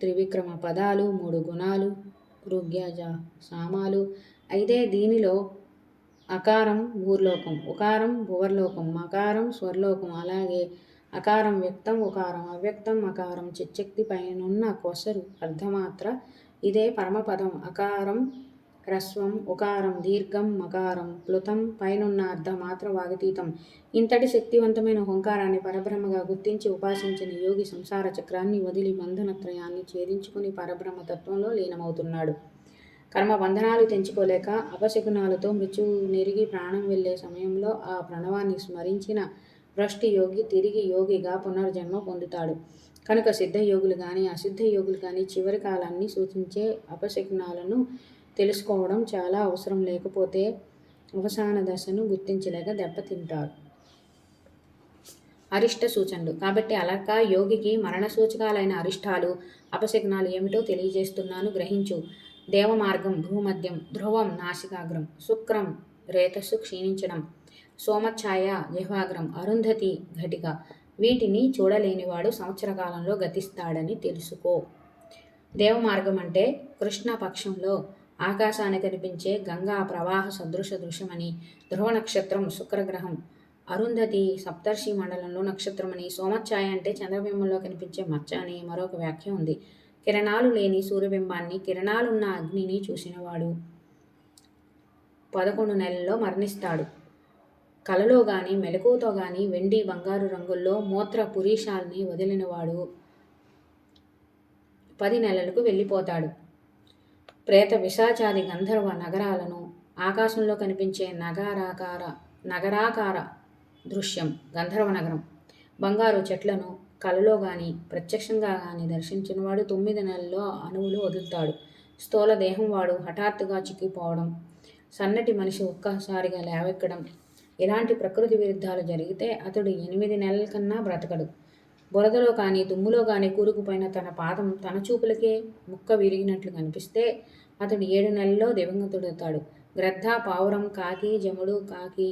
త్రివిక్రమ పదాలు, 3 గుణాలు, ఋగ్యజ సామాలు. అయితే దీనిలో అకారం భూర్లోకం, ఉకారం భువర్లోకం, మకారం స్వర్లోకం, అలాగే అకారం వ్యక్తం, ఉకారం అవ్యక్తం, అకారం చిచ్చక్తి పైనున్న కొసరు అర్ధమాత్ర. ఇదే పరమపదం. అకారం హ్రస్వం, ఉకారం దీర్ఘం, మకారం ప్లుతం, పైనున్న అర్ధమాత్ర వాగతీతం. ఇంతటి శక్తివంతమైన ఓంకారాన్ని పరబ్రహ్మగా గుర్తించి ఉపాసించిన యోగి సంసార చక్రాన్ని వదిలి బంధనత్రయాన్ని ఛేదించుకుని పరబ్రహ్మతత్వంలో లీనమవుతున్నాడు. కర్మ బంధనాలు తెంచుకోలేక అపశకునాలతో మృత్యువు నెరిగి ప్రాణం వెళ్ళే సమయంలో ఆ ప్రణవాన్ని స్మరించిన భ్రష్టి యోగి తిరిగి యోగిగా పునర్జన్మ పొందుతాడు. కనుక సిద్ధయోగులు కానీ అసిద్ధ యోగులు కానీ చివరి కాలాన్ని సూచించే అపశకునాలను తెలుసుకోవడం చాలా అవసరం. లేకపోతే అవసాన దశను గుర్తించలేక దెబ్బతింటారు. అరిష్ట సూచనలు. కాబట్టి అలక యోగికి మరణ సూచకాలైన అరిష్టాలు, అపశకునాలు ఏమిటో తెలియజేస్తున్నాను, గ్రహించు. దేవమార్గం భూమధ్యం, ధ్రువం నాసికాగ్రం, శుక్రం రేతస్సు క్షీణించడం, సోమఛాయ జిహ్వాగ్రం, అరుంధతి ఘటిక. వీటిని చూడలేనివాడు సంవత్సర కాలంలో గతిస్తాడని తెలుసుకో. దేవమార్గం అంటే కృష్ణ పక్షంలో ఆకాశాన్ని కనిపించే గంగా ప్రవాహ సదృశ దృశ్యమని, ధ్రువ నక్షత్రం శుక్రగ్రహం, అరుంధతి సప్తర్షి మండలంలో నక్షత్రమని, సోమఛాయ అంటే చంద్రబింబంలో కనిపించే మచ్చ అని మరొక వ్యాఖ్య ఉంది. కిరణాలు లేని సూర్యబింబాన్ని, కిరణాలున్న అగ్నిని చూసినవాడు 11 నెలల్లో మరణిస్తాడు. కలలో గాని మెలకువతో గాని వెండి బంగారు రంగుల్లో మూత్ర పురీషాల్ని వదిలినవాడు 10 నెలలకు వెళ్ళిపోతాడు. ప్రేత విశాచాది గంధర్వ నగరాలను ఆకాశంలో కనిపించే నగరాకార దృశ్యం గంధర్వ నగరం. బంగారు చెట్లను కలలో గాని ప్రత్యక్షంగా గాని దర్శించినవాడు 9 నెలల్లో అణువులు వదులుతాడు. స్థూల దేహం వాడు హఠాత్తుగా చిక్కిపోవడం, సన్నటి మనిషి ఒక్కసారిగా లేవెక్కడం, ఇలాంటి ప్రకృతి విరుద్ధాలు జరిగితే అతడు 8 నెలల కన్నా బ్రతకడు. బురదలో కానీ దుమ్ములో కానీ కూరుకుపోయిన తన పాదం తన చూపులకే ముక్క విరిగినట్లు కనిపిస్తే అతడు 7 నెలల్లో దివంగతుడవుతాడు. గ్రద్ద, పావురం, కాకి, జముడు, కాకి,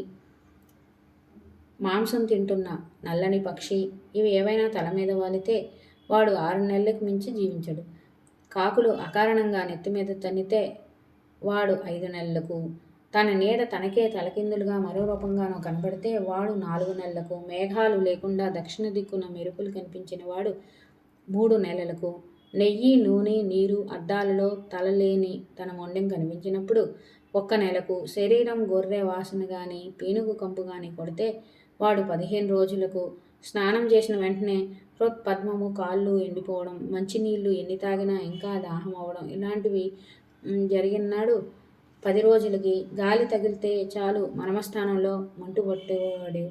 మాంసం తింటున్న నల్లని పక్షి ఇవి ఏవైనా తల మీద వాలితే వాడు 6 నెలలకు మించి జీవించడు. కాకులు అకారణంగా నెత్తి మీద తన్నితే వాడు 5 నెలలకు, తన నీడ తనకే తలకిందులుగా మరో రూపంగానో కనబడితే వాడు 4 నెలలకు, మేఘాలు లేకుండా దక్షిణ దిక్కున మెరుపులు కనిపించిన వాడు 3 నెలలకు, నెయ్యి, నూనె, నీరు, అద్దాలలో తలలేని తన మొండెం కనిపించినప్పుడు 1 నెలకు, శరీరం గొర్రె వాసన గాని పీనుగు కంపు గాని కొడితే వాడు 15 రోజులకు, స్నానం చేసిన వెంటనే హృత్పద్మము కాళ్ళు ఎండిపోవడం, మంచినీళ్ళు ఎన్ని తాగినా ఇంకా దాహం అవ్వడం ఇలాంటివి జరిగినాడు 10 రోజులకి, గాలి తగిలితే చాలు మర్మస్థానంలో మంటు పట్టేవాడు,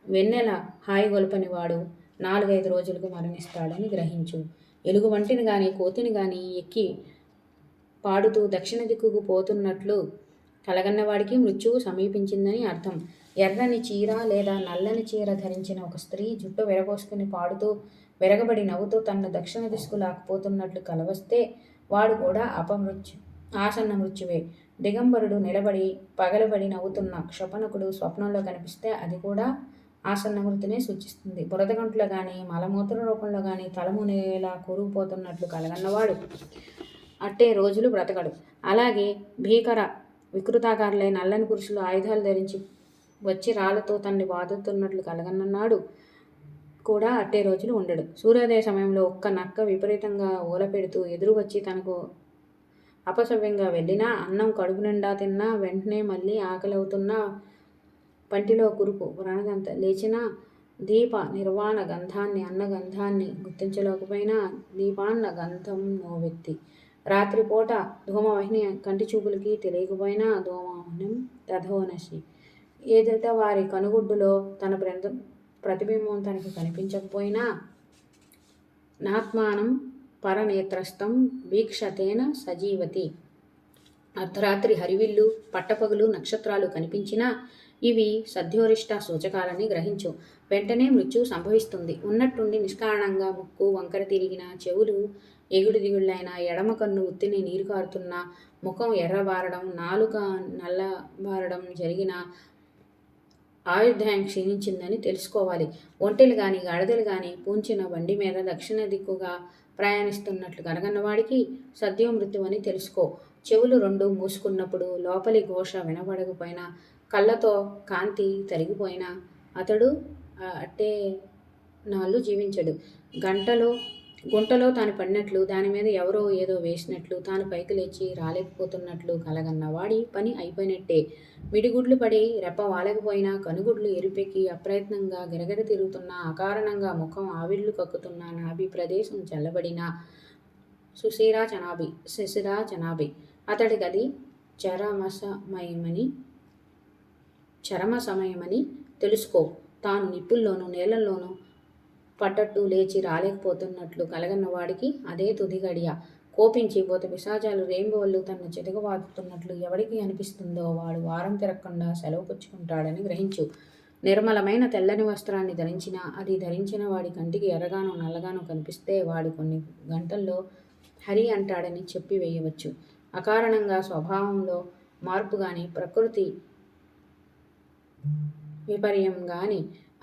వెన్నెల హాయిగొల్పని వాడు 4-5 రోజులకు మరణిస్తాడని గ్రహించు. ఎలుగు వంటిని గాని కోతిని గాని ఎక్కి పాడుతూ దక్షిణ దిక్కుకు పోతున్నట్లు కలగన్నవాడికి మృత్యువు సమీపించిందని అర్థం. ఎర్రని చీర లేదా నల్లని చీర ధరించిన ఒక స్త్రీ జుట్టు విరబోసుకుని పాడుతూ విరగబడి నవ్వుతూ తనను దక్షిణ దిశకు లాక్కుపోతున్నట్లు కలవస్తే వాడు కూడా ఆసన్న మృత్యువే. దిగంబరుడు నిలబడి పగలబడి నవ్వుతున్న క్షపణకుడు స్వప్నంలో కనిపిస్తే అది కూడా ఆసన్న మృతినే సూచిస్తుంది. బురదగంటలో కానీ మలమూత్ర రూపంలో కానీ తలమునేలా కూరుకుపోతున్నట్లు కలగన్నవాడు అట్టే రోజులు బ్రతకడు. అలాగే భీకర వికృతాకారులై నల్లని పురుషులు ఆయుధాలు ధరించి వచ్చి రాళ్లతో తన్ని బాదుతున్నట్లు కలగన్నన్నాడు కూడా అట్టే రోజులు ఉండడు. సూర్యోదయ సమయంలో ఒక్క నక్క విపరీతంగా ఊలపెడుతూ ఎదురు వచ్చి తనకు అపసవ్యంగా వెళ్ళినా, అన్నం కడుపు నిండా తిన్నా, వెంటనే మళ్ళీ ఆకలి అవుతున్నా, పంటిలో కురుపు వ్రణదంత లేచినా, దీప నిర్వాణ గంధాన్ని అన్నగంధాన్ని గుర్తించలేకపోయినా దీపాన్న గంధం నోవెత్తి, రాత్రిపూట ధూమవహిని కంటి చూపులకి తెలియకపోయినా ధూమవహనం తథోనసి, ఎదుట వారి కనుగుడ్డులో తన ప్రతిబింబం తనకి కనిపించకపోయినా నాత్మానం పరనేత్రస్థం వీక్షతేన సజీవతి. అర్ధరాత్రి హరివిల్లు, పట్టపగులు, నక్షత్రాలు కనిపించినా ఇవి సద్యోరిష్ట సూచకాలని గ్రహించు. వెంటనే మృత్యువు సంభవిస్తుంది. ఉన్నట్టుండి నిష్కారణంగా ముక్కు వంకర తిరిగిన, చెవులు ఎగుడు దిగుళ్ళైన, ఎడమ కన్ను ఉత్తిని నీరు కారుతున్న, ముఖం ఎర్రబారడం, నాలుక నల్లబారడం జరిగిన ఆయుర్దాయం క్షీణించిందని తెలుసుకోవాలి. ఒంటెలు గాని గాడిదలు గాని పూంచిన బండి మీద దక్షిణ దిక్కుగా ప్రయాణిస్తున్నట్లు కనగన్నవాడికి సద్యో మృత్యు అని తెలుసుకో. చెవులు 2 మూసుకున్నప్పుడు లోపలి ఘోష వినబడకపోయినా, కళ్ళతో కాంతి తరిగిపోయినా అతడు అట్టే నాళ్ళు జీవించడు. గుంటలో తాను పడినట్లు, దాని మీద ఎవరో ఏదో వేసినట్లు, తాను పైకి లేచి రాలేకపోతున్నట్లు కలగన్నవాడి పని అయిపోయినట్టే. మిడిగుడ్లు పడి రెప్ప వాలకపోయినా, కనుగుడ్లు ఎరుపెక్కి అప్రయత్నంగా గిరగిర తిరుగుతున్నా, అకారణంగా ముఖం ఆవిర్లు కక్కుతున్నా, నాభి ప్రదేశం చల్లబడినా శిశిరా చనాభి అతడి గది చరమ సమయమని తెలుసుకో. తాను నిప్పుల్లోనూ నీళ్లలోనూ పట్టట్టు లేచి రాలేకపోతున్నట్లు కలగన్నవాడికి అదే తుది గడియ. కోపించి భూత పిశాచాలు రేంబోళ్ళు తనను చితకబాదుతున్నట్లు ఎవడికి అనిపిస్తుందో వాడు వారం తిరగకుండా సెలవు పుచ్చుకుంటాడని గ్రహించు. నిర్మలమైన తెల్లని వస్త్రాన్ని ధరించినా, అది ధరించిన వాడి కంటికి ఎర్రగానో నల్లగానో కనిపిస్తే వాడు కొన్ని గంటల్లో హరి అంటాడని చెప్పి వేయవచ్చు. అకారణంగా స్వభావంలో మార్పు గాని, ప్రకృతి విపర్యం గాని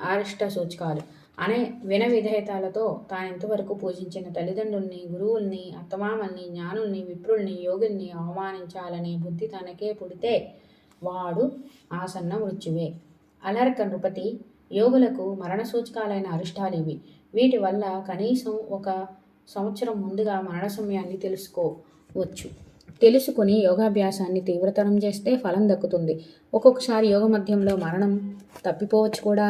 ఆరిష్ట సూచకాలు అనే విధేయతాలతో తానెంతవరకు పూజించిన తల్లిదండ్రుల్ని, గురువుల్ని, అత్తమామల్ని, జ్ఞానుల్ని, విప్రుల్ని, యోగుల్ని అవమానించాలనే బుద్ధి తనకే పుడితే వాడు ఆసన్న మృత్యువే. అలర్క నృపతి యోగులకు మరణ సూచకాలైన అరిష్టాలు ఇవి. వీటి వల్ల కనీసం 1 సంవత్సరం ముందుగా మరణ సమయాన్ని తెలుసుకోవచ్చు. తెలుసుకుని యోగాభ్యాసాన్ని తీవ్రతరం చేస్తే ఫలం దక్కుతుంది. ఒక్కొక్కసారి యోగ మధ్యంలో మరణం తప్పిపోవచ్చు కూడా.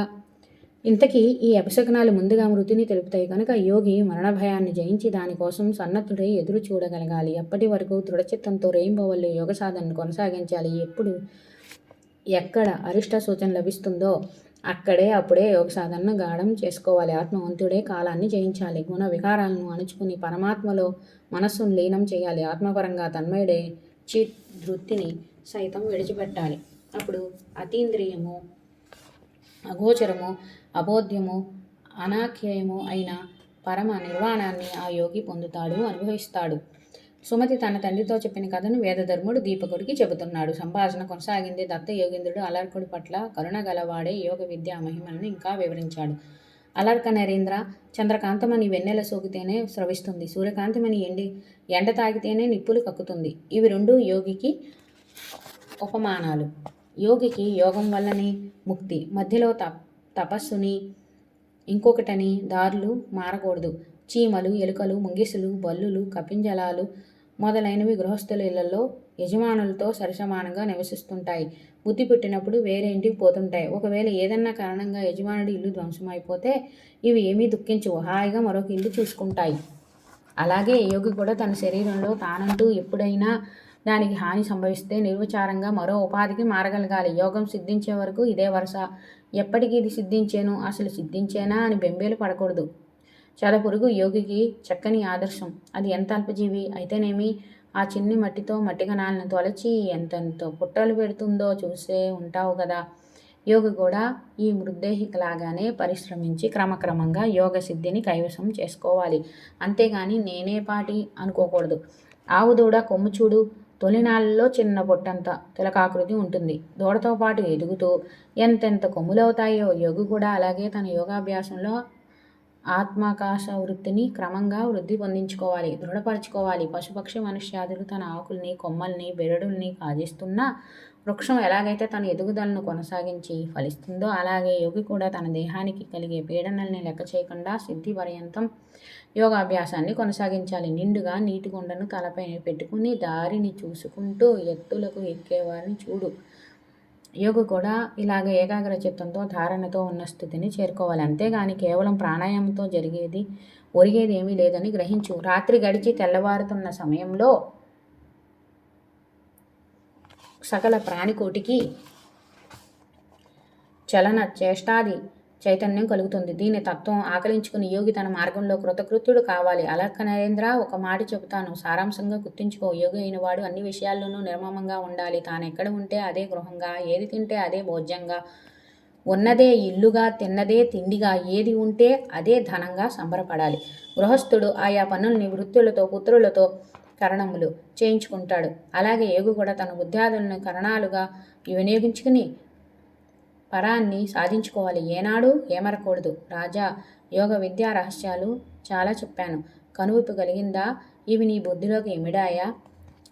ఇంతకీ ఈ అపశకునాలు ముందుగా మృతిని తెలుపుతాయి కనుక యోగి మరణ భయాన్ని జయించి దానికోసం సన్నద్ధుడై ఎదురు చూడగలగాలి. అప్పటి వరకు దృఢచిత్తంతో రేయింబవళ్ళు యోగ సాధనను కొనసాగించాలి. ఎక్కడ అరిష్ట సూచన లభిస్తుందో అప్పుడే యోగ సాధనను గాఢం చేసుకోవాలి. ఆత్మవంతుడే కాలాన్ని జయించాలి. గుణ వికారాలను అణుచుకుని పరమాత్మలో మనస్సును లీనం చేయాలి. ఆత్మపరంగా తన్మయుడే చిదృత్తిని సైతం విడిచిపెట్టాలి. అప్పుడు అతీంద్రియము, అగోచరము, అబోధ్యము, అనాఖ్యయము అయిన పరమ నిర్వాణాన్ని ఆ యోగి పొందుతాడు, అనుభవిస్తాడు. సుమతి తన తండ్రితో చెప్పిన కథను వేదధర్ముడు దీపకుడికి చెబుతున్నాడు. సంభాషణ కొనసాగింది. దత్త యోగేంద్రుడు అలర్కుడి పట్ల కరుణ గలవాడే యోగ విద్యా మహిమలను ఇంకా వివరించాడు. అలర్క నరేంద్ర, చంద్రకాంతమని వెన్నెల సోకితేనే స్రవిస్తుంది, సూర్యకాంతిమని ఎండ తాగితేనే నిప్పులు కక్కుతుంది. ఇవి రెండు యోగికి ఉపమానాలు. యోగికి యోగం వల్లనే ముక్తి, మధ్యలో తపస్సుని ఇంకొకటని దారులు మారకూడదు. చీమలు, ఎలుకలు, ముంగిసులు, బల్లులు, కపింజలాలు మొదలైనవి గృహస్థుల ఇళ్లలో యజమానులతో సరిసమానంగా నివసిస్తుంటాయి. బుద్ధి పుట్టినప్పుడు వేరే ఇంటికి పోతుంటాయి. ఒకవేళ ఏదన్నా కారణంగా యజమానుడి ఇల్లు ధ్వంసమైపోతే ఇవి ఏమీ దుఃఖించవు, హాయిగా మరొక ఇల్లు చూసుకుంటాయి. అలాగే యోగి కూడా తన శరీరంలో తానంటూ ఎప్పుడైనా దానికి హాని సంభవిస్తే నిర్విచారంగా మరో ఉపాధికి మారగలగాలి. యోగం సిద్ధించే వరకు ఇదే వరుస. ఎప్పటికి ఇది సిద్ధించేను, అసలు సిద్ధించేనా అని బెంబేలు పడకూడదు. చదపురుగు యోగికి చక్కని ఆదర్శం. అది ఎంత అల్పజీవి అయితేనేమి ఆ చిన్ని మట్టితో మట్టి కణాలను తొలచి ఎంతెంతో పుట్టలు పెడుతుందో చూసే ఉంటావు కదా. యోగి కూడా ఈ మృద్దేహికలాగానే పరిశ్రమించి క్రమక్రమంగా యోగ సిద్ధిని కైవసం చేసుకోవాలి. అంతేగాని నేనే పాటి అనుకోకూడదు. ఆవు దూడ కొమ్ము చూడు, తొలినాళ్ళలో చిన్న పొట్టంత తిలకాకృతి ఉంటుంది. దూడతో పాటు ఎదుగుతూ ఎంతెంత కొమ్ములవుతాయో యోగి కూడా అలాగే తన యోగాభ్యాసంలో ఆత్మాకాశ వృత్తిని క్రమంగా వృద్ధి పొందించుకోవాలి, దృఢపరచుకోవాలి. పశుపక్షి మనుష్యాదులు తన ఆకుల్ని, కొమ్మల్ని, బెరడుల్ని కాజేస్తున్నా వృక్షం ఎలాగైతే తన ఎదుగుదలను కొనసాగించి ఫలిస్తుందో అలాగే యోగి కూడా తన దేహానికి కలిగే పీడనల్ని లెక్క చేయకుండా సిద్ధి పర్యంతం యోగాభ్యాసాన్ని కొనసాగించాలి. నిండుగా నీటి గుండను తలపై పెట్టుకుని దారిని చూసుకుంటూ ఎత్తులకు ఎక్కేవారిని చూడు. యోగి కూడా ఇలాగ ఏకాగ్ర చిత్తంతో ధారణతో ఉన్న స్థితిని చేరుకోవాలి. అంతేగాని కేవలం ప్రాణాయామంతో ఒరిగేది ఏమీ లేదని గ్రహించు. రాత్రి గడిచి తెల్లవారుతున్న సమయంలో సకల ప్రాణికోటికి చలన చేష్టాది చైతన్యం కలుగుతుంది. దీని తత్వం ఆకలించుకుని యోగి తన మార్గంలో కృతకృత్యుడు కావాలి. అలక్క నరేంద్ర, ఒక మాట చెబుతాను, సారాంశంగా గుర్తుంచుకో. యోగి అయిన వాడు అన్ని విషయాల్లోనూ నిర్మమంగా ఉండాలి. తాను ఎక్కడ ఉంటే అదే గృహంగా, ఏది తింటే అదే భోజ్యంగా, ఉన్నదే ఇల్లుగా, తిన్నదే తిండిగా, ఏది ఉంటే అదే ధనంగా సంబరపడాలి. గృహస్థుడు ఆయా పనుల్ని వృత్తులతో, పుత్రులతో కరణములు చేయించుకుంటాడు. అలాగే యోగి కూడా తన బుద్ధ్యాదులను కరణాలుగా వినియోగించుకుని పరాన్ని సాధించుకోవాలి. ఏనాడు ఏమరకూడదు. రాజా, యోగ విద్యా రహస్యాలు చాలా చెప్పాను, కనువిప్పు కలిగిందా? ఇవి నీ బుద్ధిలోకి ఎమిడాయా?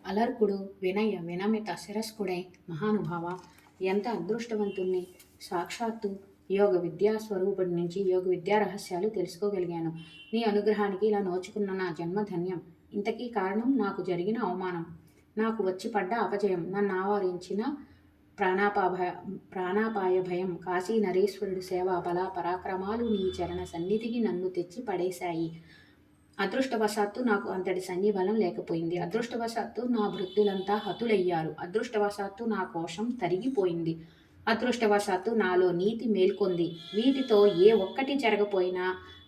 అలర్కుడు వినమిత శిరస్కుడై, మహానుభావ, ఎంత అదృష్టవంతుణ్ణి! సాక్షాత్తు యోగ విద్యా స్వరూపుడి నుంచి యోగ విద్యా రహస్యాలు తెలుసుకోగలిగాను. నీ అనుగ్రహానికి ఇలా నోచుకున్న నా జన్మ ధన్యం. ఇంతకీ కారణం నాకు జరిగిన అవమానం, నాకు వచ్చి పడ్డ అపజయం, నన్ను ఆవరించిన ప్రాణాపాయ భయం, కాశీ నరేశ్వరుడి సేవా బల పరాక్రమాలు నీ చరణ సన్నిధికి నన్ను తెచ్చి పడేశాయి. అదృష్టవశాత్తు నాకు అంతటి సన్నిబలం లేకపోయింది. అదృష్టవశాత్తు నా భృత్యులంతా హతులయ్యారు. అదృష్టవశాత్తు నా కోశం తరిగిపోయింది. అదృష్టవశాత్తు నాలో నీతి మేల్కొంది. వీటితో ఏ ఒక్కటి జరగపోయినా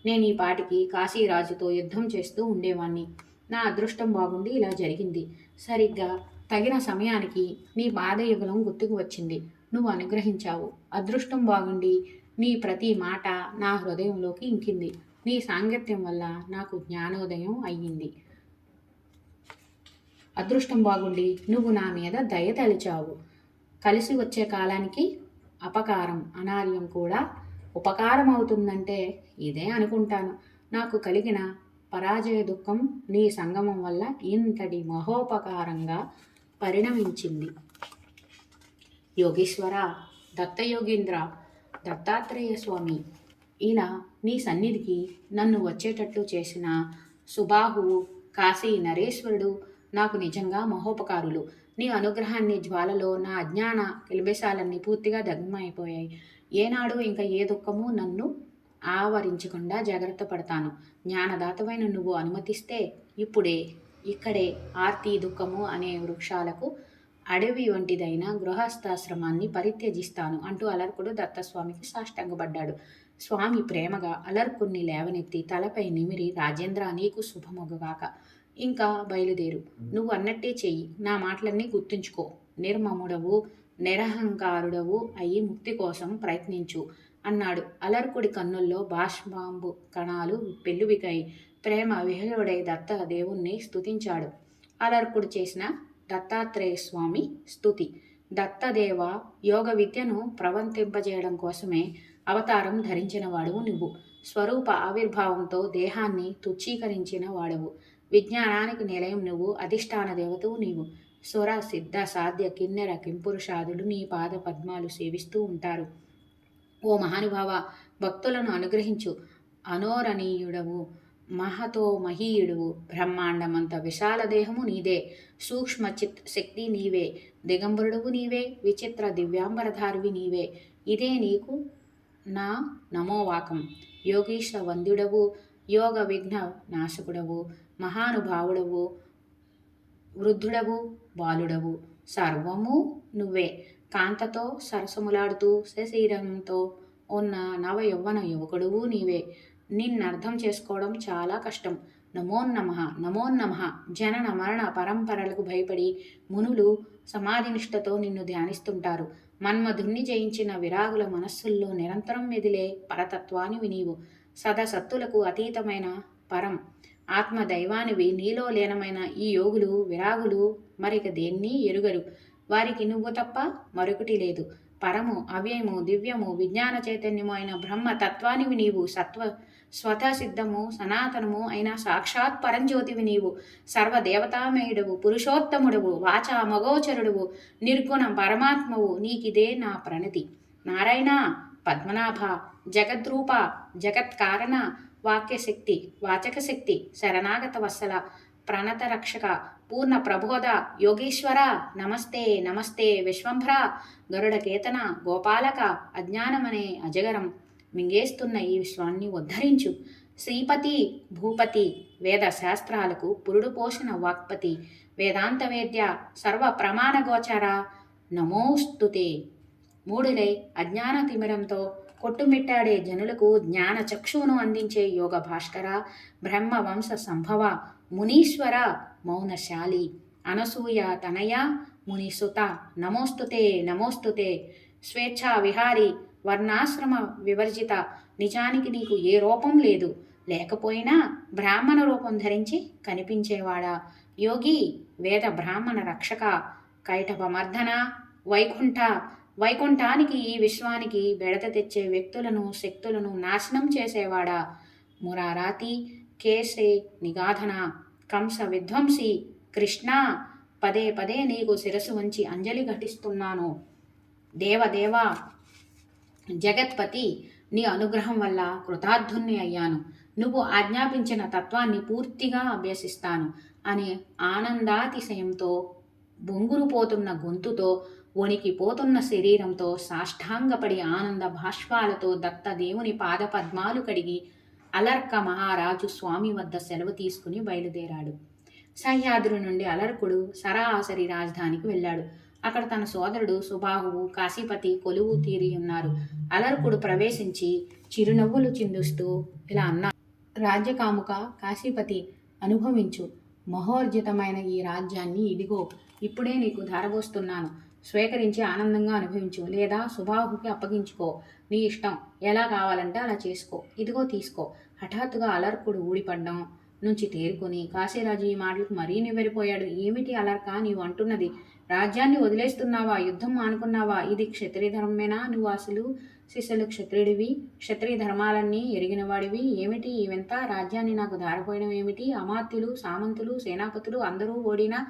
నేను ఈ పాటికి కాశీరాజుతో యుద్ధం చేస్తూ ఉండేవాణ్ణి. నా అదృష్టం బాగుండి ఇలా జరిగింది. సరిగ్గా తగిన సమయానికి నీ పాదయుగలం గుర్తుకు వచ్చింది. నువ్వు అనుగ్రహించావు. అదృష్టం బాగుండి నీ ప్రతి మాట నా హృదయంలోకి ఇంకింది. నీ సాంగత్యం వల్ల నాకు జ్ఞానోదయం అయ్యింది. అదృష్టం బాగుండి నువ్వు నా మీద దయ తలిచావు. కలిసి వచ్చే కాలానికి అపకారం, అనార్యం కూడా ఉపకారం అవుతుందంటే ఇదే అనుకుంటాను. నాకు కలిగిన పరాజయ దుఃఖం నీ సంగమం వల్ల ఇంతటి మహోపకారంగా పరిణమించింది. యోగేశ్వర, దత్తయోగేంద్ర, దత్తాత్రేయ స్వామి, ఇలా నీ సన్నిధికి నన్ను వచ్చేటట్లు చేసిన సుబాహువు, కాశీ నరేశ్వరుడు నాకు నిజంగా మహోపకారులు. నీ అనుగ్రహాన్ని జ్వాలలో నా అజ్ఞాన కిల్బిషాలన్నీ పూర్తిగా దగ్ధమైపోయాయి. ఏనాడు ఇంకా ఏ దుఃఖము నన్ను ఆవరించకుండా జాగ్రత్త పడతాను. జ్ఞానదాతవైన నువ్వు అనుమతిస్తే ఇప్పుడే ఇక్కడే ఆర్తి దుఃఖము అనే వృక్షాలకు అడవి వంటిదైన గృహస్థాశ్రమాన్ని పరిత్యజిస్తాను అంటూ అలర్కుడు దత్తస్వామికి సాష్టాంగపడ్డాడు. స్వామి ప్రేమగా అలర్కుణ్ణి లేవనెత్తి తలపై నిమిరి, రాజేంద్ర, నీకు శుభమొగగాక. ఇంకా బయలుదేరు. నువ్వు అన్నట్టే చెయ్యి. నా మాటలన్నీ గుర్తుంచుకో. నిర్మముడవు, నిరహంకారుడవు అయి ముక్తి కోసం ప్రయత్నించు అన్నాడు. అలర్కుడి కన్నుల్లో బాష్పాంబు కణాలు పెళ్ళుబికాయి. ప్రేమ విహలుడై దత్త దేవుణ్ణి స్తుతించాడు. అలర్కుడు చేసిన దత్తాత్రేయ స్వామి స్తుతి. దత్తదేవ, యోగ విద్యను ప్రవర్తింపజేయడం కోసమే అవతారం ధరించిన వాడువు నువ్వు. స్వరూప ఆవిర్భావంతో దేహాన్ని తుచ్చీకరించిన వాడవు. విజ్ఞానానికి నిలయం నువ్వు, అధిష్టాన దేవతవు నీవు. సుర సిద్ధ సాధ్య కిన్నెర కింపురుషాదులు నీ పాద పద్మాలు సేవిస్తూ ఉంటారు. ఓ మహానుభావ, భక్తులను అనుగ్రహించు. అనోరణీయుడవు, మహతో మహీయుడువు. బ్రహ్మాండమంత విశాల దేహము నీదే. సూక్ష్మ శక్తి నీవే. దిగంబరుడువు నీవే. విచిత్ర దివ్యాంబరధారివి నీవే. ఇదే నీకు నా నమోవాకం. యోగీశ వంద్యుడవు, యోగ విఘ్న నాశకుడవు, మహానుభావుడవు, వృద్ధుడవు, బాలుడవు, సర్వము నువ్వే. కాంతతో సరసములాడుతూ శరీరంతో ఉన్న నవ యవ్వన యువకుడువు నీవే. నిన్నర్థం చేసుకోవడం చాలా కష్టం. నమోన్నమః నమోన్నమః. జనన మరణ పరంపరలకు భయపడి మునులు సమాధినిష్టతో నిన్ను ధ్యానిస్తుంటారు. మన్మధుణ్ణి జయించిన విరాగుల మనస్సుల్లో నిరంతరం మెదిలే పరతత్వానివి నీవు. సదసత్తులకు అతీతమైన పరం ఆత్మదైవానివి. నీలో లీనమైన ఈ యోగులు విరాగులు మరిక దేన్ని ఎరుగరు. వారికి నువ్వు తప్ప మరొకటి లేదు. పరము, అవ్యయము, దివ్యము, విజ్ఞాన చైతన్యము అయిన బ్రహ్మ తత్వానివి నీవు. స్వతసిద్ధము సనాతనము అయిన సాక్షాత్ పరంజ్యోతివి నీవు. సర్వదేవతామయుడవు, పురుషోత్తముడవు, వాచా మగోచరుడువు, నిర్గుణం పరమాత్మవు. నీకిదే నా ప్రణతి. నారాయణ, పద్మనాభ, జగద్రూప, జగత్కారణ, వాక్యశక్తి, వాచకశక్తి, శరణాగత వత్సల, ప్రణత రక్షక, పూర్ణ ప్రబోధ, యోగేశ్వర, నమస్తే నమస్తే. విశ్వంభర, గరుడకేతన, గోపాలక, అజ్ఞానమనే అజగరం మింగేస్తున్న ఈ విశ్వాన్ని ఉద్ధరించు. శ్రీపతి, భూపతి, వేద శాస్త్రాలకు పురుడు పోషణ వాక్పతి, వేదాంత వేద్య, సర్వ ప్రమాణ గోచర, నమోస్తుతే. మూడులై అజ్ఞాన తిమిరంతో కొట్టుమిట్టాడే జనులకు జ్ఞాన చక్షువును అందించే యోగ భాస్కర, బ్రహ్మ వంశ సంభవ, మునీశ్వర, మౌనశాలి, అనసూయ తనయ, మునిసుత, నమోస్తుతే నమోస్తుతే. స్వేచ్ఛా విహారి, వర్ణాశ్రమ వివర్జిత, నిజానికి నీకు ఏ రూపం లేదు. లేకపోయినా బ్రాహ్మణ రూపం ధరించి కనిపించేవాడా. యోగి, వేద బ్రాహ్మణ రక్షక, కైటభమర్ధన, వైకుంఠ, వైకుంఠానికి ఈ విశ్వానికి బెడత తెచ్చే వ్యక్తులను శక్తులను నాశనం చేసేవాడా. మురారాతి, కేసే నిగాధన, కంస విధ్వంసి, కృష్ణ, పదే పదే నీకు శిరసు వంచి అంజలి ఘటిస్తున్నాను. దేవదేవ, జగత్పతి, నీ అనుగ్రహం వల్ల కృతార్థుణ్ణి అయ్యాను. నువ్వు ఆజ్ఞాపించిన తత్వాన్ని పూర్తిగా అభ్యసిస్తాను అని ఆనందాతిశయంతో, బొంగురుపోతున్న గొంతుతో, వణికిపోతున్న శరీరంతో, సాష్టాంగపడి ఆనంద భాష్పాలతో దత్తదేవుని పాదపద్మాలు కడిగి అలర్క మహారాజు స్వామి వద్ద సెలవు తీసుకుని బయలుదేరాడు. సహ్యాద్రి నుండి అలర్కుడు సరాసరి రాజధానికి వెళ్ళాడు. అక్కడ తన సోదరుడు సుబాహువు, కాశీపతి కొలువు తీరి ఉన్నారు. అలర్కుడు ప్రవేశించి చిరునవ్వులు చిందుస్తూ ఇలా అన్నాడు. రాజ్యకాముక కాశీపతి, అనుభవించు. మహోర్జితమైన ఈ రాజ్యాన్ని ఇదిగో ఇప్పుడే నీకు ధారపోస్తున్నాను. స్వీకరించి ఆనందంగా అనుభవించు, లేదా సుబాహుకి అప్పగించుకో. నీ ఇష్టం. ఎలా కావాలంటే అలా చేసుకో. ఇదిగో తీసుకో. హఠాత్తుగా అలర్కుడు ఊడిపడ్డం నుంచి తేరుకొని కాశీరాజు ఈ మాటలకు మరీ నివ్వెరపోయాడు. ఏమిటి అలర్క, నీవు అంటున్నది? రాజ్యాన్ని వదిలేస్తున్నావా? యుద్ధం మానుకున్నావా? ఇది క్షత్రియ ధర్మమేనా? నువ్వు అసలు శిష్యులు క్షత్రియుడివి, క్షత్రియ ధర్మాలన్నీ ఎరిగినవాడివి. ఏమిటి ఈవెంత? రాజ్యాన్ని నాకు ధారపోయడం ఏమిటి? అమాత్యులు, సామంతులు, సేనాపతులు అందరూ ఓడినా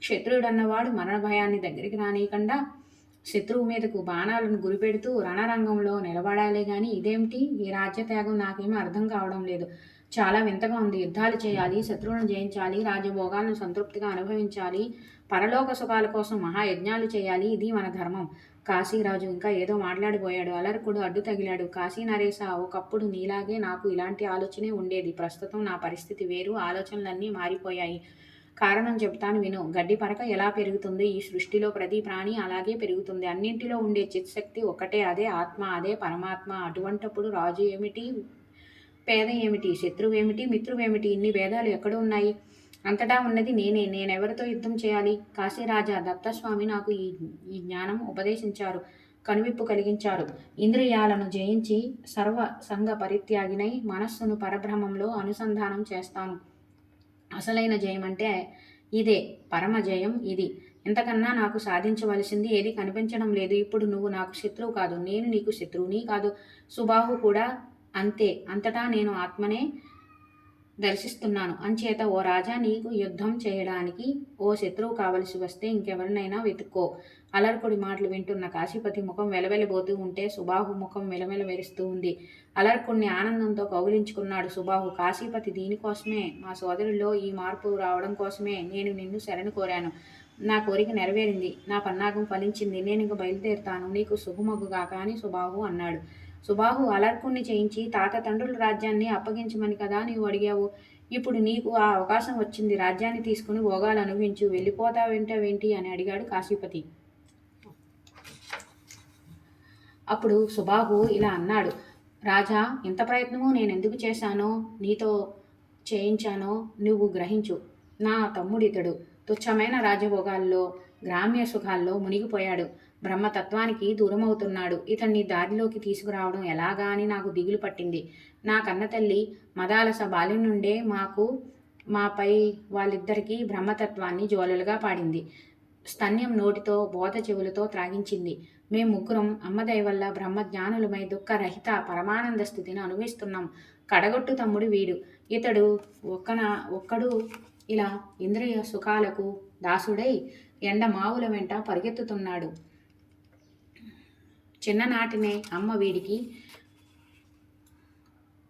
క్షత్రియుడన్నవాడు మరణ భయాన్ని దగ్గరికి రానియకుండా శత్రువు మీదకు బాణాలను గురిపెడుతూ రణరంగంలో నిలబడాలే గాని ఇదేమిటి? ఈ రాజ్యత్యాగం నాకేమీ అర్థం కావడం లేదు. చాలా వింతగా ఉంది. యుద్ధాలు చేయాలి, శత్రువులను జయించాలి, రాజభోగాలను సంతృప్తిగా అనుభవించాలి, పరలోక సుఖాల కోసం మహాయజ్ఞాలు చేయాలి. ఇది మన ధర్మం. కాశీరాజు ఇంకా ఏదో మాట్లాడిపోయాడు. అలర్కుడు అడ్డు తగిలాడు. కాశీ నరేశ, ఒకప్పుడు నీలాగే నాకు ఇలాంటి ఆలోచనే ఉండేది. ప్రస్తుతం నా పరిస్థితి వేరు. ఆలోచనలన్నీ మారిపోయాయి. కారణం చెప్తాను విను. గడ్డి పరక ఎలా పెరుగుతుంది? ఈ సృష్టిలో ప్రతి ప్రాణి అలాగే పెరుగుతుంది. అన్నింటిలో ఉండే చిత్శక్తి ఒక్కటే. అదే ఆత్మ, అదే పరమాత్మ. అటువంటప్పుడు రాజు ఏమిటి, పేద ఏమిటి, శత్రువేమిటి, మిత్రువేమిటి, ఇన్ని భేదాలు ఎక్కడ ఉన్నాయి? అంతటా ఉన్నది నేనే. నేనెవరితో యుద్ధం చేయాలి? కాశీరాజా, దత్తస్వామి నాకు ఈ జ్ఞానం ఉపదేశించారు, కనువిప్పు కలిగించారు. ఇంద్రియాలను జయించి సర్వ సంగ పరిత్యాగినై మనస్సును పరబ్రహ్మంలో అనుసంధానం చేస్తాను. అసలైన జయం అంటే ఇదే, పరమ జయం ఇది. ఇంతకన్నా నాకు సాధించవలసింది ఏది కనిపించడం లేదు. ఇప్పుడు నువ్వు నాకు శత్రువు కాదు, నేను నీకు శత్రువుని కాదు. సుబాహు కూడా అంతే. అంతటా నేను ఆత్మనే దర్శిస్తున్నాను. అంచేత ఓ రాజా, నీకు యుద్ధం చేయడానికి ఓ శత్రువు కావలసి వస్తే ఇంకెవరినైనా వెతుక్కో. అలర్కుడి మాటలు వింటున్న కాశీపతి ముఖం వెలవెలబోతూ ఉంటే సుబాహు ముఖం మెలమెల మెరుస్తూ ఉంది. అలర్కుడిని ఆనందంతో కౌగిలించుకున్నాడు సుబాహు. కాశీపతి, దీనికోసమే, మా సోదరుల్లో ఈ మార్పు రావడం కోసమే నేను నిన్ను శరణు కోరాను. నా కోరిక నెరవేరింది. నా పన్నాగం ఫలించింది. నేను ఇంక బయలుదేరుతాను. నీకు శుభమగుగాక అని సుబాహు అన్నాడు. సుబాహు, అలర్కుణ్ణి చేయించి తాత తండ్రుల రాజ్యాన్ని అప్పగించమని కదా నీవు అడిగావు. ఇప్పుడు నీకు ఆ అవకాశం వచ్చింది. రాజ్యాన్ని తీసుకుని భోగాలు అనుభవించు. వెళ్ళిపోతావేంటి అని అడిగాడు కాశీపతి. అప్పుడు సుబాహు ఇలా అన్నాడు. రాజా, ఇంత ప్రయత్నము నేనెందుకు చేశానో, నీతో చేయించానో నువ్వు గ్రహించు. నా తమ్ముడితడు తుచ్చమైన రాజభోగాల్లో, గ్రామ్య సుఖాల్లో మునిగిపోయాడు. బ్రహ్మతత్వానికి దూరమవుతున్నాడు. ఇతన్ని దారిలోకి తీసుకురావడం ఎలాగా అని నాకు దిగులు పట్టింది. నా కన్నతల్లి మదాలస బాల్యం నుండే మాపై వాళ్ళిద్దరికీ బ్రహ్మతత్వాన్ని జోలలుగా పాడింది. స్తన్యం నోటితో, బోధ చెవులతో త్రాగించింది. మేం ముగ్గురం అమ్మదయ వల్ల బ్రహ్మజ్ఞానులమై దుఃఖరహిత పరమానంద స్థితిని అనుభవిస్తున్నాం. కడగొట్టు తమ్ముడు వీడు. ఇతడు ఒక్కడు ఇలా ఇంద్రియ సుఖాలకు దాసుడై ఎండమావుల వెంట పరిగెత్తుతున్నాడు. చిన్ననాటినే అమ్మ వీడికి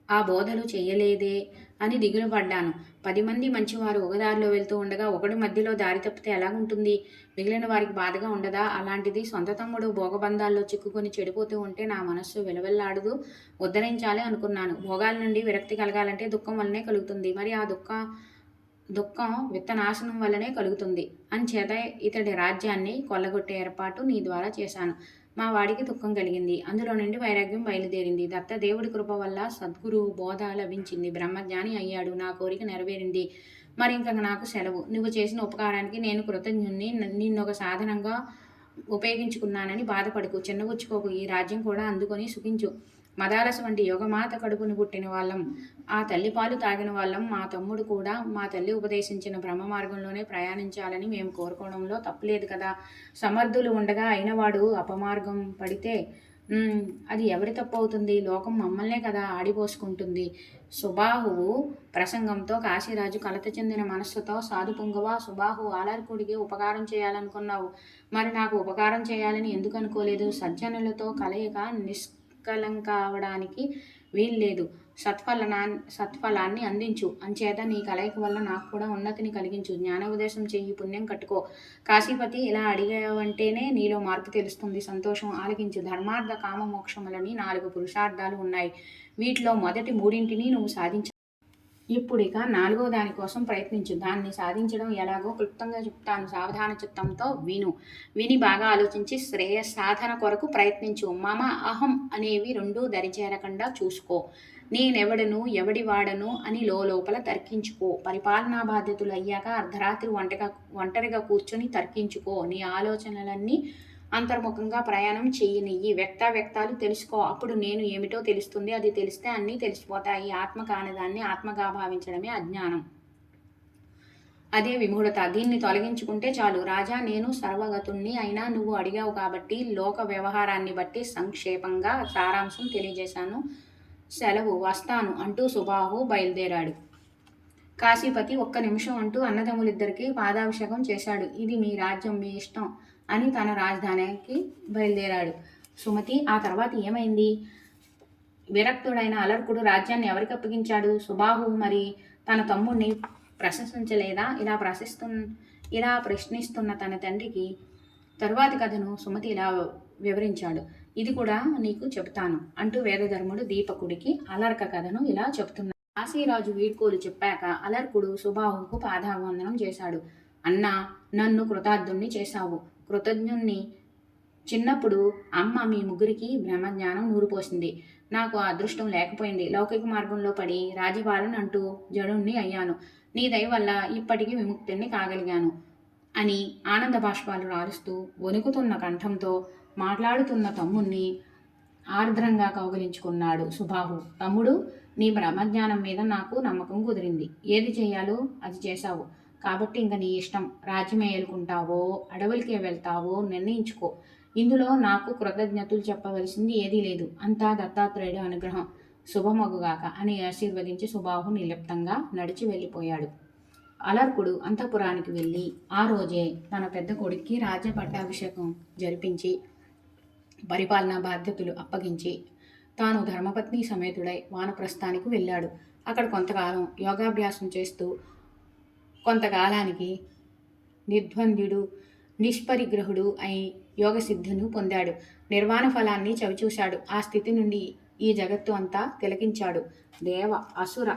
ఆ బోధలు చెయ్యలేదే అని దిగులు పడ్డాను. 10 మంది మంచివారు ఒకదారిలో వెళ్తూ ఉండగా ఒకడు మధ్యలో దారి తప్పితే ఎలాగుంటుంది? మిగిలిన వారికి బాధగా ఉండదా? అలాంటిది సొంత తమ్ముడు భోగబంధాల్లో చిక్కుకొని చెడిపోతూ ఉంటే నా మనస్సు విలవెల్లాడదు. ఉద్ధరించాలి అనుకున్నాను. భోగాల నుండి విరక్తి కలగాలంటే దుఃఖం వల్లనే కలుగుతుంది. మరి ఆ దుఃఖం విత్తనాశనం వల్లనే కలుగుతుంది. అంచేత ఇతడి రాజ్యాన్ని కొల్లగొట్టే ఏర్పాటు నీ ద్వారా చేశాను. మా వాడికి దుఃఖం కలిగింది. అందులో నుండి వైరాగ్యం బయలుదేరింది. దత్త దేవుడి కృప వల్ల సద్గురువు బోధ లభించింది. బ్రహ్మజ్ఞాని అయ్యాడు. నా కోరిక నెరవేరింది. మరి ఇంక నాకు సెలవు. నువ్వు చేసిన ఉపకారానికి నేను కృతజ్ఞుణ్ణి. నిన్నొక సాధనంగా ఉపయోగించుకున్నానని బాధపడుకు, చిన్నబుచ్చుకోకు. ఈ రాజ్యం కూడా అందుకొని సుఖించు. మదాలస వంటి యోగమాత కడుపును పుట్టిన వాళ్ళం, ఆ తల్లి పాలు తాగిన వాళ్ళం. మా తమ్ముడు కూడా మా తల్లి ఉపదేశించిన బ్రహ్మ మార్గంలోనే ప్రయాణించాలని మేము కోరుకోవడంలో తప్పులేదు కదా. సమర్థులు ఉండగా అయినవాడు అపమార్గం పడితే అది ఎవరి తప్పు అవుతుంది? లోకం మమ్మల్నే కదా ఆడిపోసుకుంటుంది. సుబాహువు ప్రసంగంతో కాశీరాజు కలత చెందిన మనస్సుతో, సాధుపుంగవా, సుబాహు అలర్కుడికి ఉపకారం చేయాలనుకున్నావు. మరి నాకు ఉపకారం చేయాలని ఎందుకు అనుకోలేదు? సజ్జనులతో కలయిక నిష్కలంకావడానికి వీల్లేదు. సత్ఫలాన్ని అందించు. అంచేత నీ కలయిక వల్ల నాకు కూడా ఉన్నతిని కలిగించు. జ్ఞానోపదేశం చెయ్యి, పుణ్యం కట్టుకో. కాశీపతి, ఇలా అడిగావంటేనే నీలో మార్పు తెలుస్తుంది. సంతోషం. ఆలకించు. ధర్మార్థ కామ మోక్షములని 4 పురుషార్థాలు ఉన్నాయి. వీటిలో మొదటి 3ంటిని నువ్వు సాధించ. ఇప్పుడిక 4వ దాని కోసం ప్రయత్నించు. దాన్ని సాధించడం ఎలాగో క్లుప్తంగా చెప్తాను. సావధాన చిత్తంతో విని బాగా ఆలోచించి సాధన కొరకు ప్రయత్నించు. మమ, అహం అనేవి 2 దరిచేరకుండా చూసుకో. నేనెవడను, ఎవడివాడను అని లోపల తర్కించుకో. పరిపాలనా బాధ్యతలు అయ్యాక అర్ధరాత్రి ఒంటరిగా కూర్చొని తర్కించుకో. నీ ఆలోచనలన్నీ అంతర్ముఖంగా ప్రయాణం చెయ్యనియ్యి. వ్యక్తాలు తెలుసుకో. అప్పుడు నేను ఏమిటో తెలుస్తుంది. అది తెలిస్తే అన్నీ తెలిసిపోతాయి. ఆత్మ కానిదాన్ని ఆత్మగా భావించడమే అజ్ఞానం. అదే విమూఢత. దీన్ని తొలగించుకుంటే చాలు. రాజా, నేను సర్వగతుణ్ణి అయినా నువ్వు అడిగావు కాబట్టి లోక వ్యవహారాన్ని బట్టి సంక్షేపంగా సారాంశం తెలియజేశాను. సెలవు, వస్తాను అంటూ సుబాహు బయలుదేరాడు. కాశీపతి 1 నిమిషం అంటూ అన్నదమ్ములిద్దరికీ పాదాభిషేకం చేశాడు. ఇది మీ రాజ్యం, మీ ఇష్టం అని తన రాజధానికి బయలుదేరాడు. సుమతి, ఆ తర్వాత ఏమైంది? విరక్తుడైన అలర్కుడు రాజ్యాన్ని ఎవరికి అప్పగించాడు? సుబాహు మరి తన తమ్ముడిని ప్రశంసించలేదా? ఇలా ప్రశ్నిస్తున్న తన తండ్రికి తరువాతి కథను సుమతి ఇలా వివరించాడు. ఇది కూడా నీకు చెబుతాను అంటూ వేదధర్ముడు దీపకుడికి అలర్క కథను ఇలా చెబుతున్నాడు. కాశీరాజు వీడ్కోలు చెప్పాక అలర్కుడు సుబాహుకు పాదావందనం చేశాడు. అన్నా, నన్ను కృతార్థుణ్ణి చేశావు. కృతజ్ఞుణ్ణి. చిన్నప్పుడు అమ్మ మీ ముగ్గురికి బ్రహ్మజ్ఞానం నూరుపోసింది. నాకు ఆ అదృష్టం లేకపోయింది. లౌకిక మార్గంలో పడి రాజపాలన అంటూ జడుణ్ణి అయ్యాను. నీ దయ వల్ల ఇప్పటికీ విముక్తుణ్ణి కాగలిగాను అని ఆనంద బాష్పాలు రాలుస్తూ వణుకుతున్న కంఠంతో మాట్లాడుతున్న తమ్ముణ్ణి ఆర్ద్రంగా కౌగిలించుకున్నాడు సుబాహు. తమ్ముడు, నీ బ్రహ్మజ్ఞానం మీద నాకు నమ్మకం కుదిరింది. ఏది చేయాలో అది చేశావు. కాబట్టి ఇంక నీ ఇష్టం. రాజ్యం ఏలుకుంటావో అడవులకే వెళ్తావో నిర్ణయించుకో. ఇందులో నాకు కృతజ్ఞతలు చెప్పవలసింది ఏదీ లేదు. అంతా దత్తాత్రేయుడు అనుగ్రహం శుభమగుగాక అని ఆశీర్వదించి సుబాహు నిర్లిప్తంగా నడిచి వెళ్ళిపోయాడు. అలర్కుడు అంతఃపురానికి వెళ్ళి ఆ రోజే తన పెద్ద కొడుక్కి రాజ్య పట్టాభిషేకం జరిపించి పరిపాలనా బాధ్యతలు అప్పగించి తాను ధర్మపత్ని సమేతుడై వానప్రస్థానికి వెళ్ళాడు. అక్కడ కొంతకాలం యోగాభ్యాసం చేస్తూ కొంతకాలానికి నిర్ద్వంద్వుడు నిష్పరిగ్రహుడు అయి యోగసిద్ధిను పొందాడు. నిర్వాణ ఫలాన్ని చవిచూశాడు. ఆ స్థితి నుండి ఈ జగత్తు అంతా తిలకించాడు. దేవ అసుర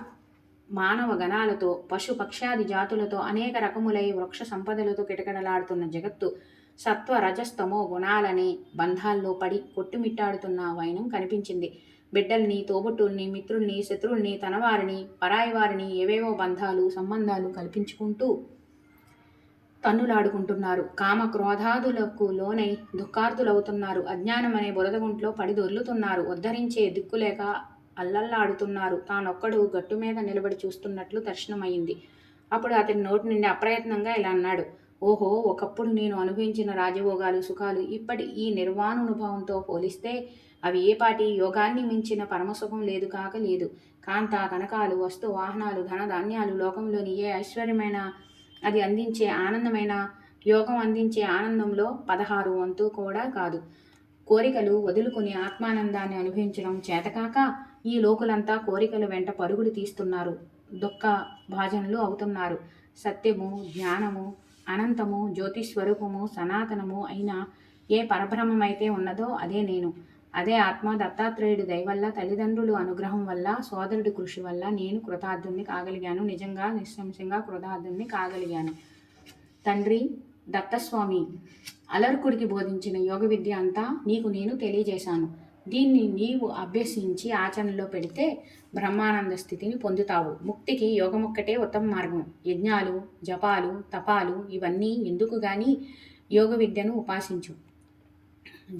మానవ గణాలతో పశు పక్షాది జాతులతో అనేక రకములై వృక్ష సంపదలతో కిటకిటలాడుతున్న జగత్తు సత్వ రజస్తమో గుణాలనే బంధాల్లో పడి కొట్టుమిట్టాడుతున్న వైనం కనిపించింది. బిడ్డల్ని, తోబుట్టుల్ని, మిత్రుల్ని, శత్రుల్ని, తనవారిని, పరాయి వారిని ఏవేవో బంధాలు సంబంధాలు కల్పించుకుంటూ తన్నులాడుకుంటున్నారు. కామ క్రోధాదులకు లోనై దుఃఖార్తులవుతున్నారు. అజ్ఞానం అనే బురదగుంట్లో పడి దొర్లుతున్నారు. ఉద్ధరించే దిక్కులేక అల్లల్లాడుతున్నారు. తానొక్కడు గట్టు మీద నిలబడి చూస్తున్నట్లు దర్శనమయ్యింది. అప్పుడు అతని నోటి నుండి అప్రయత్నంగా ఇలా అన్నాడు. ఓహో, ఒకప్పుడు నేను అనుభవించిన రాజభోగాలు సుఖాలు ఇప్పటి ఈ నిర్వాణానుభవంతో పోలిస్తే అవి ఏపాటి యోగాన్ని మించిన పరమసుఖం లేదు కాక లేదు. కాంత కనకాలు వస్తు వాహనాలు ధన ధాన్యాలు లోకంలోని ఏ ఐశ్వర్యమైన అది అందించే ఆనందమైన యోగం అందించే ఆనందంలో 16 వంతు కూడా కాదు. కోరికలు వదులుకుని ఆత్మానందాన్ని అనుభవించడం చేతకాక ఈ లోకులంతా కోరికల వెంట పరుగులు తీస్తున్నారు. దుఃఖ భాజనులు అవుతున్నారు. సత్యము, జ్ఞానము, అనంతము, జ్యోతిస్వరూపము, సనాతనము అయిన ఏ పరబ్రహ్మమైతే ఉన్నదో అదే నేను. అదే ఆత్మ. దత్తాత్రేయుడి దయవల్ల, తల్లిదండ్రులు అనుగ్రహం వల్ల, సోదరుడి కృషి వల్ల నేను కృతార్థుణ్ణి కాగలిగాను. నిజంగా నిస్సంశయంగా కృతార్థుణ్ణి కాగలిగాను. తండ్రి దత్తస్వామి అలర్కుడికి బోధించిన యోగ విద్య అంతా నీకు నేను తెలియజేశాను. దీన్ని నీవు అభ్యసించి ఆచరణలో పెడితే బ్రహ్మానంద స్థితిని పొందుతావు. ముక్తికి యోగమొక్కటే ఉత్తమ మార్గం. యజ్ఞాలు, జపాలు, తపాలు ఇవన్నీ ఎందుకు గాని యోగ విద్యను ఉపాసించు.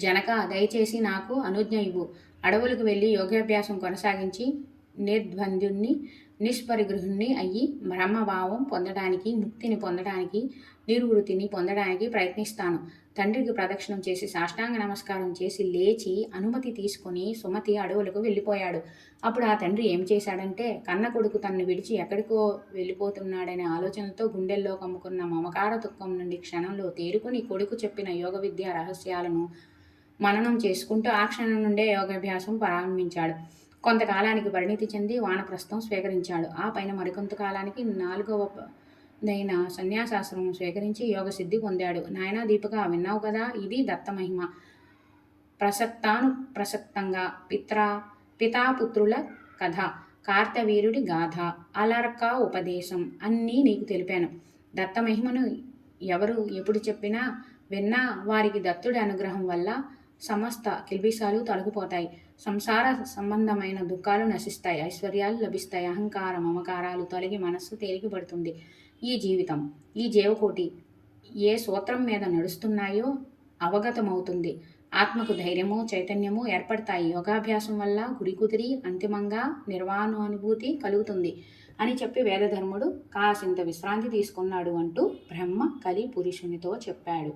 జనక, దయచేసి నాకు అనుజ్ఞ ఇవ్వు. అడవులకు వెళ్ళి యోగాభ్యాసం కొనసాగించి నిర్ద్వంద్వుణ్ణి నిష్పరిగృహుణ్ణి అయ్యి బ్రహ్మభావం పొందడానికి, ముక్తిని పొందడానికి, నిర్వృతిని పొందడానికి ప్రయత్నిస్తాను. తండ్రికి ప్రదక్షిణం చేసి సాష్టాంగ నమస్కారం చేసి లేచి అనుమతి తీసుకుని సుమతి అడవులకు వెళ్ళిపోయాడు. అప్పుడు ఆ తండ్రి ఏం చేశాడంటే, కన్న కొడుకు తనను విడిచి ఎక్కడికో వెళ్ళిపోతున్నాడనే ఆలోచనతో గుండెల్లో కమ్ముకున్న మమకార దుఃఖం నుండి క్షణంలో తేరుకుని కొడుకు చెప్పిన యోగ విద్యా రహస్యాలను మననం చేసుకుంటూ ఆ క్షణం నుండే యోగాభ్యాసం ప్రారంభించాడు. కొంతకాలానికి పరిణితి చెంది వానప్రస్థం స్వీకరించాడు. ఆ పైన మరికొంతకాలానికి 4వదైన సన్యాసాశ్రమం స్వీకరించి యోగసిద్ధి పొందాడు. నాయనా దీపక, విన్నావు కదా, ఇది దత్తమహిమ. ప్రసక్తంగా పితాపుత్రుల కథ, కార్తవీరుడి గాథ, అలర్క ఉపదేశం అన్నీ నీకు తెలిపాను. దత్తమహిమను ఎవరు ఎప్పుడు చెప్పినా విన్నా వారికి దత్తుడి అనుగ్రహం వల్ల సమస్త కిల్బిసాలు తొలగిపోతాయి. సంసార సంబంధమైన దుఃఖాలు నశిస్తాయి. ఐశ్వర్యాలు లభిస్తాయి. అహంకార మమకారాలు తొలగి మనస్సు తేలికపడుతుంది. ఈ జీవితం, ఈ జీవకోటి ఏ సూత్రం మీద నడుస్తున్నాయో అవగతమవుతుంది. ఆత్మకు ధైర్యము, చైతన్యము ఏర్పడతాయి. యోగాభ్యాసం వల్ల గురి కుదిరి అంతిమంగా నిర్వాణానుభూతి కలుగుతుంది అని చెప్పి వేదధర్ముడు కాసింత విశ్రాంతి తీసుకున్నాడు అంటూ బ్రహ్మ కలి పురుషునితో చెప్పాడు.